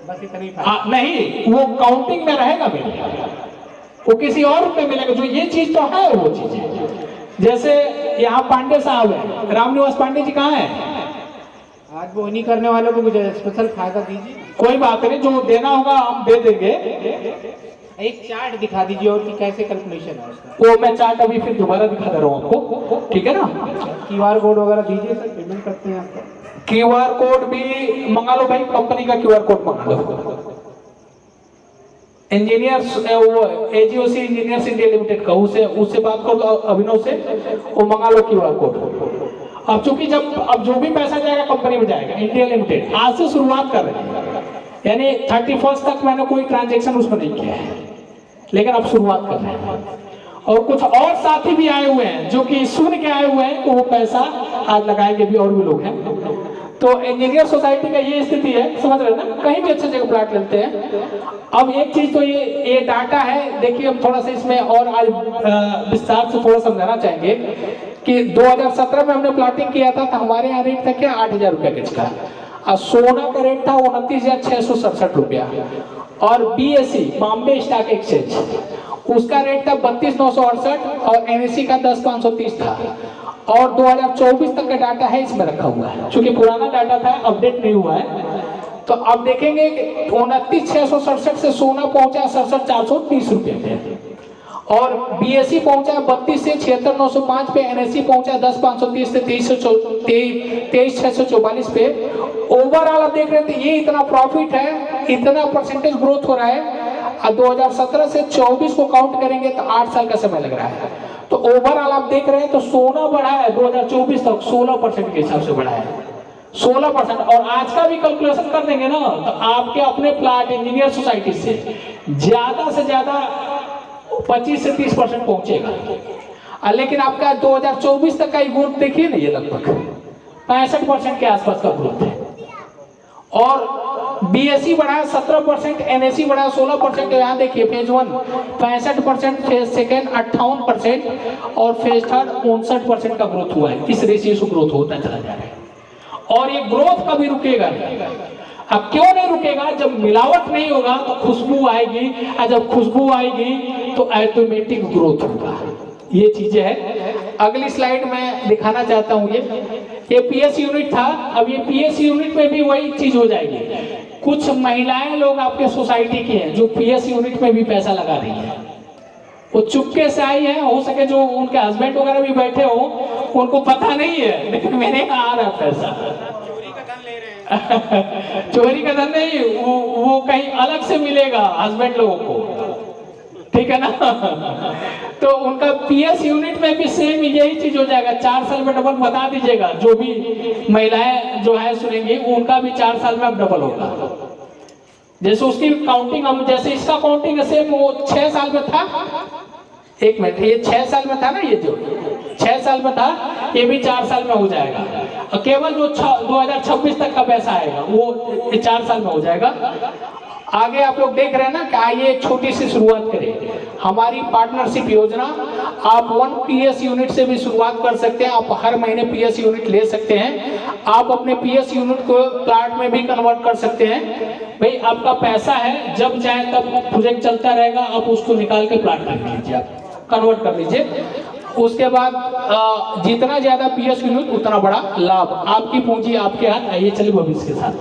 बस इतनी नहीं, वो काउंटिंग में रहेगा मेरे, वो किसी और में मिलेगा। जो ये चीज तो है वो चीज है। जैसे यहाँ पांडे साहब है, रामनिवास पांडे जी कहाँ है? आज वो नहीं करने वालों को मुझे स्पेशल फायदा दीजिए। कोई बात नहीं, जो देना होगा हम दे देंगे। एक चार्ट दिखा दीजिए और कि कैसे कैलकुलेशन है उसका। वो मैं चार्ट अभी फिर दोबारा दिखा दे रहा हूँ आपको, ठीक है ना? QR कोड वगैरह दीजिए सर, पेमेंट करते हैं आपका। QR कोड भी मंगा लो भाई, कंपनी का QR कोड मंगा लो। इंजीनियर्स वो AGOC इंजीनियर्स इंडिया लिमिटेड का, उससे बात कर लो, अभिनव से, वो मंगा लो QR कोड। अब चूंकि अब जो भी पैसा जाएगा कंपनी में जाएगा। इंडिया लिमिटेड आज से शुरुआत कर रहे हैं, यानी 31 तक मैंने कोई ट्रांजेक्शन उसमें नहीं किया है, लेकिन अब शुरुआत कर रहे हैं। और कुछ और साथी भी आए हुए हैं जो कि सुन के आए हुए हैं, तो वो पैसा आज लगाएंगे भी, और भी लोग हैं। तो इंजीनियर सोसाइटी का ये स्थिति है, समझ रहे हैं ना? कहीं भी अच्छे जगह प्लाट लेते हैं। अब एक चीज तो ये डाटा है, देखिए हम थोड़ा सा इसमें और आज विस्तार से थोड़ा समझाना चाहेंगे कि 2017 में हमने प्लाटिंग किया था, तो हमारे यहाँ रेट था क्या? 8,000 रुपया गज का। और सोना का रेट था 29,667 रुपया। और BSE बॉम्बे स्टॉक एक्सचेंज, उसका रेट था 32,968 और NSE का 10,530 था। और 2024 तक का डाटा है, इसमें रखा हुआ है। चूंकि पुराना डाटा था, अपडेट नहीं हुआ है। तो अब देखेंगे 29,667 से सोना पहुंचा 67,430 रुपये पे, और बीएससी पहुंचा है 32 से 76,905 पे, एनएससी पहुंचा है 10,530 से 23,644 पे। ओवरऑल आप देख रहे थे ये इतना प्रॉफिट है, इतना परसेंटेज ग्रोथ हो रहा है। 2017 से 24 को काउंट करेंगे तो 8 साल का समय लग रहा है। तो ओवरऑल आप देख रहे हैं तो सोना बढ़ा है 2024 तक 16% के हिसाब से बढ़ा है, 16%। और आज का भी कैलकुलेशन कर देंगे ना तो आपके अपने प्लाट इंजीनियर सोसाइटी से ज्यादा 25 से 30% पहुंचेगा। लेकिन आपका 2024 तक का ग्रोथ देखिए ना, ये लगभग 65% के आसपास का ग्रोथ है। और बीएससी बढ़ा है 17%, एनएससी बढ़ा है 16%। यहाँ देखिए फेज 1 65%, फेज सेकेंड 58% और फेज थर्ड 59% का ग्रोथ हुआ है। इस रेशियो से ग्रोथ होता चला जा रहा है और ये ग्रोथ कभी रुकेगा नहीं। अब क्यों नहीं रुकेगा? जब मिलावट नहीं होगा तो खुशबू आएगी, और जब खुशबू आएगी तो ऑटोमेटिक ग्रोथ होगा। ये चीजें हैं। अगली स्लाइड में दिखाना चाहता हूँ ये पीएस यूनिट था। अब ये पीएस यूनिट में भी वही चीज हो जाएगी। कुछ महिलाएं लोग आपके सोसाइटी की हैं जो पीएस यूनिट में भी पैसा लगा रही है। वो चुपके से आई है, हो सके जो उनके हस्बैंड वगैरह भी बैठे हो उनको पता नहीं है, लेकिन मेरे यहाँ आ रहा है पैसा। चोरी का धन नहीं, वो कहीं अलग से मिलेगा हस्बैंड लोगों को, ठीक है ना। तो उनका पीएस यूनिट में भी सेम यही चीज हो जाएगा। 4 साल में डबल बता दीजिएगा। जो भी महिलाएं जो है सुनेंगी उनका भी 4 साल में अब डबल होगा। जैसे उसकी काउंटिंग, हम जैसे इसका काउंटिंग सेम वो 6 साल में था। एक मिनट, ये 6 साल में था ना, ये जो 6 साल में था ये भी 4 साल में हो जाएगा। और केवल जो 2026 तक का पैसा आएगा वो 4 साल में हो जाएगा। आगे आप लोग देख रहे हैं ना कि आइए छोटी सी शुरुआत करें। हमारी पार्टनरशिप योजना, आप 1 पीएस यूनिट से भी शुरुआत कर सकते हैं। आप हर महीने पीएस यूनिट ले सकते हैं। आप अपने पीएस यूनिट को प्लाट में भी कन्वर्ट कर सकते हैं। भाई आपका पैसा है, जब चाहे तब प्रोजेक्ट चलता रहेगा, आप उसको निकाल के प्लाट कर लीजिए, आप कन्वर्ट कर लीजिए। उसके बाद जितना ज्यादा पीएस यूनिट उतना बड़ा लाभ। आपकी पूंजी आपके हाथ। आइए चलिए भविष्य के साथ।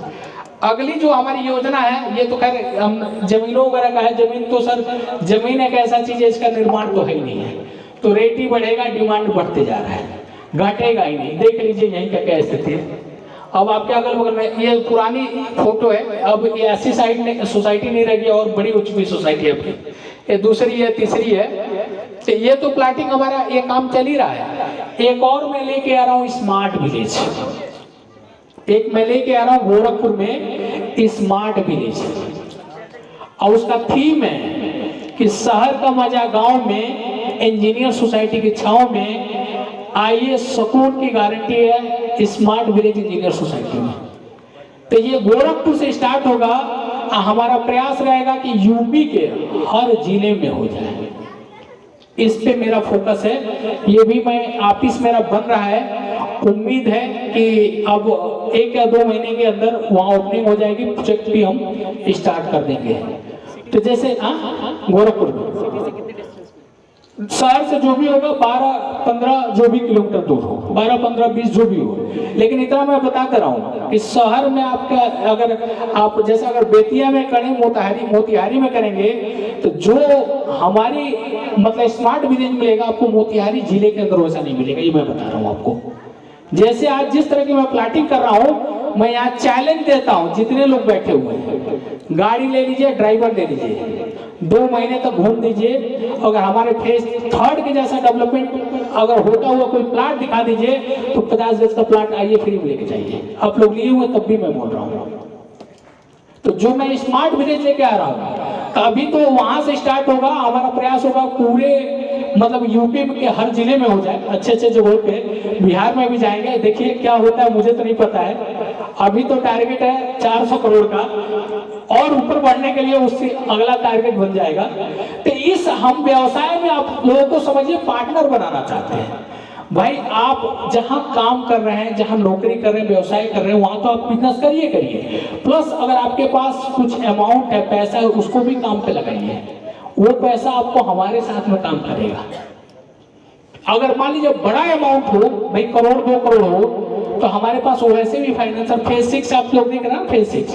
अगली जो हमारी योजना है, ये तो खैर हम जमीनों वगैरह का है। जमीन तो सर, जमीन एक ऐसा चीज है इसका निर्माण तो है ही नहीं है, तो रेट ही बढ़ेगा, डिमांड बढ़ते जा रहा है, घटेगा ही नहीं। देख लीजिए यहीं का क्या स्थिति है। अब आपके अगल बगल में ये पुरानी फोटो है, अब ये ऐसी साइड सोसाइटी नहीं रहेगी और बड़ी हो चुकी सोसाइटी है आपकी। ये दूसरी है, तीसरी है। तो ये तो प्लाटिंग हमारा ये काम चल ही रहा है। एक और मैं लेके आ रहा हूँ स्मार्ट विलेज। एक मैं लेके आ रहा हूँ गोरखपुर में स्मार्ट विलेज, और उसका थीम है कि शहर का मजा गांव में, इंजीनियर सोसाइटी की छांव में। आइए, सुकून की गारंटी है स्मार्ट विलेज इंजीनियर सोसाइटी में। तो ये गोरखपुर से स्टार्ट होगा। हमारा प्रयास रहेगा कि यूपी के हर जिले में हो जाए। इस पे मेरा फोकस है। ये भी मैं ऑफिस मेरा बन रहा है। उम्मीद है कि अब 1 या 2 महीने के अंदर वहाँ ओपनिंग हो जाएगी। प्रोजेक्ट भी हम स्टार्ट कर देंगे। तो जैसे गोरखपुर में शहर से जो भी होगा 12-15 जो भी किलोमीटर दूर हो, 12-15-20 जो भी हो, लेकिन इतना मैं बताता रहा हूँ कि शहर में आपका अगर आप जैसे अगर बेतिया में करें, मोतिहारी में करेंगे, तो जो हमारी मतलब स्मार्ट विलेज मिलेगा आपको मोतिहारी जिले के अंदर वैसा नहीं मिलेगा। ये मैं बता रहा हूँ आपको। जैसे आज जिस तरह की मैं प्लाटिंग कर रहा हूँ, मैं यहाँ चैलेंज देता हूँ जितने लोग बैठे हुए हैं, गाड़ी ले लीजिए, ड्राइवर ले लीजिए, 2 महीने तक घूम दीजिए। अगर हमारे फेज 3 के जैसा डेवलपमेंट अगर होता हुआ कोई प्लाट दिखा दीजिए तो 50 गज का प्लाट आइए फ्री में लेके जाइए। आप लोग लिए हुए तब भी मैं बोल रहा हूँ। तो जो मैं स्मार्ट विलेज लेके आ रहा हूँ, अभी तो वहां से स्टार्ट होगा। हमारा प्रयास होगा पूरे मतलब यूपी के हर जिले में हो जाए, अच्छे जगहों पे। बिहार में भी जाएंगे, देखिए क्या होता है, मुझे तो नहीं पता है। अभी तो टारगेट है 400 करोड़ का, और ऊपर बढ़ने के लिए उससे अगला टारगेट बन जाएगा। तो इस हम व्यवसाय में आप लोगों को समझिए पार्टनर बनाना चाहते हैं। भाई आप जहां काम कर रहे हैं, जहां नौकरी कर रहे हैं, व्यवसाय कर रहे हैं, वहां तो आप बिजनेस करिए। प्लस अगर आपके पास कुछ अमाउंट है, पैसा है, उसको भी काम पे लगाइए। वो पैसा आपको हमारे साथ में काम करेगा। अगर मान लीजिए बड़ा अमाउंट हो, भाई 1 करोड़ 2 करोड़ हो, तो हमारे पास वैसे भी फाइनेंसर फेज 6 आप लोग देख रहे हैं, फेज 6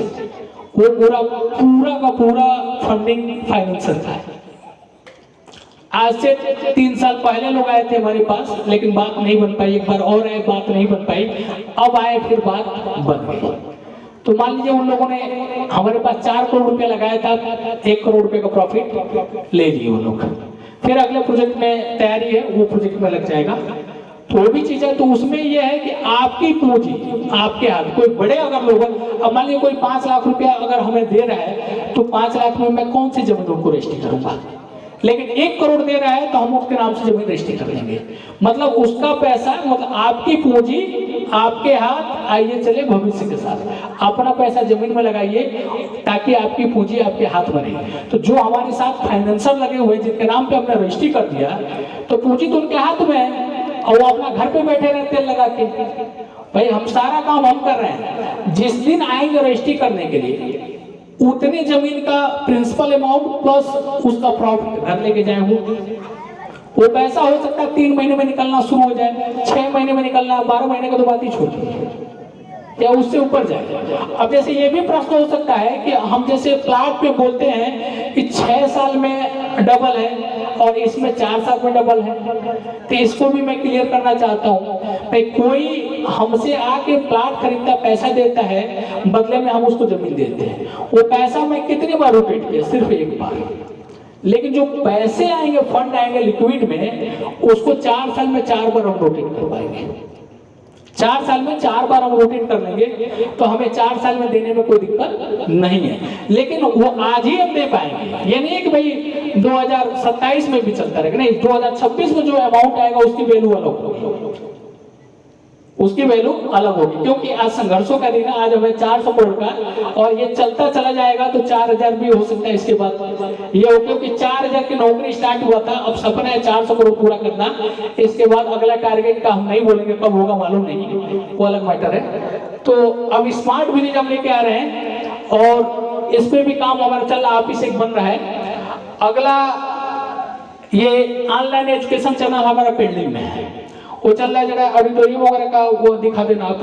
वो पूरा का पूरा फंडिंग फाइनेंसर का है। आज से 3 साल पहले लोग आए थे हमारे पास, लेकिन बात नहीं बन पाई। एक बार और आए, बात नहीं बन पाई। अब आए, फिर बात बन गई। तो मान लीजिए उन लोगों ने हमारे पास 4 करोड़ रुपया लगाया था, 1 करोड़ रुपए का प्रॉफिट ले लिए वो लोग। फिर अगले प्रोजेक्ट में तैयारी है, वो प्रोजेक्ट में लग जाएगा। तो वो भी चीज है। तो उसमें ये है कि आपकी पूंजी आपके हाथ, कोई बड़े अगर लोग, अब मान लीजिए कोई 5 लाख रुपया अगर हमें दे रहा है, तो 5 लाख में मैं कौन सी जमीन उनको रजिस्ट्री करूंगा। लेकिन 1 करोड़ दे रहा है तो हम उसके नाम से जमीन रजिस्ट्री कर देंगे। मतलब उसका पैसा, मतलब आपकी पूंजी आपके हाथ, आइए चले भविष्य के साथ। अपना पैसा जमीन में लगाइए ताकि आपकी पूंजी आपके हाथ में रहे। तो जो हमारे साथ फाइनेंसर लगे हुए जिनके नाम पे हमने रजिस्ट्री कर दिया, तो पूंजी तो उनके हाथ में है और वो अपना घर पे बैठे रहते हैं लगा के। भाई हम सारा काम हम कर रहे हैं। जिस दिन आएंगे रजिस्ट्री करने के लिए, उतनी जमीन का प्रिंसिपल अमाउंट प्लस उसका प्रॉफिट घर लेके जाए। वो पैसा हो सकता है 3 महीने में निकलना शुरू हो जाए, 6 महीने में निकलना, 12 महीने का तो बात ही छोटी या उससे ऊपर जाए। अब जैसे ये भी प्रश्न हो सकता है कि हम जैसे प्लाट पे बोलते हैं कि 6 साल में डबल है और इसमें 4 साल में डबल है, तो इसको भी मैं क्लियर करना चाहता हूँ। भाई कोई हमसे आके प्लाट खरीदता, पैसा देता है, बदले में हम उसको जमीन देते हैं। वो पैसा मैं कितनी बार रोटेट किया? सिर्फ 1 बार। लेकिन जो पैसे आएंगे, फंड आएंगे लिक्विड में, उसको 4 साल में 4 बार हम रोटेट कर पाएंगे। 4 साल में 4 बार हम रोटेट कर लेंगे, तो हमें 4 साल में देने में कोई दिक्कत नहीं है। लेकिन वो आज ही हम दे पाएंगे, ये नहीं है कि भाई 2027 में भी चलता रहेगा, नहीं। 2026 में जो अमाउंट आएगा उसकी वैल्यू अलग होगी, उसकी वैल्यू अलग होगी। क्योंकि आज संघर्षों का दिन है, आज हमें 400 करोड़ का, और ये चलता चला जाएगा तो 4000 भी हो सकता है इसके बाद। ये हो, क्योंकि 4000 की नौकरी स्टार्ट हुआ था, अब सपना है 400 करोड़ पूरा करना। इसके बाद अगला टारगेट का हम नहीं बोलेंगे, कब होगा मालूम नहीं, वो अलग मैटर है। तो अब स्मार्ट विलेज हम लेके आ रहे हैं और इस पे भी काम हमारा चल रहा, ऑफिस एक बन रहा है। अगला ये ऑनलाइन एजुकेशन चैनल हमारा पेंडिंग में है, वो चल रहा है। जरा ऑडिटोरियम वगैरह का वो दिखा देना आप।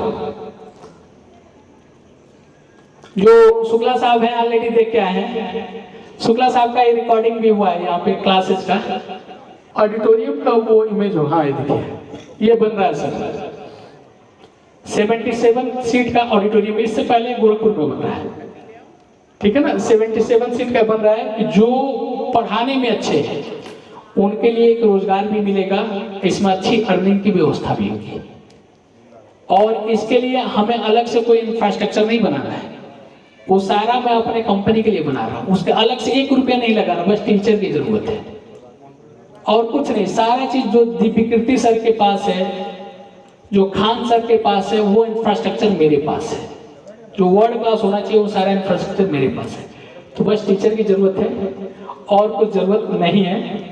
जो शुक्ला साहब हैं ऑलरेडी देख के आए हैं। शुक्ला साहब का ये रिकॉर्डिंग भी हुआ है यहाँ पे क्लासेस का। ऑडिटोरियम का वो इमेज हो, हाँ ये देखिए, ये बन रहा है सर। 77 सीट का ऑडिटोरियम, इससे पहले गोरखपुर में बन रहा है, ठीक है ना। 77 सीट का बन रहा है। जो पढ़ाने में अच्छे हैं उनके लिए एक रोजगार भी मिलेगा, इसमें अच्छी अर्निंग की व्यवस्था भी होगी। और इसके लिए हमें अलग से कोई इंफ्रास्ट्रक्चर नहीं बनाना है, वो सारा मैं अपने कंपनी के लिए बना रहा हूँ। उसके अलग से 1 रुपया नहीं लगाना, बस टीचर की जरूरत है और कुछ नहीं। सारा चीज जो दीपिकृति सर के पास है, जो खान सर के पास है, वो इंफ्रास्ट्रक्चर मेरे पास है। जो वर्ल्ड क्लास होना चाहिए वो सारा इंफ्रास्ट्रक्चर मेरे पास है। तो बस टीचर की जरूरत है और कुछ जरूरत नहीं है।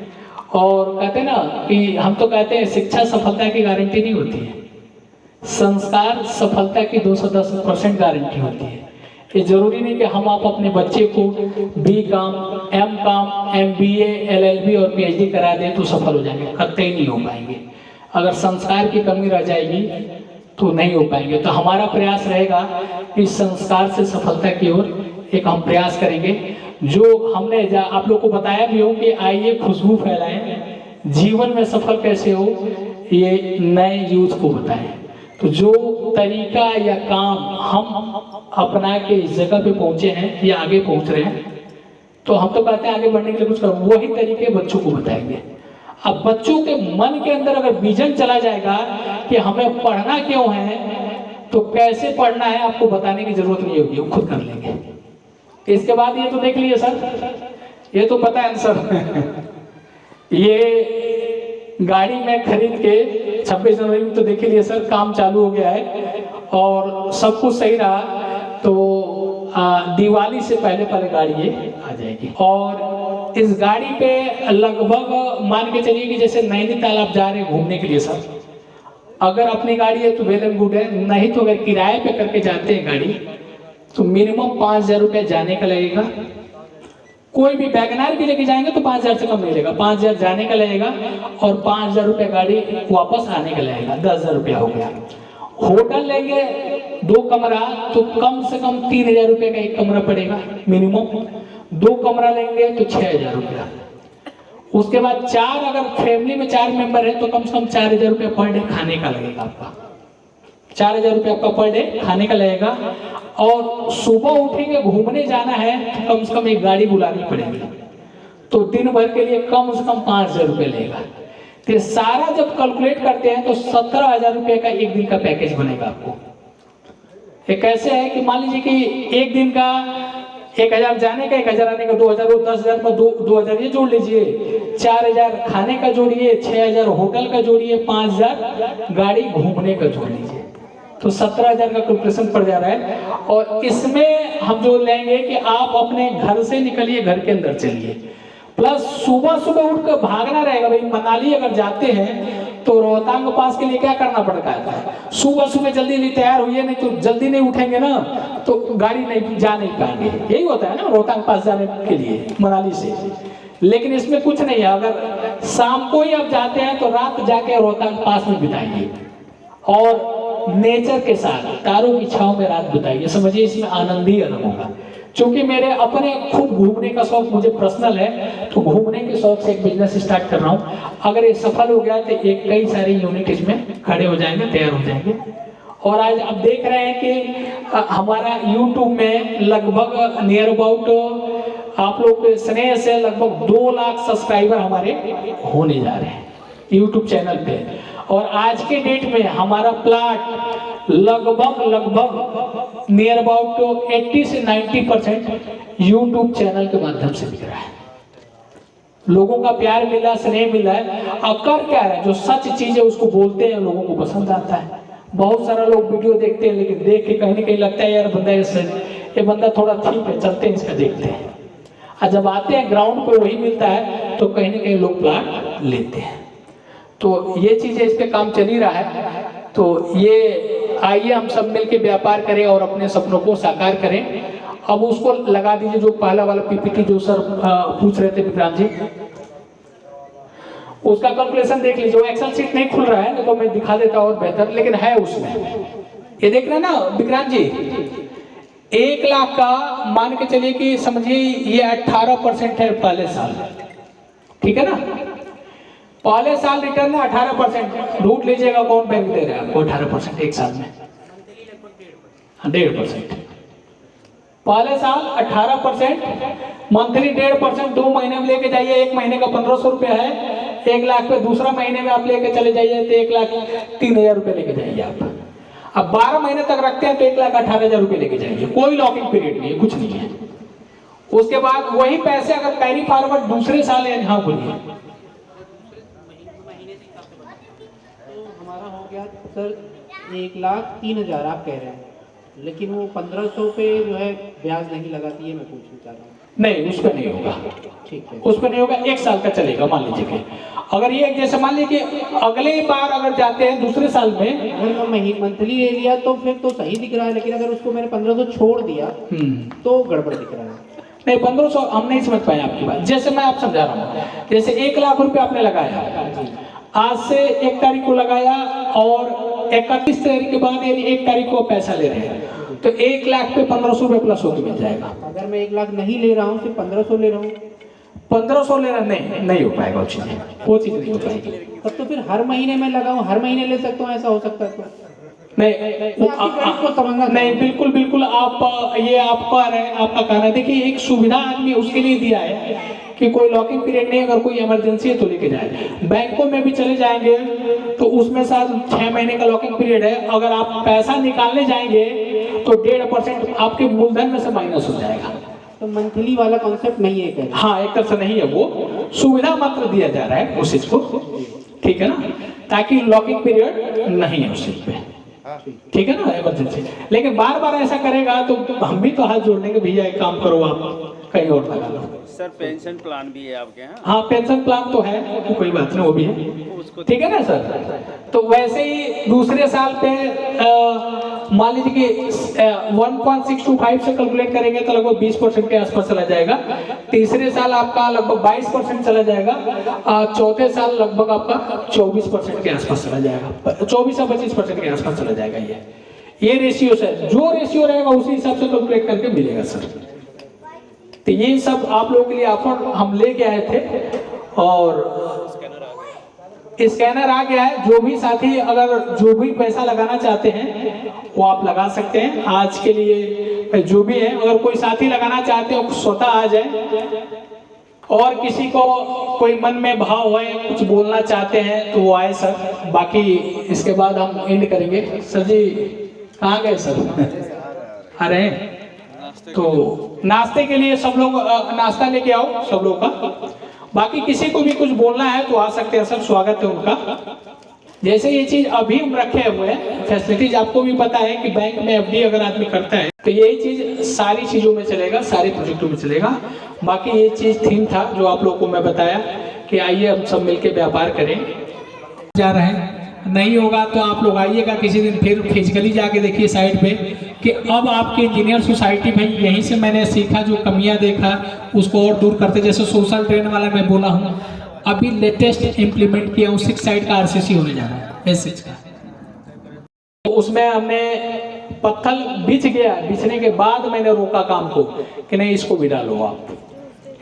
और कहते हैं ना कि हम तो कहते हैं शिक्षा सफलता की गारंटी नहीं होती है, संस्कार सफलता की 210% गारंटी होती है। ये जरूरी नहीं कि हम आप अपने बच्चे को B.Com, M.Com, MBA, LLB और PhD करा दें तो सफल हो जाएंगे, कतई नहीं हो पाएंगे। अगर संस्कार की कमी रह जाएगी तो नहीं हो पाएंगे। तो हमारा प्रयास रहेगा कि संस्कार से सफलता की ओर एक हम प्रयास करेंगे। जो हमने आप लोग को बताया भी हो कि आइए खुशबू फैलाएं, जीवन में सफल कैसे हो ये नए यूथ को बताएं। तो जो तरीका या काम हम अपना के इस जगह पे पहुंचे हैं या आगे पहुंच रहे हैं, तो हम तो कहते हैं आगे बढ़ने के लिए कुछ करो, वही तरीके बच्चों को बताएंगे। अब बच्चों के मन के अंदर अगर विजन चला जाएगा कि हमें पढ़ना क्यों है, तो कैसे पढ़ना है आपको बताने की जरूरत नहीं होगी, वो खुद कर लेंगे। इसके बाद ये तो देख लिए सर, ये तो पता है आंसर। ये गाड़ी में खरीद के 26 जनवरी में तो देख लिए सर, काम चालू हो गया है और सब कुछ सही रहा तो दिवाली से पहले गाड़ी ये आ जाएगी। और इस गाड़ी पे लगभग मान के चलिए कि जैसे नैनीताल आप जा रहे हैं घूमने के लिए सर, अगर अपनी गाड़ी है तो वेल एंड गुड है, नहीं तो अगर किराए पे करके जाते हैं गाड़ी तो मिनिमम 5000 रुपये जाने का लगेगा। कोई भी वैगनआर भी लेके जाएंगे तो 5000 से कम नहीं लगेगा, 5000 जाने का लगेगा और 5000 रुपये गाड़ी वापस आने का लगेगा, 10000 रुपया हो गया। होटल लेंगे 2 कमरा तो कम से कम 3000 रुपये का एक कमरा पड़ेगा मिनिमम। 2 कमरा लेंगे तो 6000 रुपया। उसके बाद चार, अगर फैमिली में 4 मेंबर है तो कम से कम 4,000 रुपये पर डे खाने का लगेगा आपका। 4,000 रुपये आपका पर डे खाने का लगेगा। और सुबह उठेंगे, घूमने जाना है तो कम से कम एक गाड़ी बुलानी पड़ेगी, तो दिन भर के लिए कम से कम 5,000 रुपये लगेगा। तो सारा जब कैलकुलेट करते हैं तो 17,000 रुपये का एक दिन का पैकेज बनेगा आपको। ये कैसे है कि मान लीजिए कि एक दिन का 1,000 जाने का, 1,000 आने का, 2,000, वो 10,000 में 2,000 ये जोड़ लीजिए, 4,000 खाने का जोड़िए, 6,000 होटल का जोड़िए, 5,000 गाड़ी घूमने का जोड़ लीजिए, तो 17,000 का कैलकुलेशन पड़ जा रहा है। और इसमें हम जो लेंगे कि आप अपने घर से निकलिए, घर के अंदर चलिए, प्लस सुबह सुबह उठकर भागना रहेगा। भाई मनाली अगर जाते हैं तो रोहतांग पास के लिए क्या करना पड़ता है, सुबह सुबह जल्दी नहीं तैयार हुई है, नहीं तो जल्दी नहीं उठेंगे ना तो गाड़ी नहीं जा नहीं पाएंगे। यही होता है ना रोहतांग पास जाने के लिए मनाली से। लेकिन इसमें कुछ नहीं है, अगर शाम को ही आप जाते हैं तो रात जाके रोहतांग पास में बिताइए और नेचर के साथ तारों की छांव में रात बिताइए। समझिए इसमें आनंद ही अलग होगा। क्योंकि मेरे अपने खूब घूमने का शौक मुझे पर्सनल है, तो घूमने के शौक से एक बिजनेस स्टार्ट कर रहा हूँ। अगर ये सफल हो गया तो एक कई सारे यूनिट इसमें खड़े हो जाएंगे, तैयार हो जाएंगे। और आज आप देख रहे हैं कि हमारा यूट्यूब में लगभग नियर अबाउट आप लोग के स्नेह से लगभग 2 लाख सब्सक्राइबर हमारे होने जा रहे हैं यूट्यूब चैनल पे। और आज के डेट में हमारा प्लाट लगभग नियर अबाउट 80 से 90% यूट्यूब चैनल के माध्यम से बिक रहा है। लोगों का प्यार मिला, स्नेह मिला है। अब कर क्या रहा है, जो सच चीज है उसको बोलते हैं, लोगों को पसंद आता है। बहुत सारा लोग वीडियो देखते हैं, लेकिन देख के कहीं ना कहीं लगता है यार बंदा ये बंदा थोड़ा ठीक है, चलते हैं इसका देखते हैं। और जब आते हैं ग्राउंड पे वही मिलता है तो कहीं ना कहीं लोग प्लाट लेते हैं। तो ये चीजें इस पे काम चल ही रहा है। तो ये आइए हम सब मिलके व्यापार करें और अपने सपनों को साकार करें। अब उसको लगा दीजिए जो पहला वाला पीपीटी जो सर पूछ रहे थे विक्रांत जी, उसका कैलकुलेशन देख लीजिए। वो एक्सेल शीट नहीं खुल रहा है तो मैं दिखा देता और बेहतर, लेकिन है उसमें। ये देख रहे हैं ना विक्रांत जी, 1 लाख का मान के चलिए कि समझिए ये 18% है पहले साल, ठीक है ना। पहले साल रिटर्न है 18%। ढूंढ लीजिएगा कौन बैंक दे रहा है आपको 18% एक साल में, 1.5%। पहले साल 18%, मंथली 1.5%, 2 महीने में लेके जाइए, 1 महीने का 1,500 रुपया है। 1 लाख पे दूसरा महीने में आप लेके चले जाइए तो 1,03,000 रुपये लेके जाइए आप। अब 12 महीने तक रखते हैं तो 1,18,000 रुपये लेके जाइए। कोई लॉकिंग पीरियड नहीं है, कुछ नहीं है। उसके बाद वही पैसे अगर कैरी फॉरवर्ड दूसरे साल या हाँ बोलिए हमारा हो गया सर 1,03,000 आप कह रहे हैं, लेकिन वो 1,500 पे जो है ब्याज नहीं लगाती है, मैं पूछना चाह रहा हूँ। नहीं, उस पर नहीं होगा, ठीक है, उस पर नहीं होगा। 1 साल का चलेगा। मान लीजिए कि अगर ये जैसे मान लीजिए कि अगले बार अगर जाते हैं दूसरे साल में, अगर मैं मंथली ले लिया तो फिर तो सही दिख रहा है, लेकिन अगर उसको मैंने 1,500 छोड़ दिया तो गड़बड़ दिख रहा है। नहीं 1,500 हम नहीं समझ पाए आपकी बात। जैसे मैं आप समझा रहा हूँ, जैसे 1 लाख रुपए आपने लगाया, आज से 1 तारीख को लगाया और 31 तारीख के बाद यानी 1 तारीख को पैसा ले रहे हैं तो 1 लाख पे 1,500 रुपये प्लस होकर मिल जाएगा। अगर मैं 1 लाख नहीं ले रहा हूँ, सिर्फ 1,500 ले रहा हूँ, 1,500 लेना नहीं हो पाएगा। वो चीज़ नहीं हो पाएगी। तब तो फिर हर महीने में लगाऊं, हर महीने ले सकता हूँ, ऐसा हो सकता है तो? नहीं बिल्कुल आप ये आपका आपका कहना है। देखिए एक सुविधा आदमी उसके लिए दिया है कि कोई लॉकिंग पीरियड नहीं, अगर कोई इमरजेंसी है तो लेके जाए। बैंकों में भी चले जाएंगे तो उसमें शायद 6 महीने का लॉकिंग पीरियड है। अगर आप पैसा निकालने जाएंगे तो 1.5% आपके मूलधन में से माइनस हो जाएगा। तो मंथली वाला कॉन्सेप्ट नहीं है क्या? हाँ, एक तरह से नहीं है, वो सुविधा मात्र दिया जा रहा है उस चीज को, ठीक है ना, ताकि लॉकिंग पीरियड नहीं है उस चीज पे, ठीक है ना, इमरजेंसी। लेकिन बार बार ऐसा करेगा तो हम भी तो हाथ जोड़ लेंगे, भैया एक काम करो आप कहीं और लगा लो। सर पेंशन प्लान भी है आपके यहाँ? हाँ पेंशन प्लान तो है, तो कोई बात नहीं, वो भी है, ठीक है ना सर। तो वैसे ही दूसरे साल पे मान लीजिए कि 1.625 से कैलकुलेट करेंगे तो लगभग 20% के आसपास चला जाएगा। तीसरे साल आपका लगभग 22% चला जाएगा। चौथे साल लगभग आपका 24% के आसपास चला जाएगा, 24 से 25% के आसपास चला जाएगा। ये रेशियो से जो रेशियो रहेगा उसी हिसाब से कैलकुलेट करके मिलेगा सर। तो ये सब आप लोगों के लिए ऑफर हम लेके आए थे और स्कैनर आ गया है। जो भी साथी अगर जो भी पैसा लगाना चाहते हैं वो आप लगा सकते हैं। आज के लिए जो भी है, अगर कोई साथी लगाना चाहते हो स्वतः आ जाए, और किसी को कोई मन में भाव है कुछ बोलना चाहते हैं तो वो आए सर। बाकी इसके बाद हम एंड करेंगे। सर जी कहाँ गए सर? आ रहे हैं? तो नाश्ते के लिए सब लोग नाश्ता लेके आओ सब लोग का। बाकी किसी को भी कुछ बोलना है तो आ सकते हैं सर, स्वागत है उनका। जैसे ये चीज अभी हम रखे हुए हैं फैसिलिटीज, आपको भी पता है कि बैंक में एफडी अगर आदमी करता है तो यही चीज सारी चीजों में चलेगा, सारे प्रोजेक्टों में चलेगा। बाकी ये चीज थीम था जो आप लोगों को मैं बताया कि आइए हम सब मिलके व्यापार करें। जा रहे हैं, नहीं होगा तो आप लोग आइएगा किसी दिन, फिर फिजिकली जाके देखिए साइड पे कि अब आपकी इंजीनियर सोसाइटी भाई यहीं से मैंने सीखा, जो कमियां देखा उसको और दूर करते। जैसे सोशल ट्रेन वाला मैं बोला हूँ, अभी लेटेस्ट इम्प्लीमेंट किया हूँ 6 साइड का आरसीसी होने जा रहा है S6 का। तो उसमें हमने पत्थर बिछ गया, बिछने के बाद मैंने रोका काम को कि नहीं इसको भी डालो आप,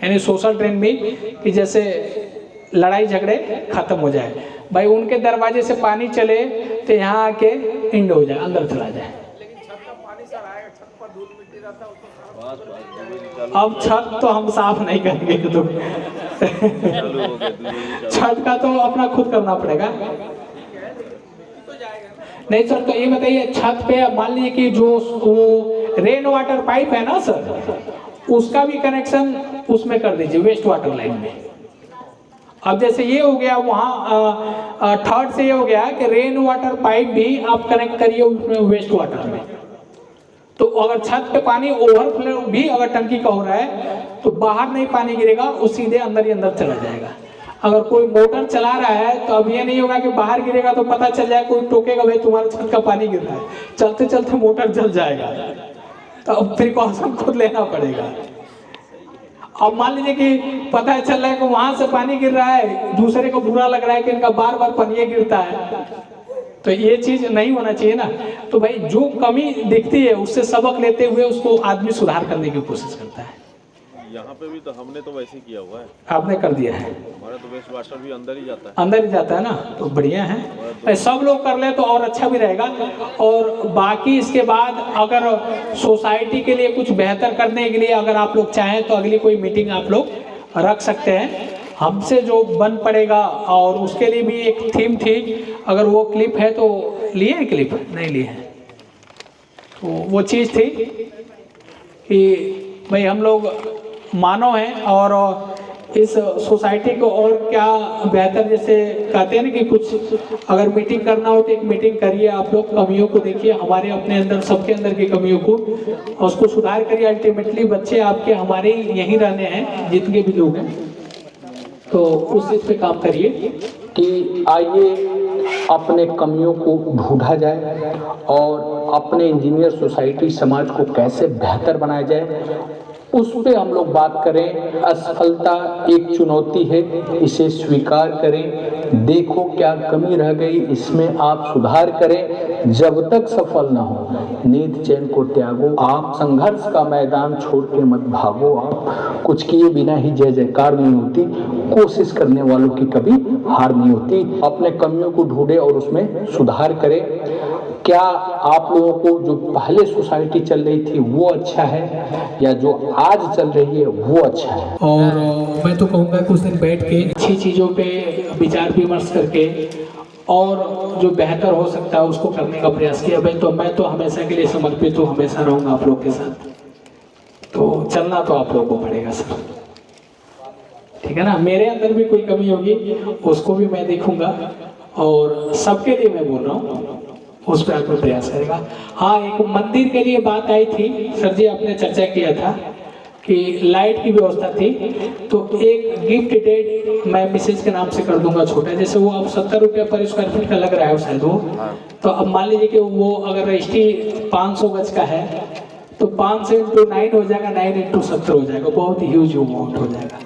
यानी सोशल ट्रेन भी कि जैसे लड़ाई झगड़े खत्म हो जाए। भाई उनके दरवाजे से पानी चले तो यहाँ आके इंड हो जाए, अंदर चला जाए। अब छत तो हम साफ नहीं करेंगे तो छत का तो अपना खुद करना पड़ेगा। नहीं सर, तो ये बताइए छत पे मान लीजिए कि जो वो रेन वाटर पाइप है ना सर, उसका भी कनेक्शन उसमें कर दीजिए वेस्ट वाटर लाइन में। अब जैसे ये हो गया वहाँ थर्ड से ये हो गया कि रेन वाटर पाइप भी आप कनेक्ट करिए उसमें वेस्ट वाटर में। तो अगर छत पे पानी ओवरफ्लो भी अगर टंकी का हो रहा है तो बाहर नहीं पानी गिरेगा, वो सीधे अंदर ही अंदर चला जाएगा। अगर कोई मोटर चला रहा है तो अब ये नहीं होगा कि बाहर गिरेगा तो पता चल जाए, कोई टोकेगा भाई तुम्हारे छत का पानी गिर रहा है, चलते चलते मोटर जल जाएगा। तो अब प्रिकॉशन खुद लेना पड़ेगा। अब मान लीजिए कि पता चल रहा है कि वहां से पानी गिर रहा है, दूसरे को बुरा लग रहा है कि इनका बार बार पानी गिरता है, तो ये चीज नहीं होना चाहिए ना। तो भाई जो कमी दिखती है उससे सबक लेते हुए उसको आदमी सुधार करने की कोशिश करता है। यहाँ पे भी तो हमने तो वैसे किया हुआ है। आपने कर दिया है? हमारा तो वेस्ट वाटर भी अंदर ही जाता है। अंदर ही जाता है ना, तो बढ़िया है। तो सब लोग कर ले तो और अच्छा भी रहेगा। और बाकी इसके बाद अगर सोसाइटी के लिए कुछ बेहतर करने के लिए अगर आप लोग चाहें तो अगली कोई मीटिंग आप लोग रख सकते हैं, हमसे जो बन पड़ेगा। और उसके लिए भी एक थीम थी, अगर वो क्लिप है तो लिए हैं, क्लिप नहीं लिए हैं तो वो चीज़ थी कि भाई हम लोग मानव हैं और इस सोसाइटी को और क्या बेहतर, जैसे कहते हैं ना कि कुछ अगर मीटिंग करना हो तो एक मीटिंग करिए, आप लोग कमियों को देखिए, हमारे अपने अंदर सबके अंदर की कमियों को और उसको सुधार करिए। अल्टीमेटली बच्चे आपके हमारे यहीं रहने हैं, जितने भी लोग हैं, तो उस चीज़ पे काम करिए कि आइए अपने कमियों को ढूंढा जाए और अपने इंजीनियर सोसाइटी समाज को कैसे बेहतर बनाया जाए उस पे हम लोग बात करें। असफलता एक चुनौती है, इसे स्वीकार करें, देखो क्या कमी रह गई इसमें आप सुधार करें। जब तक सफल ना हो नींद चैन को त्यागो, आप संघर्ष का मैदान छोड़ के मत भागो। आप कुछ किए बिना ही जय जयकार नहीं होती, कोशिश करने वालों की कभी हार नहीं होती। अपने कमियों को ढूंढे और उसमें सुधार करें। क्या आप लोगों को जो पहले सोसाइटी चल रही थी वो अच्छा है या जो आज चल रही है वो अच्छा है? और मैं तो कहूँगा कुछ दिन बैठ के अच्छी चीज़ों पे विचार विमर्श करके और जो बेहतर हो सकता है उसको करने का प्रयास किया। भाई तो मैं तो हमेशा के लिए समर्पित हूँ, हमेशा रहूँगा आप लोग के साथ। तो चलना तो आप लोगों को पड़ेगा सर, ठीक है ना। मेरे अंदर भी कोई कमी होगी उसको भी मैं देखूंगा और सबके लिए मैं बोल रहा हूँ, उस पर आपको प्रयास करेगा। हाँ, एक मंदिर के लिए बात आई थी सर जी, आपने चर्चा किया था कि लाइट की व्यवस्था थी, तो एक गिफ्ट डेट मैं मिसेज के नाम से कर दूंगा छोटा, जैसे वो अब 70 रुपये पर स्क्वायर फीट का लग रहा है शायद वो, तो अब मान लीजिए कि वो अगर रजिस्ट्री 500 गज का है तो 5 से 9 हो जाएगा, 9 × 70 हो जाएगा, बहुत ही ह्यूज अमाउंट हो जाएगा।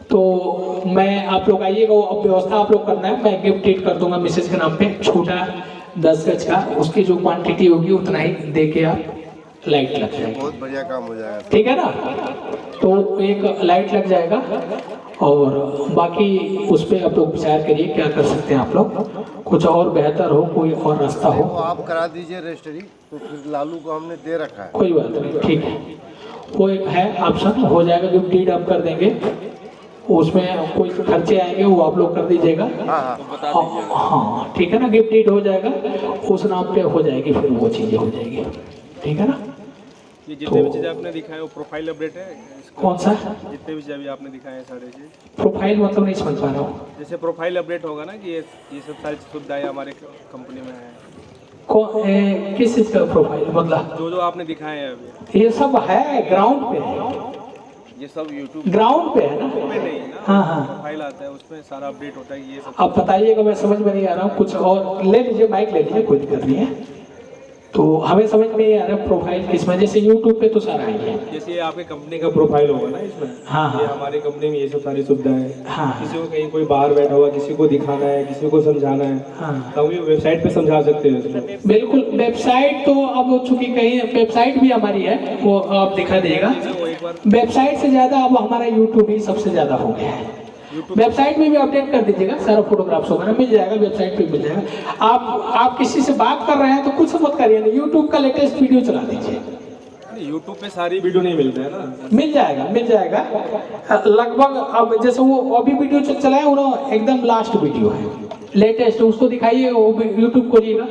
तो मैं आप लोग आइएगा, वो अब व्यवस्था आप लोग करना है, मैं गिफ्ट डेट कर दूंगा मिसेज के नाम पे छोटा 10 गज का, उसकी जो क्वांटिटी होगी उतना ही दे के आप लाइट लग जाएगी। बहुत बढ़िया काम हो जाएगा। ठीक है ना, तो एक लाइट लग जाएगा और बाकी उस पर आप लोग विचार करिए क्या कर सकते हैं आप लोग, कुछ और बेहतर हो, कोई और रास्ता हो। वो आप करा दीजिए रजिस्ट्री, तो फिर लालू को हमने दे रखा है। कोई बात नहीं, ठीक है, वो एक है ऑप्शन, हो जाएगा। गिफ्ट डीड आप कर देंगे, उसमें कोई खर्चे आएंगे वो आप लोग कर दीजिएगा। हाँ ठीक है ना, गिफ्ट डीड हो जाएगा, उस नाम पे हो जाएगी, फिर वो चीज़ें हो जाएगी। ठीक है ना। ये जितने भी चीज़ आपने दिखाए वो प्रोफाइल अपडेट है? कौन सा? जितने भी चीज़ अभी आपने दिखाए हैं सारे चीज़ प्रोफाइल मतलब नहीं समझ पा रहा हूँ। जैसे प्रोफाइल अपडेट होगा ना कि ये सब सारी सुविधाएं हमारे कंपनी में है। किस चीज़ का प्रोफाइल मतलब? जो आपने दिखाए हैं अभी ये सब है, ग्राउंड पे है, ये सब यूट्यूब ग्राउंड पे है ना। पे नहीं है ना। हाँ हाँ, प्रोफाइल आता है उसमें सारा अपडेट होता है ये सब। आप बताइएगा, मैं समझ में नहीं आ रहा हूँ, कुछ और ले लीजिए, माइक ले लीजिए, कोई दिक्कत नहीं है। तो हमें समझ में नहीं आ रहा प्रोफाइल किसमें, जैसे यूट्यूब पे तो सारा है, जैसे ये आपके कंपनी का प्रोफाइल होगा ना इसमें। हाँ हाँ, ये हमारी कंपनी में ये सब सारी सुविधाएं। हाँ किसी को कहीं कोई बाहर बैठा हुआ किसी को दिखाना है, किसी को समझाना है, हाँ, तो हम ये वेबसाइट पे समझा सकते हैं उसको। बिल्कुल। वेबसाइट तो अब चूंकि कहीं वेबसाइट भी हमारी है, वो आप दिखा दीजिएगा। वेबसाइट से ज़्यादा अब हमारा यूट्यूब ही सबसे ज़्यादा हो गया है। वेबसाइट में भी अपडेट कर दीजिएगा, सारा फोटोग्राफ्स वगैरह मिल जाएगा, वेबसाइट पे मिल जाएगा। आप किसी से बात कर रहे हैं तो कुछ मत करिए ना, यूट्यूब का लेटेस्ट वीडियो चला दीजिए। यूट्यूब पे सारी वीडियो नहीं मिलता है ना। मिल जाएगा, मिल जाएगा लगभग। अब जैसे वो अभी वीडियो चलाए वो ना, एकदम लास्ट वीडियो है, लेटेस्ट, उसको दिखाइए, वो यूट्यूब खोलिएगा।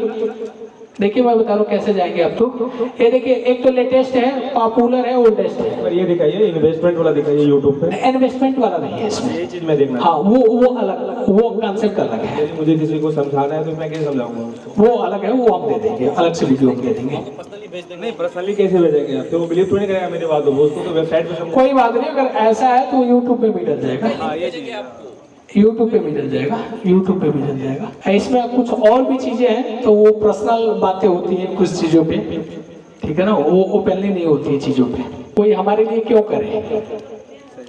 देखिए मैं बता रहा हूँ कैसे जाएंगे आप। तो ये देखिए, एक तो लेटेस्ट है, पॉपुलर है, ओल्डेस्ट है। पर ये दिखाइए, इन्वेस्टमेंट वाला दिखाइए यूट्यूब पे। इन्वेस्टमेंट वाला नहीं है इसमें, ये चीज मैं देखना। हाँ, वो अलग, वो कॉन्सेप्ट अलग है। मुझे किसी को समझाना है तो मैं कैसे समझाऊंगा उसको? वो अलग है, वो हम दे देंगे, अलग से वीडियो हम दे देंगे। नहीं, पर्सनली कैसे भेजेंगे आप? तो वो बिलीव तो नहीं करेगा मेरी बात, उसको तो वेबसाइट पे कोई बात नहीं, अगर ऐसा है तो यूट्यूब पे भी डल जाएगा। हाँ, ये चीज यूट्यूब पे भी डल जाएगा, यूट्यूब पे भी डल जाएगा। इसमें कुछ और भी चीजें हैं, तो वो पर्सनल बातें होती हैं कुछ चीजों पे, ठीक है ना, वो ओपनली नहीं होती है चीजों पे। कोई हमारे लिए क्यों करे,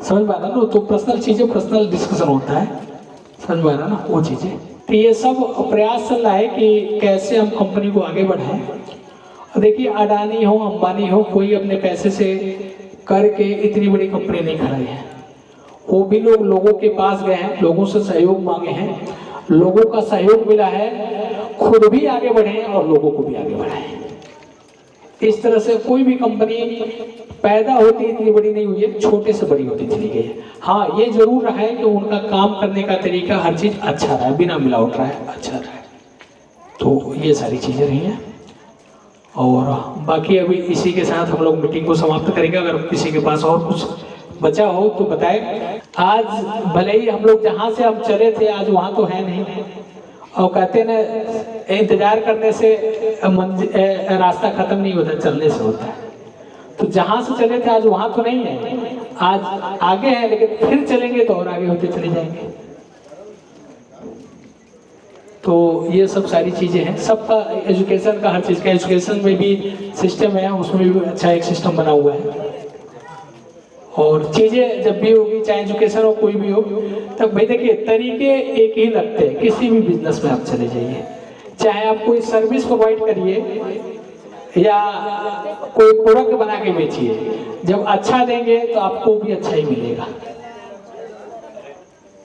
समझ में आ रहा ना। तो पर्सनल चीजें, पर्सनल डिस्कशन होता है, समझ में आ रहा ना, वो चीजें। तो ये सब प्रयास चल रहा है कि कैसे हम कंपनी को आगे बढ़ाएं। देखिए, अडानी हो, अंबानी हो, कोई अपने पैसे से करके इतनी बड़ी कंपनी नहीं खड़ी है। वो भी लोगों के पास गए हैं, लोगों से सहयोग मांगे हैं, लोगों का सहयोग मिला है, खुद भी आगे बढ़े और लोगों को भी आगे बढ़ाए। इस तरह से कोई भी कंपनी पैदा होती इतनी बड़ी नहीं हुई है, छोटे से बड़ी होती चली गई है। हाँ, ये जरूर रहा है कि उनका काम करने का तरीका, हर चीज अच्छा रहा है, बिना मिलावट रहा है, अच्छा रहा है। तो ये सारी चीजें रही हैं। और बाकी अभी इसी के साथ हम लोग मीटिंग को समाप्त करेंगे। अगर किसी के पास और कुछ बचा हो तो बताए। आज भले ही हम लोग जहाँ से हम चले थे आज वहाँ तो है नहीं, और कहते ना इंतजार करने से रास्ता खत्म नहीं होता, चलने से होता है। तो जहाँ से चले थे आज वहाँ तो नहीं है, आज आगे है, लेकिन फिर चलेंगे तो और आगे होते चले जाएंगे। तो ये सब सारी चीज़ें हैं, सबका एजुकेशन का, हर चीज़ का एजुकेशन में भी सिस्टम है, उसमें भी अच्छा एक सिस्टम बना हुआ है। और चीज़ें जब भी होगी, चाहे एजुकेशन हो कोई भी हो, तब भाई देखिए तरीके एक ही लगते हैं। किसी भी बिजनेस में आप चले जाइए, चाहे आप कोई सर्विस प्रोवाइड करिए या कोई प्रोडक्ट बना के बेचिए, जब अच्छा देंगे तो आपको भी अच्छा ही मिलेगा।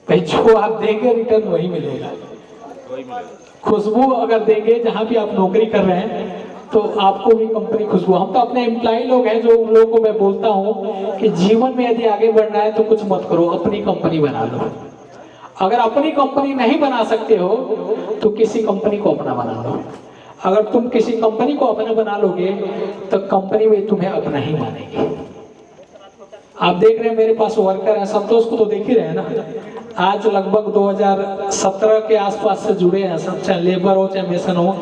भाई जो आप देंगे रिटर्न वही मिलेगा। खुशबू अगर देंगे जहाँ भी आप नौकरी कर रहे हैं तो आपको भी कंपनी खुशबू। हम तो अपने एम्प्लॉय लोग हैं, जो उन लोगों को मैं बोलता हूँ कि जीवन में यदि आगे बढ़ना है तो कुछ मत करो, अपनी कंपनी बना लो। अगर अपनी कंपनी नहीं बना सकते हो तो किसी कंपनी को अपना बना लो। अगर तुम किसी कंपनी को अपना बना लोगे तो कंपनी में तुम्हें अपना ही मानेगी। आप देख रहे हैं मेरे पास वर्कर है, संतोष को तो देख ही रहे हैं ना। आज लगभग 2017 के आसपास से जुड़े हैं सब, चाहे लेबर हो चाहे मेसन हो,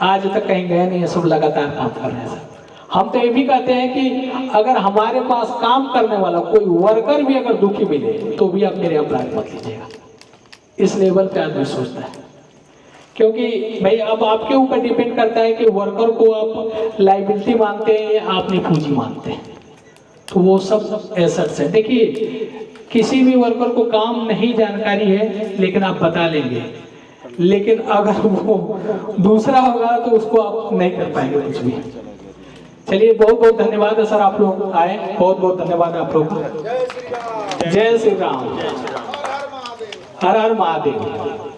आज तक कहीं गए नहीं है, सब लगातार काम कर रहे हैं सब। हम तो ये भी कहते हैं कि अगर हमारे पास काम करने वाला कोई वर्कर भी अगर दुखी मिले तो भी आप मेरे अपराध मत लीजिएगा। इस लेवल पे आदमी सोचता है, क्योंकि भाई अब आपके ऊपर डिपेंड करता है कि वर्कर को आप लाइबिलिटी मानते हैं या आपने पूंजी मानते हैं। तो वो सब एसेट्स है। देखिए किसी भी वर्कर को काम नहीं जानकारी है लेकिन आप बता लेंगे, लेकिन अगर वो दूसरा होगा तो उसको आप नहीं कर पाएंगे कुछ भी। चलिए बहुत बहुत धन्यवाद है सर, आप लोग आए, बहुत बहुत धन्यवाद आप लोग का। जय श्री राम, हर हर महादेव।